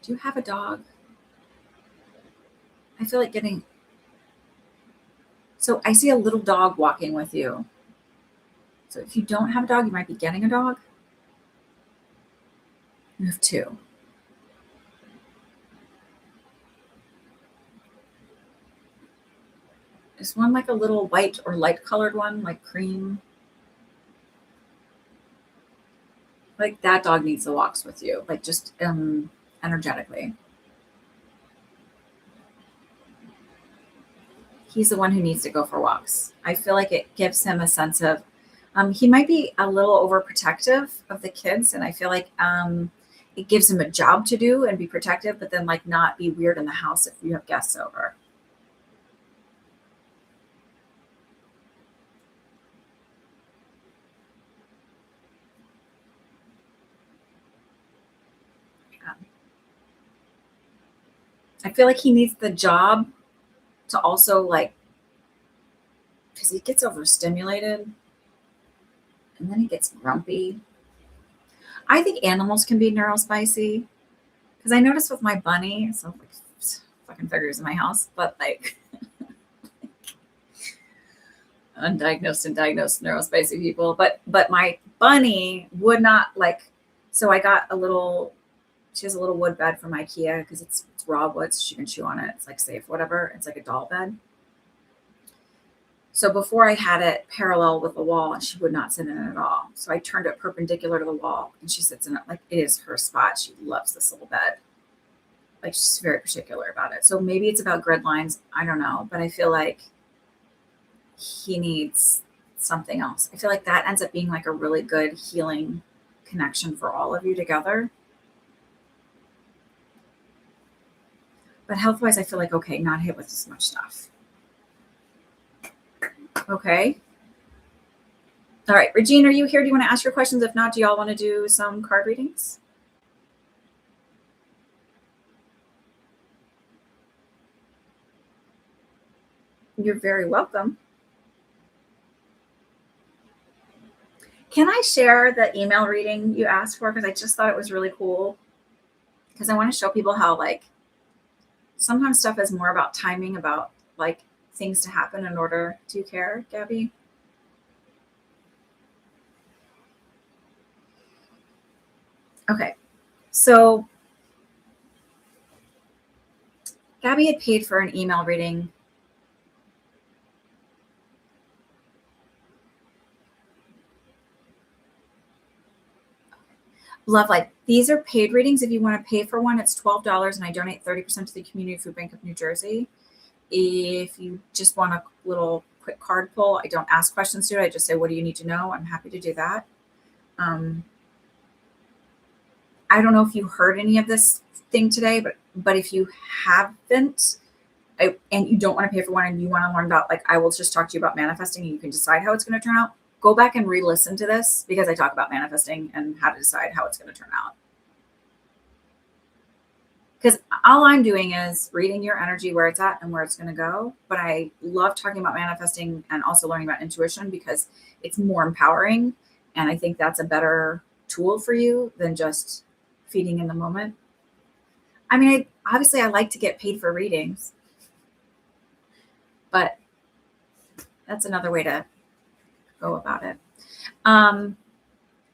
A: Do you have a dog? I feel like getting So I see a little dog walking with you. So if you don't have a dog, you might be getting a dog. You have two. Is one like a little white or light colored one, like cream? Like that dog needs the walks with you, like just energetically. He's the one who needs to go for walks. I feel like it gives him a sense of, he might be a little overprotective of the kids. And I feel like it gives him a job to do and be protective, but then like not be weird in the house if you have guests over. Yeah. I feel like he needs the job to also like, because he gets overstimulated and then he gets grumpy. I think animals can be neurospicy because I noticed with my bunny, so like fucking figures in my house, but like undiagnosed and diagnosed neurospicy people. But my bunny would not like. So I got a little. She has a little wood bed from IKEA because it's raw wood, so she can chew on it. It's like safe, whatever. It's like a doll bed. So before I had it parallel with the wall, and she would not sit in it at all. So I turned it perpendicular to the wall, and she sits in it like it is her spot. She loves this little bed. Like she's very particular about it. So maybe it's about grid lines. I don't know, but I feel like he needs something else. I feel like that ends up being like a really good healing connection for all of you together. But health wise, I feel like, okay, not hit with as much stuff. Okay. All right. Regine, are you here? Do you want to ask your questions? If not, do y'all want to do some card readings? You're very welcome. Can I share the email reading you asked for? Because I just thought it was really cool. Because I want to show people how like sometimes stuff is more about timing, about like things to happen in order to care, Gabby. Okay. So Gabby had paid for an email reading. Love Life. These are paid readings. If you want to pay for one, it's $12 and I donate 30% to the Community Food Bank of New Jersey. If you just want a little quick card pull, I don't ask questions to it. I just say, what do you need to know? I'm happy to do that. I don't know if you heard any of this thing today, but if you haven't, and you don't want to pay for one and you want to learn about, like, I will just talk to you about manifesting and you can decide how it's going to turn out. Go back and re-listen to this because I talk about manifesting and how to decide how it's going to turn out. Because all I'm doing is reading your energy, where it's at and where it's going to go. But I love talking about manifesting and also learning about intuition because it's more empowering. And I think that's a better tool for you than just feeding in the moment. I mean, obviously I like to get paid for readings, but that's another way to go about it.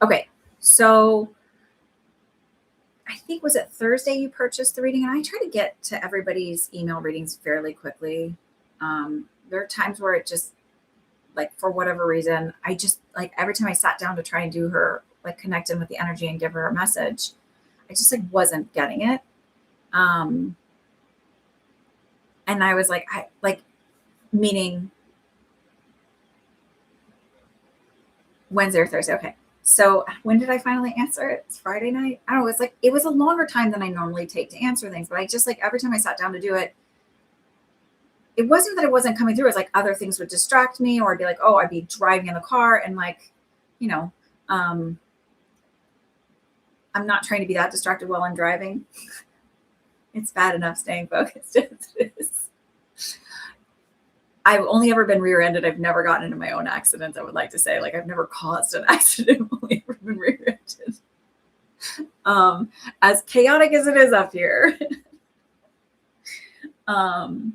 A: Okay. So I think, was it Thursday you purchased the reading? And I try to get to everybody's email readings fairly quickly. There are times where it just, like, for whatever reason, I just, like, every time I sat down to try and do her, like, connect in with the energy and give her a message, I just, like, wasn't getting it. And I was like, meaning Wednesday or Thursday. Okay. So when did I finally answer it? It's Friday night. I don't know. It was a longer time than I normally take to answer things, but I just, like, every time I sat down to do it, it wasn't that it wasn't coming through. It was like other things would distract me, or I'd be like, oh, I'd be driving in the car and, like, I'm not trying to be that distracted while I'm driving. It's bad enough staying focused as it is. I've only ever been rear-ended. I've never gotten into my own accidents. I would like to say, like, I've never caused an accident. I've only ever been rear-ended. As chaotic as it is up here. And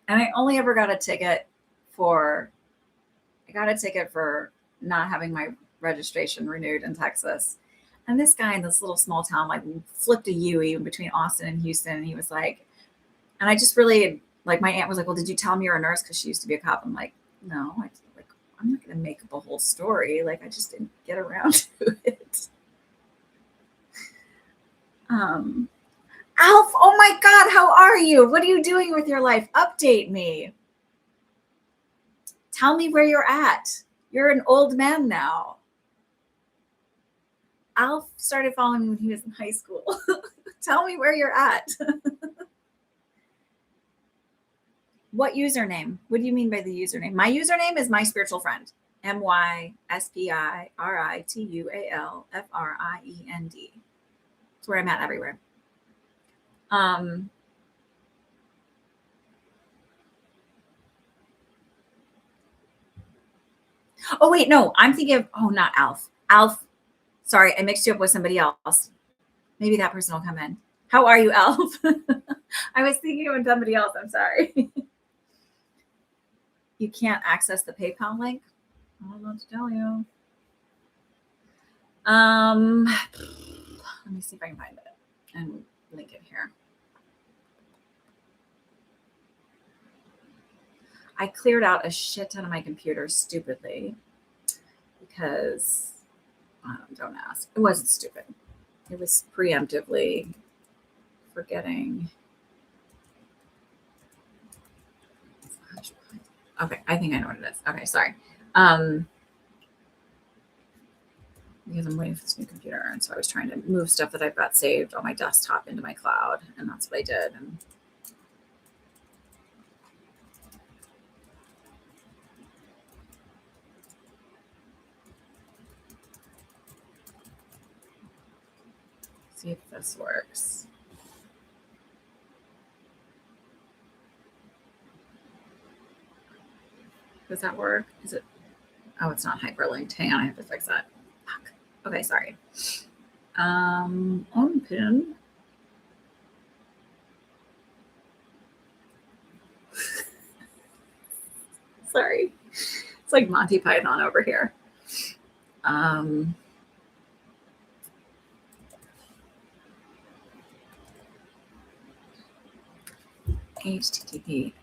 A: I only ever got a ticket I got a ticket for not having my registration renewed in Texas. And this guy in this little small town like flipped a U between Austin and Houston. And he was like, and I just really like, my aunt was like, well, did you tell him you're a nurse? Because she used to be a cop. I'm like, no, I'm not going to make up a whole story. Like, I just didn't get around to it. Alf, oh my God, how are you? What are you doing with your life? Update me. Tell me where you're at. You're an old man now. Alf started following me when he was in high school. Tell me where you're at. What username? What do you mean by the username? My username is MySpiritualFriend. MySpiritualFriend. That's where I'm at everywhere. Oh, wait, no, I'm thinking of, not Alf. Alf, sorry, I mixed you up with somebody else. Maybe that person will come in. How are you, Alf? I was thinking of somebody else. I'm sorry. You can't access the PayPal link? I don't know what to tell you. Let me see if I can find it and link it here. I cleared out a shit ton of my computer stupidly because, don't ask. It wasn't stupid. It was preemptively forgetting. Okay, I think I know what it is. Okay, sorry. Because I'm waiting for this new computer, and so I was trying to move stuff that I've got saved on my desktop into my cloud, and that's what I did. And see if this works. Does that work? Is it? Oh, it's not hyperlinked. Hang on, I have to fix that. Fuck. Okay, sorry. Open. Sorry. It's like Monty Python over here. HTTPS.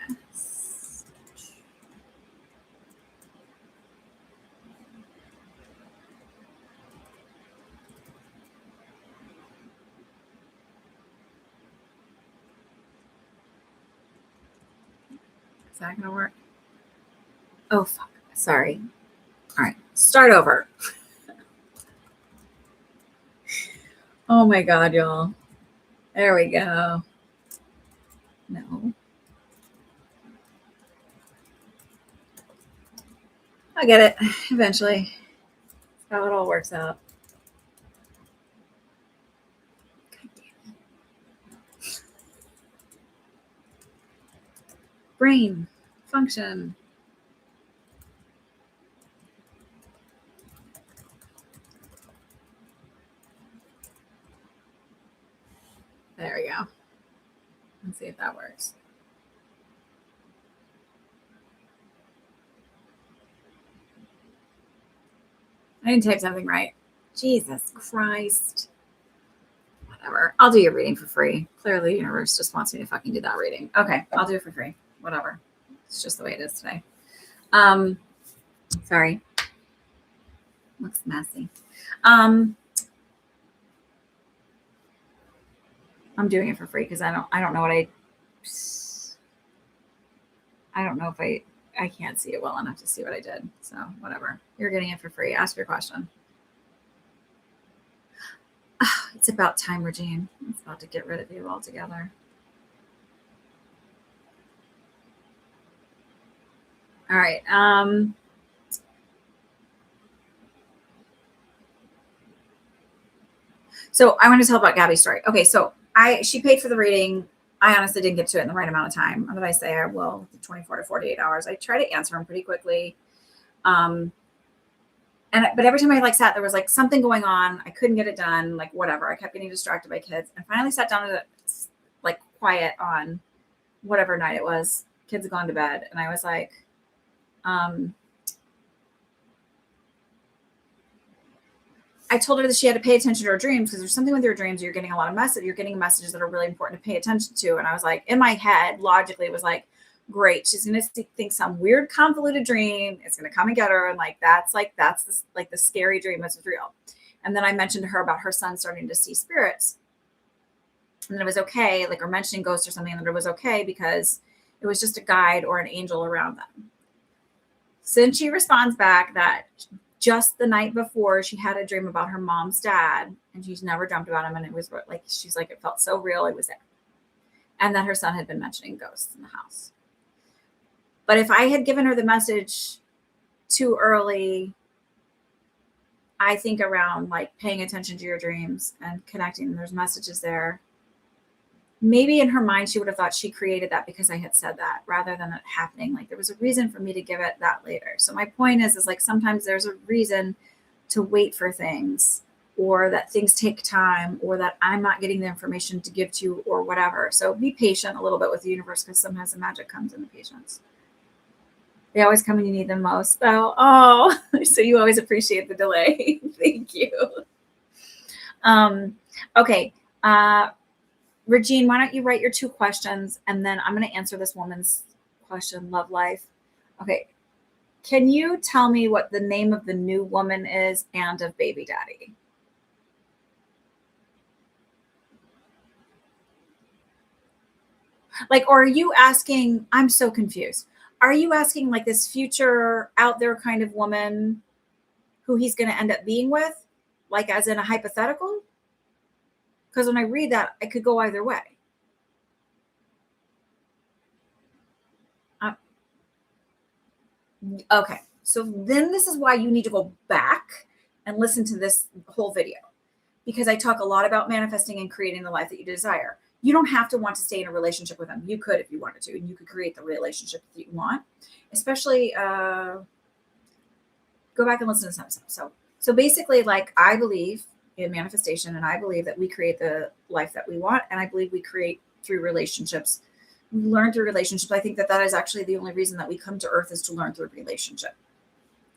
A: Is that going to work? Oh, fuck. Sorry. All right. Start over. Oh, my God, y'all. There we go. No. I'll get it eventually. That's how it all works out. God damn it. Brain function. There we go. Let's see if that works. I didn't type something right. Jesus Christ. Whatever. I'll do your reading for free. Clearly, the universe just wants me to fucking do that reading. Okay, I'll do it for free. Whatever. It's just the way it is today. Sorry. Looks messy. I'm doing it for free because I don't know what I don't know if I can't see it well enough to see what I did. So whatever. You're getting it for free. Ask your question. It's about time, Regine. It's about to get rid of you altogether. All right. So I want to tell about Gabby's story. Okay, so she paid for the reading. I honestly didn't get to it in the right amount of time. What did I say? I will 24 to 48 hours. I try to answer them pretty quickly. But every time I sat, there was something going on. I couldn't get it done. Whatever. I kept getting distracted by kids. And finally sat down to quiet on whatever night it was. Kids had gone to bed. And I was like, I told her that she had to pay attention to her dreams because there's something with your dreams. You're getting a lot of messages. You're getting messages that are really important to pay attention to. And I was like, in my head, logically, it was like, great. She's going to think some weird convoluted dream. It's going to come and get her. And that's the scary dream that's real. And then I mentioned to her about her son starting to see spirits. And then it was okay, like, or mentioning ghosts or something, and that it was okay because it was just a guide or an angel around them. Since she responds back that just the night before she had a dream about her mom's dad, and she's never dreamt about him, and it was like, she's like, it felt so real, it was there. And that her son had been mentioning ghosts in the house. But if I had given her the message too early, I think around like paying attention to your dreams and connecting, there's messages there. Maybe in her mind, she would have thought she created that because I had said that rather than it happening. Like there was a reason for me to give it that later. So my point is like sometimes there's a reason to wait for things, or that things take time, or that I'm not getting the information to give to you, or whatever. So be patient a little bit with the universe because sometimes the magic comes in the patience. They always come when you need them most. So, so you always appreciate the delay. Thank you. Okay. Regine, why don't you write your 2 questions and then I'm going to answer this woman's question, love life. Okay. Can you tell me what the name of the new woman is and of baby daddy? Like, or are you asking, I'm so confused. Are you asking like this future out there kind of woman who he's going to end up being with? Like as in a hypothetical? Because when I read that, it could go either way. Okay. So then this is why you need to go back and listen to this whole video, because I talk a lot about manifesting and creating the life that you desire. You don't have to want to stay in a relationship with them. You could if you wanted to, and you could create the relationship that you want. Especially go back and listen to some stuff. So basically, like, I believe in manifestation, and I believe that we create the life that we want, and I believe we create through relationships. We learn through relationships. I think that is actually the only reason that we come to Earth is to learn through relationship,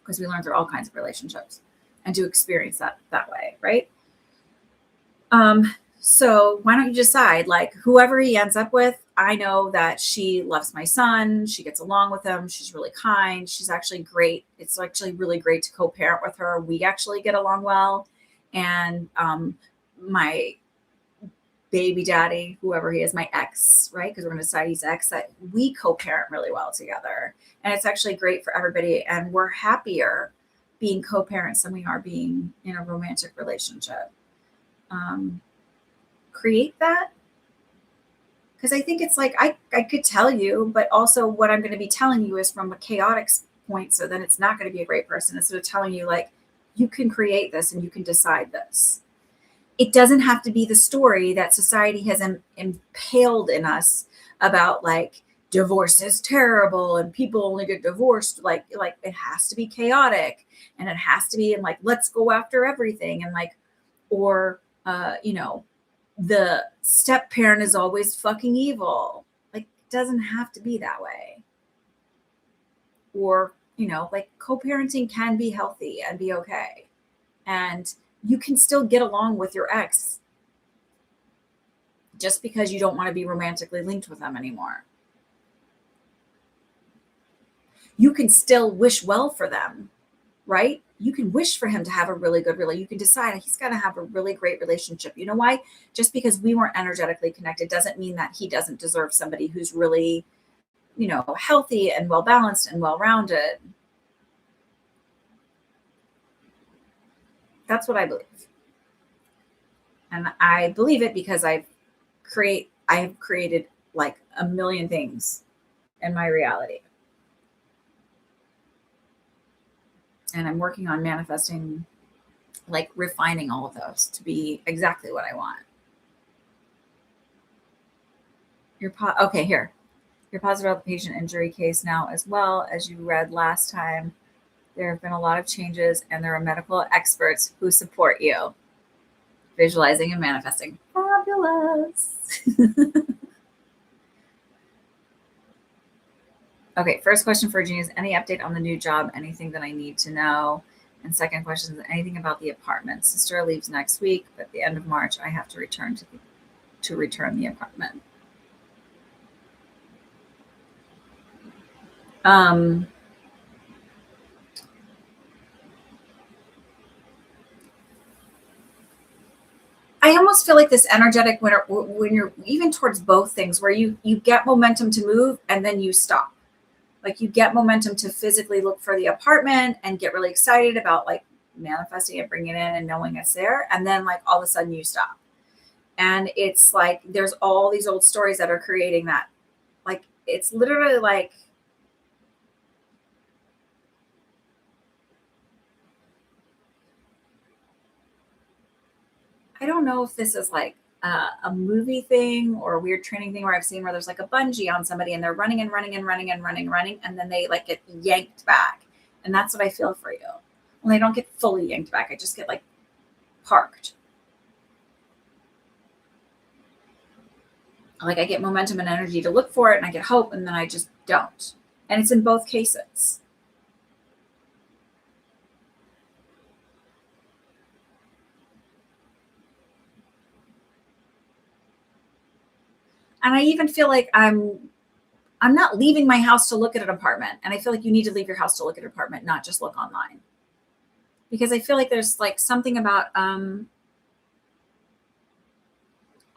A: because we learn through all kinds of relationships and to experience that way, right? So why don't you decide, like, whoever he ends up with, I know that she loves my son. She gets along with him. She's really kind. She's actually great. It's actually really great to co-parent with her. We actually get along well. And my baby daddy, whoever he is, my ex, right? Because we're going to decide he's ex, that we co-parent really well together. And it's actually great for everybody. And we're happier being co-parents than we are being in a romantic relationship. Create that. Because I think it's like, I could tell you, but also what I'm going to be telling you is from a chaotic point. So then it's not going to be a great person. Instead of telling you, like, you can create this and you can decide this. It doesn't have to be the story that society has impaled in us about, like, divorce is terrible and people only get divorced. Like it has to be chaotic, and it has to be, and like, let's go after everything. And like, or, the step parent is always fucking evil. Like, it doesn't have to be that way. Or, like, co-parenting can be healthy and be okay. And you can still get along with your ex just because you don't want to be romantically linked with them anymore. You can still wish well for them, right? You can wish for him to have a really good relationship. You can decide he's got to have a really great relationship. You know why? Just because we weren't energetically connected doesn't mean that he doesn't deserve somebody who's really, healthy and well-balanced and well-rounded. That's what I believe. And I believe it because I have created like a million things in my reality. And I'm working on manifesting, like refining all of those to be exactly what I want. Okay, here. You're positive about the patient injury case now as well. As you read last time, there have been a lot of changes and there are medical experts who support you. Visualizing and manifesting. Fabulous. Okay, first question for Jean is any update on the new job? Anything that I need to know? And second question is anything about the apartment? Sister leaves next week, but at the end of March, I have to return the apartment. I almost feel like this energetic when you're even towards both things, where you get momentum to move and then you stop. Like you get momentum to physically look for the apartment and get really excited about like manifesting it, bringing it in and knowing it's there. And then like all of a sudden you stop. And it's like there's all these old stories that are creating that. Like it's literally like I don't know if this is like a movie thing or a weird training thing where I've seen where there's like a bungee on somebody and they're running and running and running and running, running, and then they like get yanked back. And that's what I feel for you. Well, I don't get fully yanked back. I just get like parked. Like I get momentum and energy to look for it and I get hope and then I just don't. And it's in both cases. And I even feel like I'm not leaving my house to look at an apartment. And I feel like you need to leave your house to look at an apartment, not just look online. Because I feel like there's like something about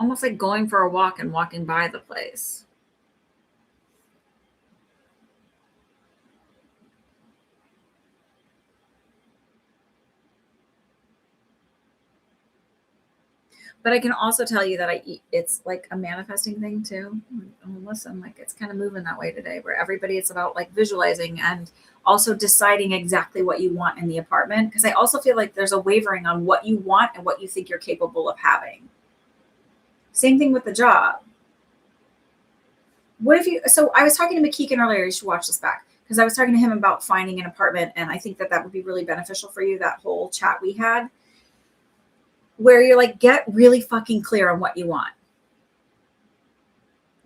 A: almost like going for a walk and walking by the place. But I can also tell you that it's like a manifesting thing too. Oh, listen, like it's kind of moving that way today where everybody it's about like visualizing and also deciding exactly what you want in the apartment. Because I also feel like there's a wavering on what you want and what you think you're capable of having. Same thing with the job. What if you, so I was talking to McKeegan earlier, you should watch this back because I was talking to him about finding an apartment. And I think that that would be really beneficial for you. That whole chat we had where you're like, get really fucking clear on what you want.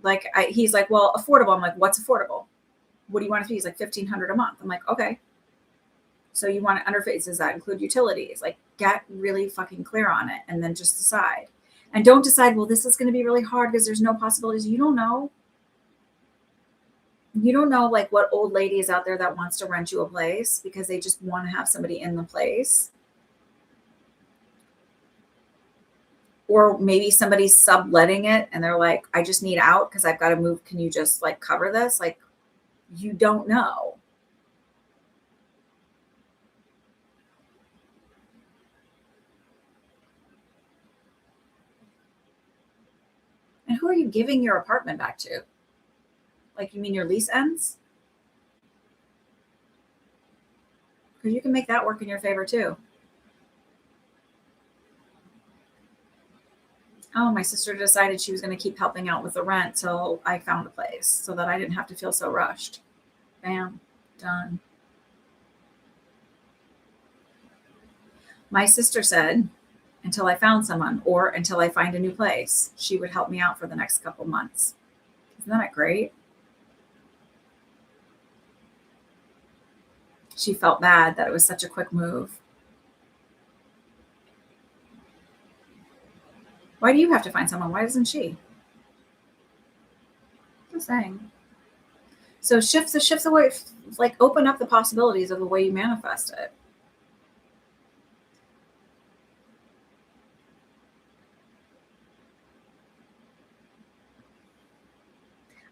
A: Like he's like, well, affordable. I'm like, what's affordable? What do you want to be? He's like $1,500 a month. I'm like, okay. So you want to interface? Does that include utilities? Like get really fucking clear on it and then just decide. And don't decide, well, this is going to be really hard because there's no possibilities. You don't know. You don't know like what old lady is out there that wants to rent you a place because they just want to have somebody in the place. Or maybe somebody's subletting it and they're like, I just need out because I've got to move. Can you just like cover this? Like, you don't know. And who are you giving your apartment back to? Like, you mean your lease ends? Because you can make that work in your favor too. Oh, my sister decided she was going to keep helping out with the rent till I found a place so that I didn't have to feel so rushed. Bam, done. My sister said, until I found someone or until I find a new place, she would help me out for the next couple months. Isn't that great? She felt bad that it was such a quick move. Why do you have to find someone? Why doesn't she? Just saying. So shifts the way, like open up the possibilities of the way you manifest it.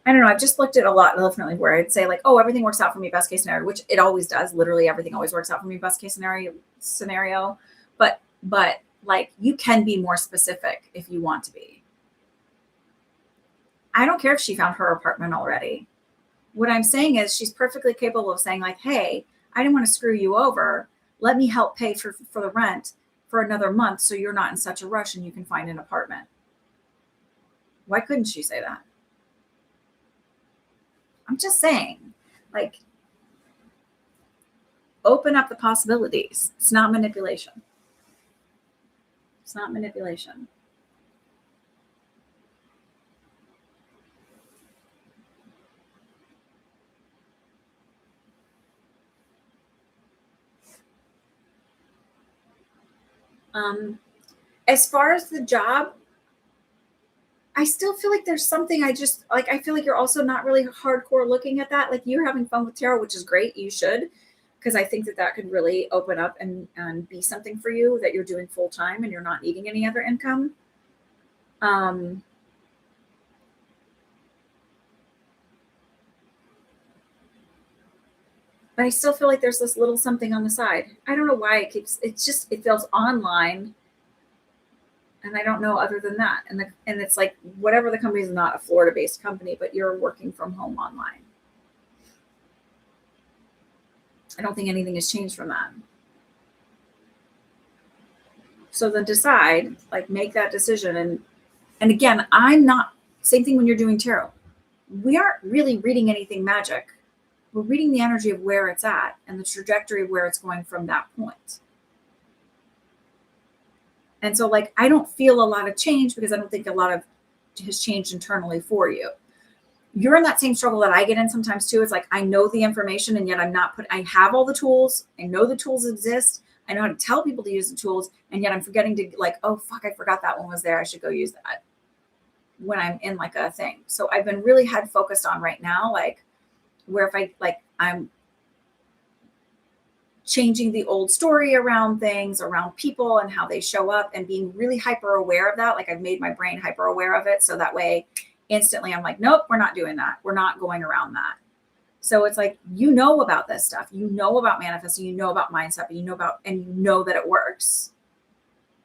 A: I don't know. I've just looked at a lot differently where I'd say like, oh, everything works out for me, best case scenario, which it always does. Literally everything always works out for me, best case scenario. But like you can be more specific if you want to be. I don't care if she found her apartment already. What I'm saying is she's perfectly capable of saying like, hey, I didn't want to screw you over. Let me help pay for the rent for another month so you're not in such a rush and you can find an apartment. Why couldn't she say that? I'm just saying, like, open up the possibilities. It's not manipulation. It's not manipulation. As far as the job, I still feel like there's something I feel like you're also not really hardcore looking at that. Like you're having fun with tarot, which is great. You should, because I think that could really open up and be something for you that you're doing full time and you're not needing any other income. But I still feel like there's this little something on the side. I don't know why it feels online. And I don't know other than that. And it's like, whatever the company is not a Florida based company, but you're working from home online. I don't think anything has changed from that. So then decide, like make that decision. And again, I'm not, same thing when you're doing tarot. We aren't really reading anything magic. We're reading the energy of where it's at and the trajectory of where it's going from that point. And so like, I don't feel a lot of change because I don't think a lot of has changed internally for you. You're in that same struggle that I get in sometimes too. It's like, I know the information and yet I have all the tools. I know the tools exist. I know how to tell people to use the tools. And yet I'm forgetting to like, oh, fuck, I forgot that one was there. I should go use that when I'm in like a thing. So I've been really head focused on right now, like where if I'm changing the old story around things, around people and how they show up and being really hyper aware of that. Like I've made my brain hyper aware of it. So that way instantly I'm like, nope, we're not doing that. We're not going around that. So it's like, you know about this stuff, you know about manifesting, you know about mindset, and you know that it works.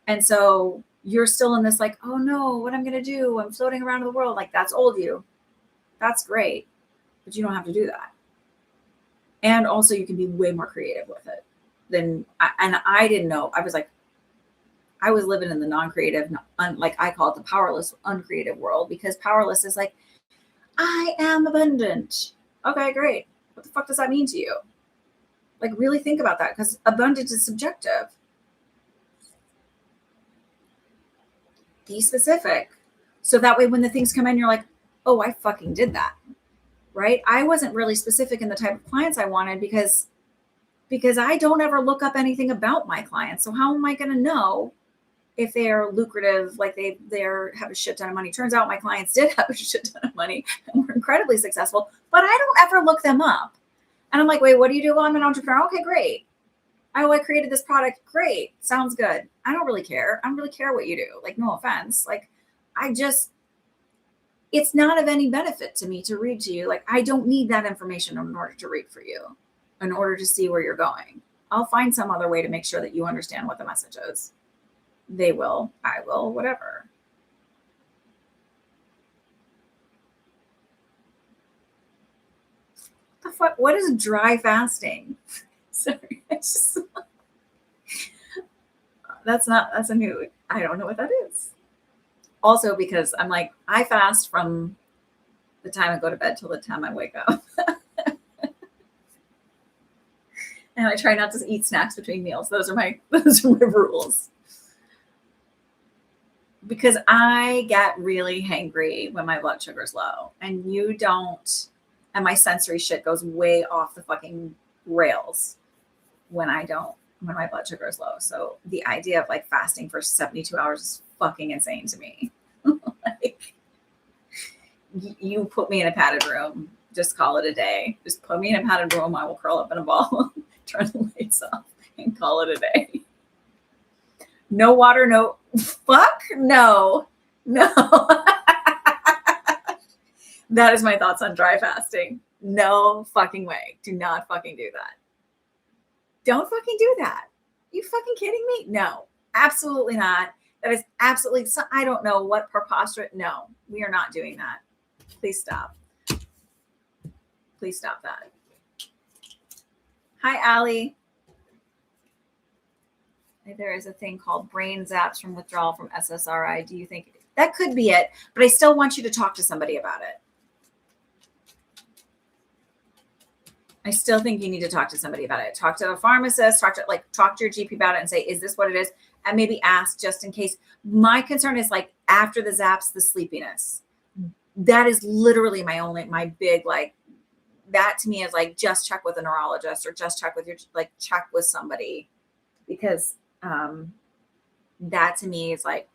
A: And so you're still in this like, oh no, what I'm going to do? I'm floating around in the world. Like that's old you. That's great. But you don't have to do that. And also you can be way more creative with it than, and I didn't know. I was living in the non-creative, like I call it the powerless, uncreative world, because powerless is like, I am abundant. Okay, great. What the fuck does that mean to you? Like really think about that, because abundance is subjective. Be specific. So that way when the things come in, you're like, oh, I fucking did that. Right? I wasn't really specific in the type of clients I wanted because I don't ever look up anything about my clients. So how am I going to know if they're lucrative, like they have a shit ton of money? Turns out my clients did have a shit ton of money and were incredibly successful, but I don't ever look them up. And I'm like, wait, what do you do? Well, I'm an entrepreneur. Okay, great. Oh, I created this product. Great. Sounds good. I don't really care. I don't really care what you do. Like, no offense. Like, it's not of any benefit to me to read to you. Like, I don't need that information in order to read for you, in order to see where you're going. I'll find some other way to make sure that you understand what the message is. They will, I will, whatever. What the fuck? What is dry fasting? Sorry, that's a new, I don't know what that is. Also, because I'm like, I fast from the time I go to bed till the time I wake up. And I try not to eat snacks between meals. Those are my rules. Because I get really hangry when my blood sugar's low, and you don't, and my sensory shit goes way off the fucking rails when my blood sugar is low. So the idea of like fasting for 72 hours is fucking insane to me. Like, you put me in a padded room, just call it a day. Just put me in a padded room. I will curl up in a ball, turn the lights off, and call it a day. No water, no fuck, no. That is my thoughts on dry fasting. No fucking way. Do not fucking do that. Don't fucking do that. You fucking kidding me? No, absolutely not. That is absolutely, I don't know what preposterous. No, we are not doing that. Please stop. Please stop that. Hi, Allie. There is a thing called brain zaps from withdrawal from SSRI. Do you think that could be it? But I still want you to talk to somebody about it. I still think you need to talk to somebody about it. Talk to a pharmacist, talk to your GP about it and say, is this what it is? And maybe ask just in case. My concern is like after the zaps, the sleepiness. That is literally my big, like, that to me is like, just check with a neurologist or just check with check with somebody, because that to me is like,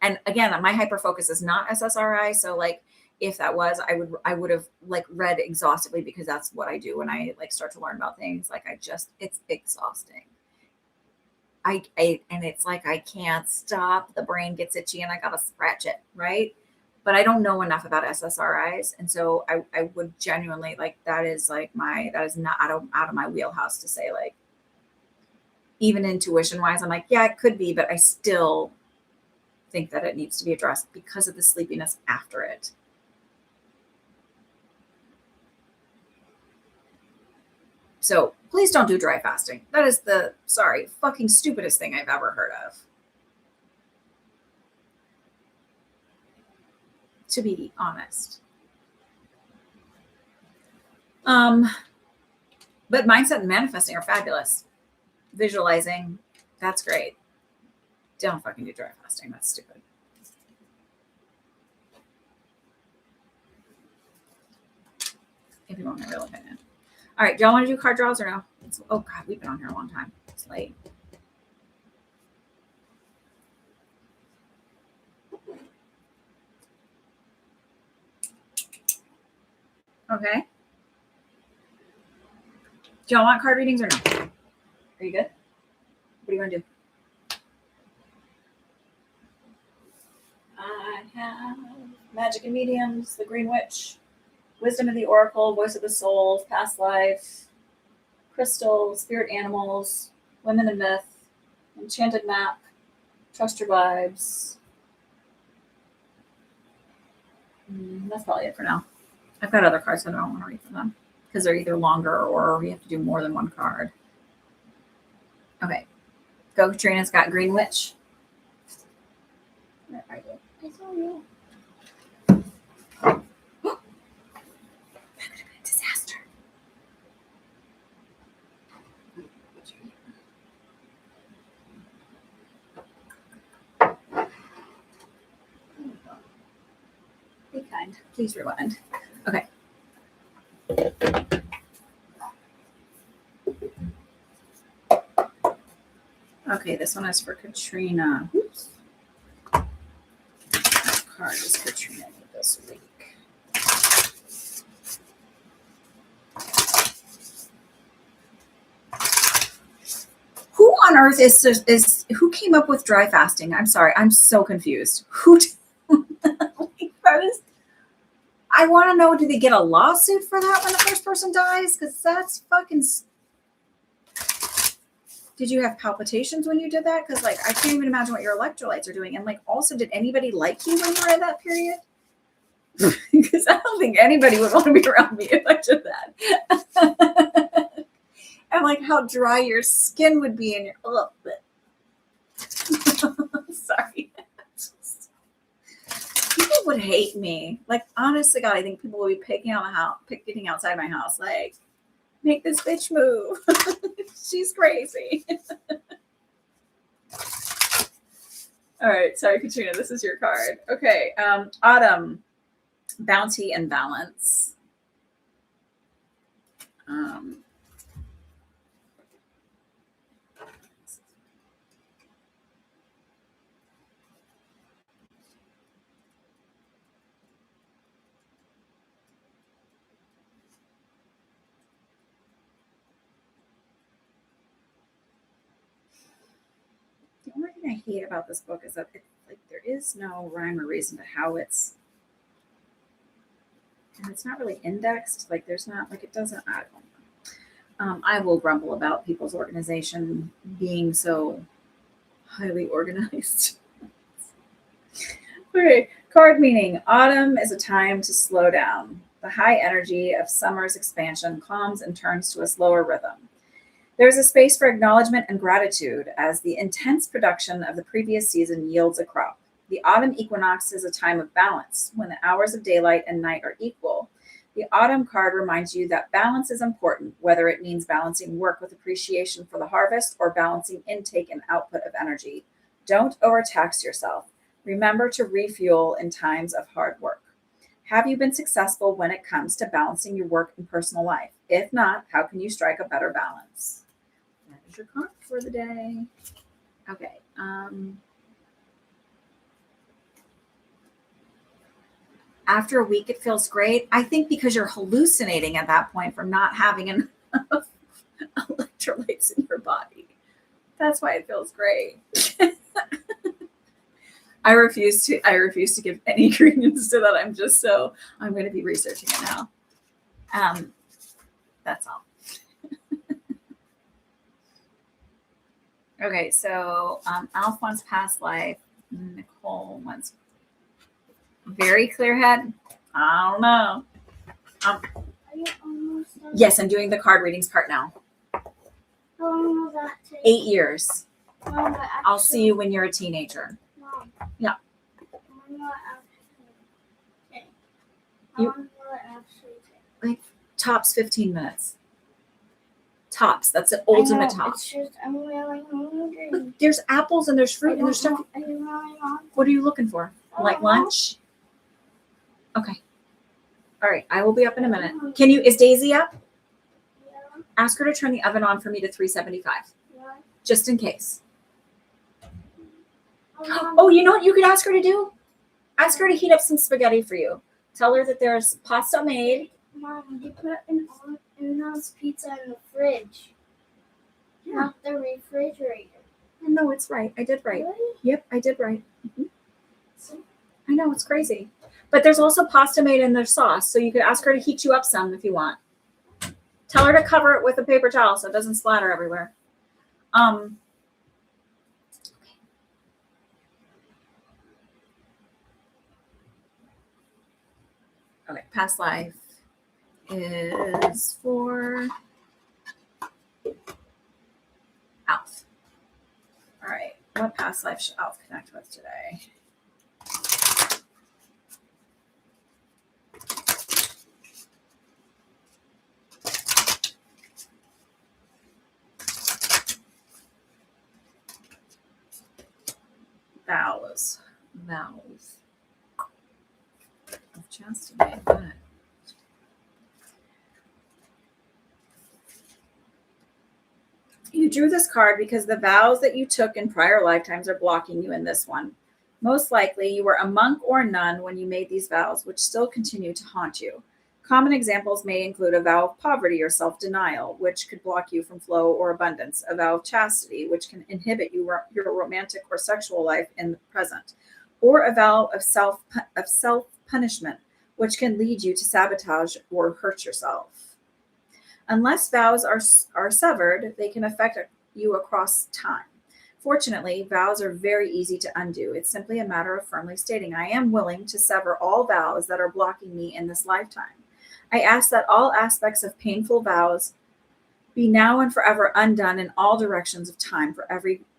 A: and again, my hyper focus is not SSRI. So like, if that was, I would have like read exhaustively, because that's what I do when I like start to learn about things. Like it's exhausting. And it's like, I can't stop. The brain gets itchy and I got to scratch it. Right. But I don't know enough about SSRIs. And so I would genuinely like, that is not out of my wheelhouse to say, like, even intuition wise, I'm like, yeah, it could be, but I still think that it needs to be addressed because of the sleepiness after it. So please don't do dry fasting. That is the fucking stupidest thing I've ever heard of. To be honest. But mindset and manifesting are fabulous. Visualizing, that's great. Don't fucking do dry fasting. That's stupid. If you want my real opinion. All right, do y'all want to do card draws or no? Oh God, we've been on here a long time. It's late. Okay. Do y'all want card readings or no? Are you good? What do you want to do? I have Magic and Mediums, the Green Witch, Wisdom of the Oracle, Voice of the Soul, Past Life, Crystal, Spirit Animals, Women in Myth, Enchanted Map, Trust Your Vibes. That's probably it for now. I've got other cards that I don't want to read for them because they're either longer or we have to do more than one card. Okay. Go, Katrina's got Green Witch. Where are you?
B: I saw you.
A: That could have been a disaster. Be kind. Please rewind. Okay. Okay, this one is for Katrina. Oops. What card is Katrina need this week? Who on earth is who came up with dry fasting? I'm sorry, I'm so confused. Who? That is. I want to know, do they get a lawsuit for that when the first person dies? Because that's fucking. Did you have palpitations when you did that? Because like I can't even imagine what your electrolytes are doing. And like also, did anybody like you when you were in that period? Because I don't think anybody would want to be around me if I did that. And like how dry your skin would be in your sorry. People would hate me. Like honest to God, I think people would be picketing outside my house, like, make this bitch move. She's crazy. All right, sorry, Katrina, this is your card. Okay, Autumn, Bounty and Balance. The only thing I hate about this book is that there is no rhyme or reason to how it's, and it's not really indexed. Like there's not, like it doesn't, I don't know. I will grumble about people's organization being so highly organized. Okay, card meaning. Autumn is a time to slow down. The high energy of summer's expansion calms and turns to a slower rhythm. There is a space for acknowledgement and gratitude as the intense production of the previous season yields a crop. The autumn equinox is a time of balance, when the hours of daylight and night are equal. The autumn card reminds you that balance is important, whether it means balancing work with appreciation for the harvest or balancing intake and output of energy. Don't overtax yourself. Remember to refuel in times of hard work. Have you been successful when it comes to balancing your work and personal life? If not, how can you strike a better balance? That is your card for the day. Okay. After a week, it feels great. I think because you're hallucinating at that point from not having enough electrolytes in your body. That's why it feels great. I refuse to give any credence to that. I'm going to be researching it now. That's all. Okay, so Alf wants past life. Nicole wants very clear head. I don't know.
B: Are you almost done?
A: Yes, I'm doing the card readings part now.
B: How long will that take?
A: 8 years.
B: Mom, but
A: I'll see you when you're a teenager.
B: Mom.
A: Yeah.
B: When will it actually take?
A: You-
B: How long will it actually take?
A: Tops 15 minutes. Tops. That's the
B: I
A: ultimate
B: know,
A: top.
B: It's just I'm really hungry.
A: Look, there's apples and there's fruit and there's stuff.
B: Are you really hungry?
A: What are you looking for? Like lunch? Okay. All right. I will be up in a minute. Is Daisy up?
B: Yeah.
A: Ask her to turn the oven on for me to 375,
B: Yeah.
A: just in case.
B: Mom,
A: Oh, you know what you could ask her to do? Ask her to heat up some spaghetti for you. Tell her that there's pasta made.
B: Mom, you put an Uno's pizza in the fridge, not the refrigerator.
A: No, it's right. I did right.
B: Really?
A: Yep, I did right.
B: So,
A: I know, it's crazy. But there's also pasta made in their sauce, so you could ask her to heat you up some if you want. Tell her to cover it with a paper towel so it doesn't splatter everywhere. Okay, past life is for Alf. All right, what past life should Alf connect with today? Vows. Of chastity. Good. You drew this card because the vows that you took in prior lifetimes are blocking you in this one. Most likely, you were a monk or a nun when you made these vows, which still continue to haunt you. Common examples may include a vow of poverty or self-denial, which could block you from flow or abundance, a vow of chastity, which can inhibit your romantic or sexual life in the present, or a vow of self-punishment, which can lead you to sabotage or hurt yourself. Unless vows are severed, they can affect you across time. Fortunately, vows are very easy to undo. It's simply a matter of firmly stating, I am willing to sever all vows that are blocking me in this lifetime. I ask that all aspects of painful vows be now and forever undone in all directions of time for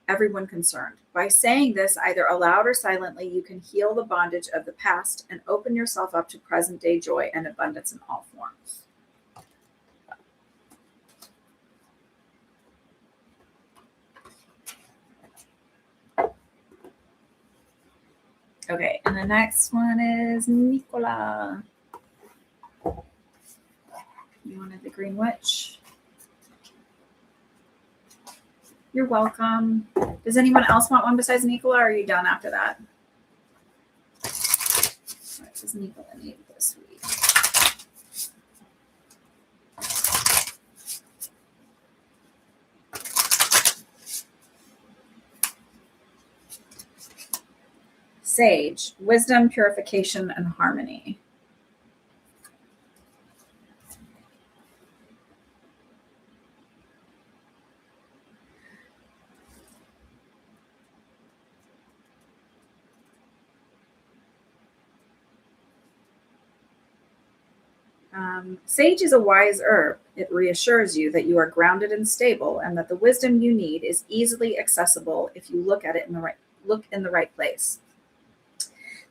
A: everyone concerned. By saying this, either aloud or silently, you can heal the bondage of the past and open yourself up to present-day joy and abundance in all forms. Okay, and the next one is Nicola. You wanted the Green Witch? You're welcome. Does anyone else want one besides Nicola, or are you done after that? What does Nicola need this week? Sage, wisdom, purification, and harmony. Sage is a wise herb. It reassures you that you are grounded and stable, and that the wisdom you need is easily accessible if you look in the right place.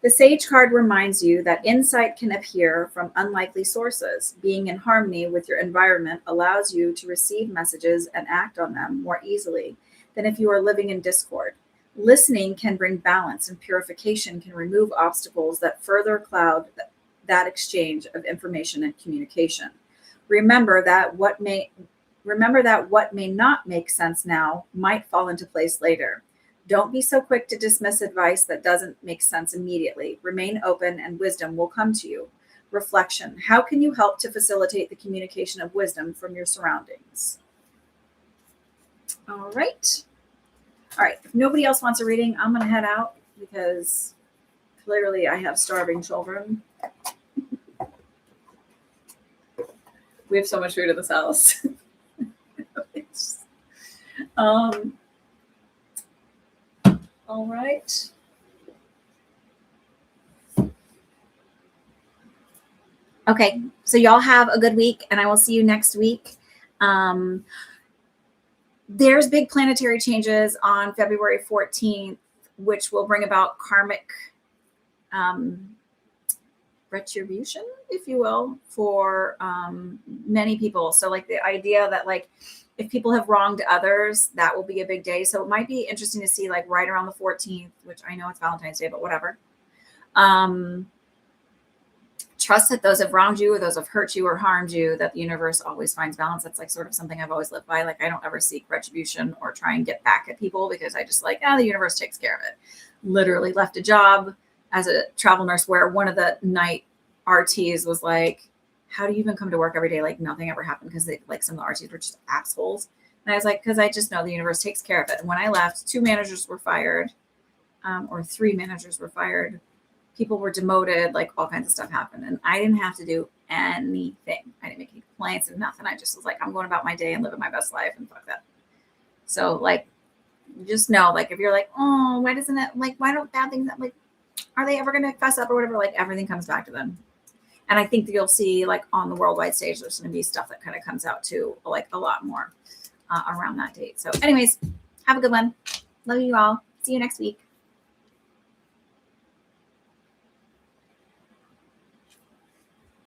A: The Sage card reminds you that insight can appear from unlikely sources. Being in harmony with your environment allows you to receive messages and act on them more easily than if you are living in discord. Listening can bring balance, and purification can remove obstacles that further cloud that exchange of information and communication. Remember that what may not make sense now might fall into place later. Don't be so quick to dismiss advice that doesn't make sense immediately. Remain open and wisdom will come to you. Reflection. How can you help to facilitate the communication of wisdom from your surroundings? All right. All right. If nobody else wants a reading, I'm going to head out because clearly I have starving children. We have so much food in this house. All right. Okay, so y'all have a good week, and I will see you next week. There's big planetary changes on February 14th, which will bring about karmic retribution, if you will, for many people. So like the idea that like if people have wronged others, that will be a big day. So it might be interesting to see like right around the 14th, which I know it's Valentine's Day, but whatever. Trust that those have wronged you or those have hurt you or harmed you, that the universe always finds balance. That's like sort of something I've always lived by. Like I don't ever seek retribution or try and get back at people because I just like, the universe takes care of it. Literally left a job as a travel nurse where one of the night RTs was like, how do you even come to work every day? Like nothing ever happened because they like some of the RTs were just assholes. And I was like, because I just know the universe takes care of it. And when I left, 2 managers were fired, or 3 managers were fired. People were demoted, like all kinds of stuff happened. And I didn't have to do anything. I didn't make any complaints and nothing. I just was like, I'm going about my day and living my best life and fuck that. So like, just know, like, if you're like, oh, why doesn't it, like, why don't bad things, like, are they ever going to fess up or whatever? Like everything comes back to them. And I think that you'll see like on the worldwide stage, there's going to be stuff that kind of comes out too, like a lot more around that date. So anyways, have a good one. Love you all. See you next week.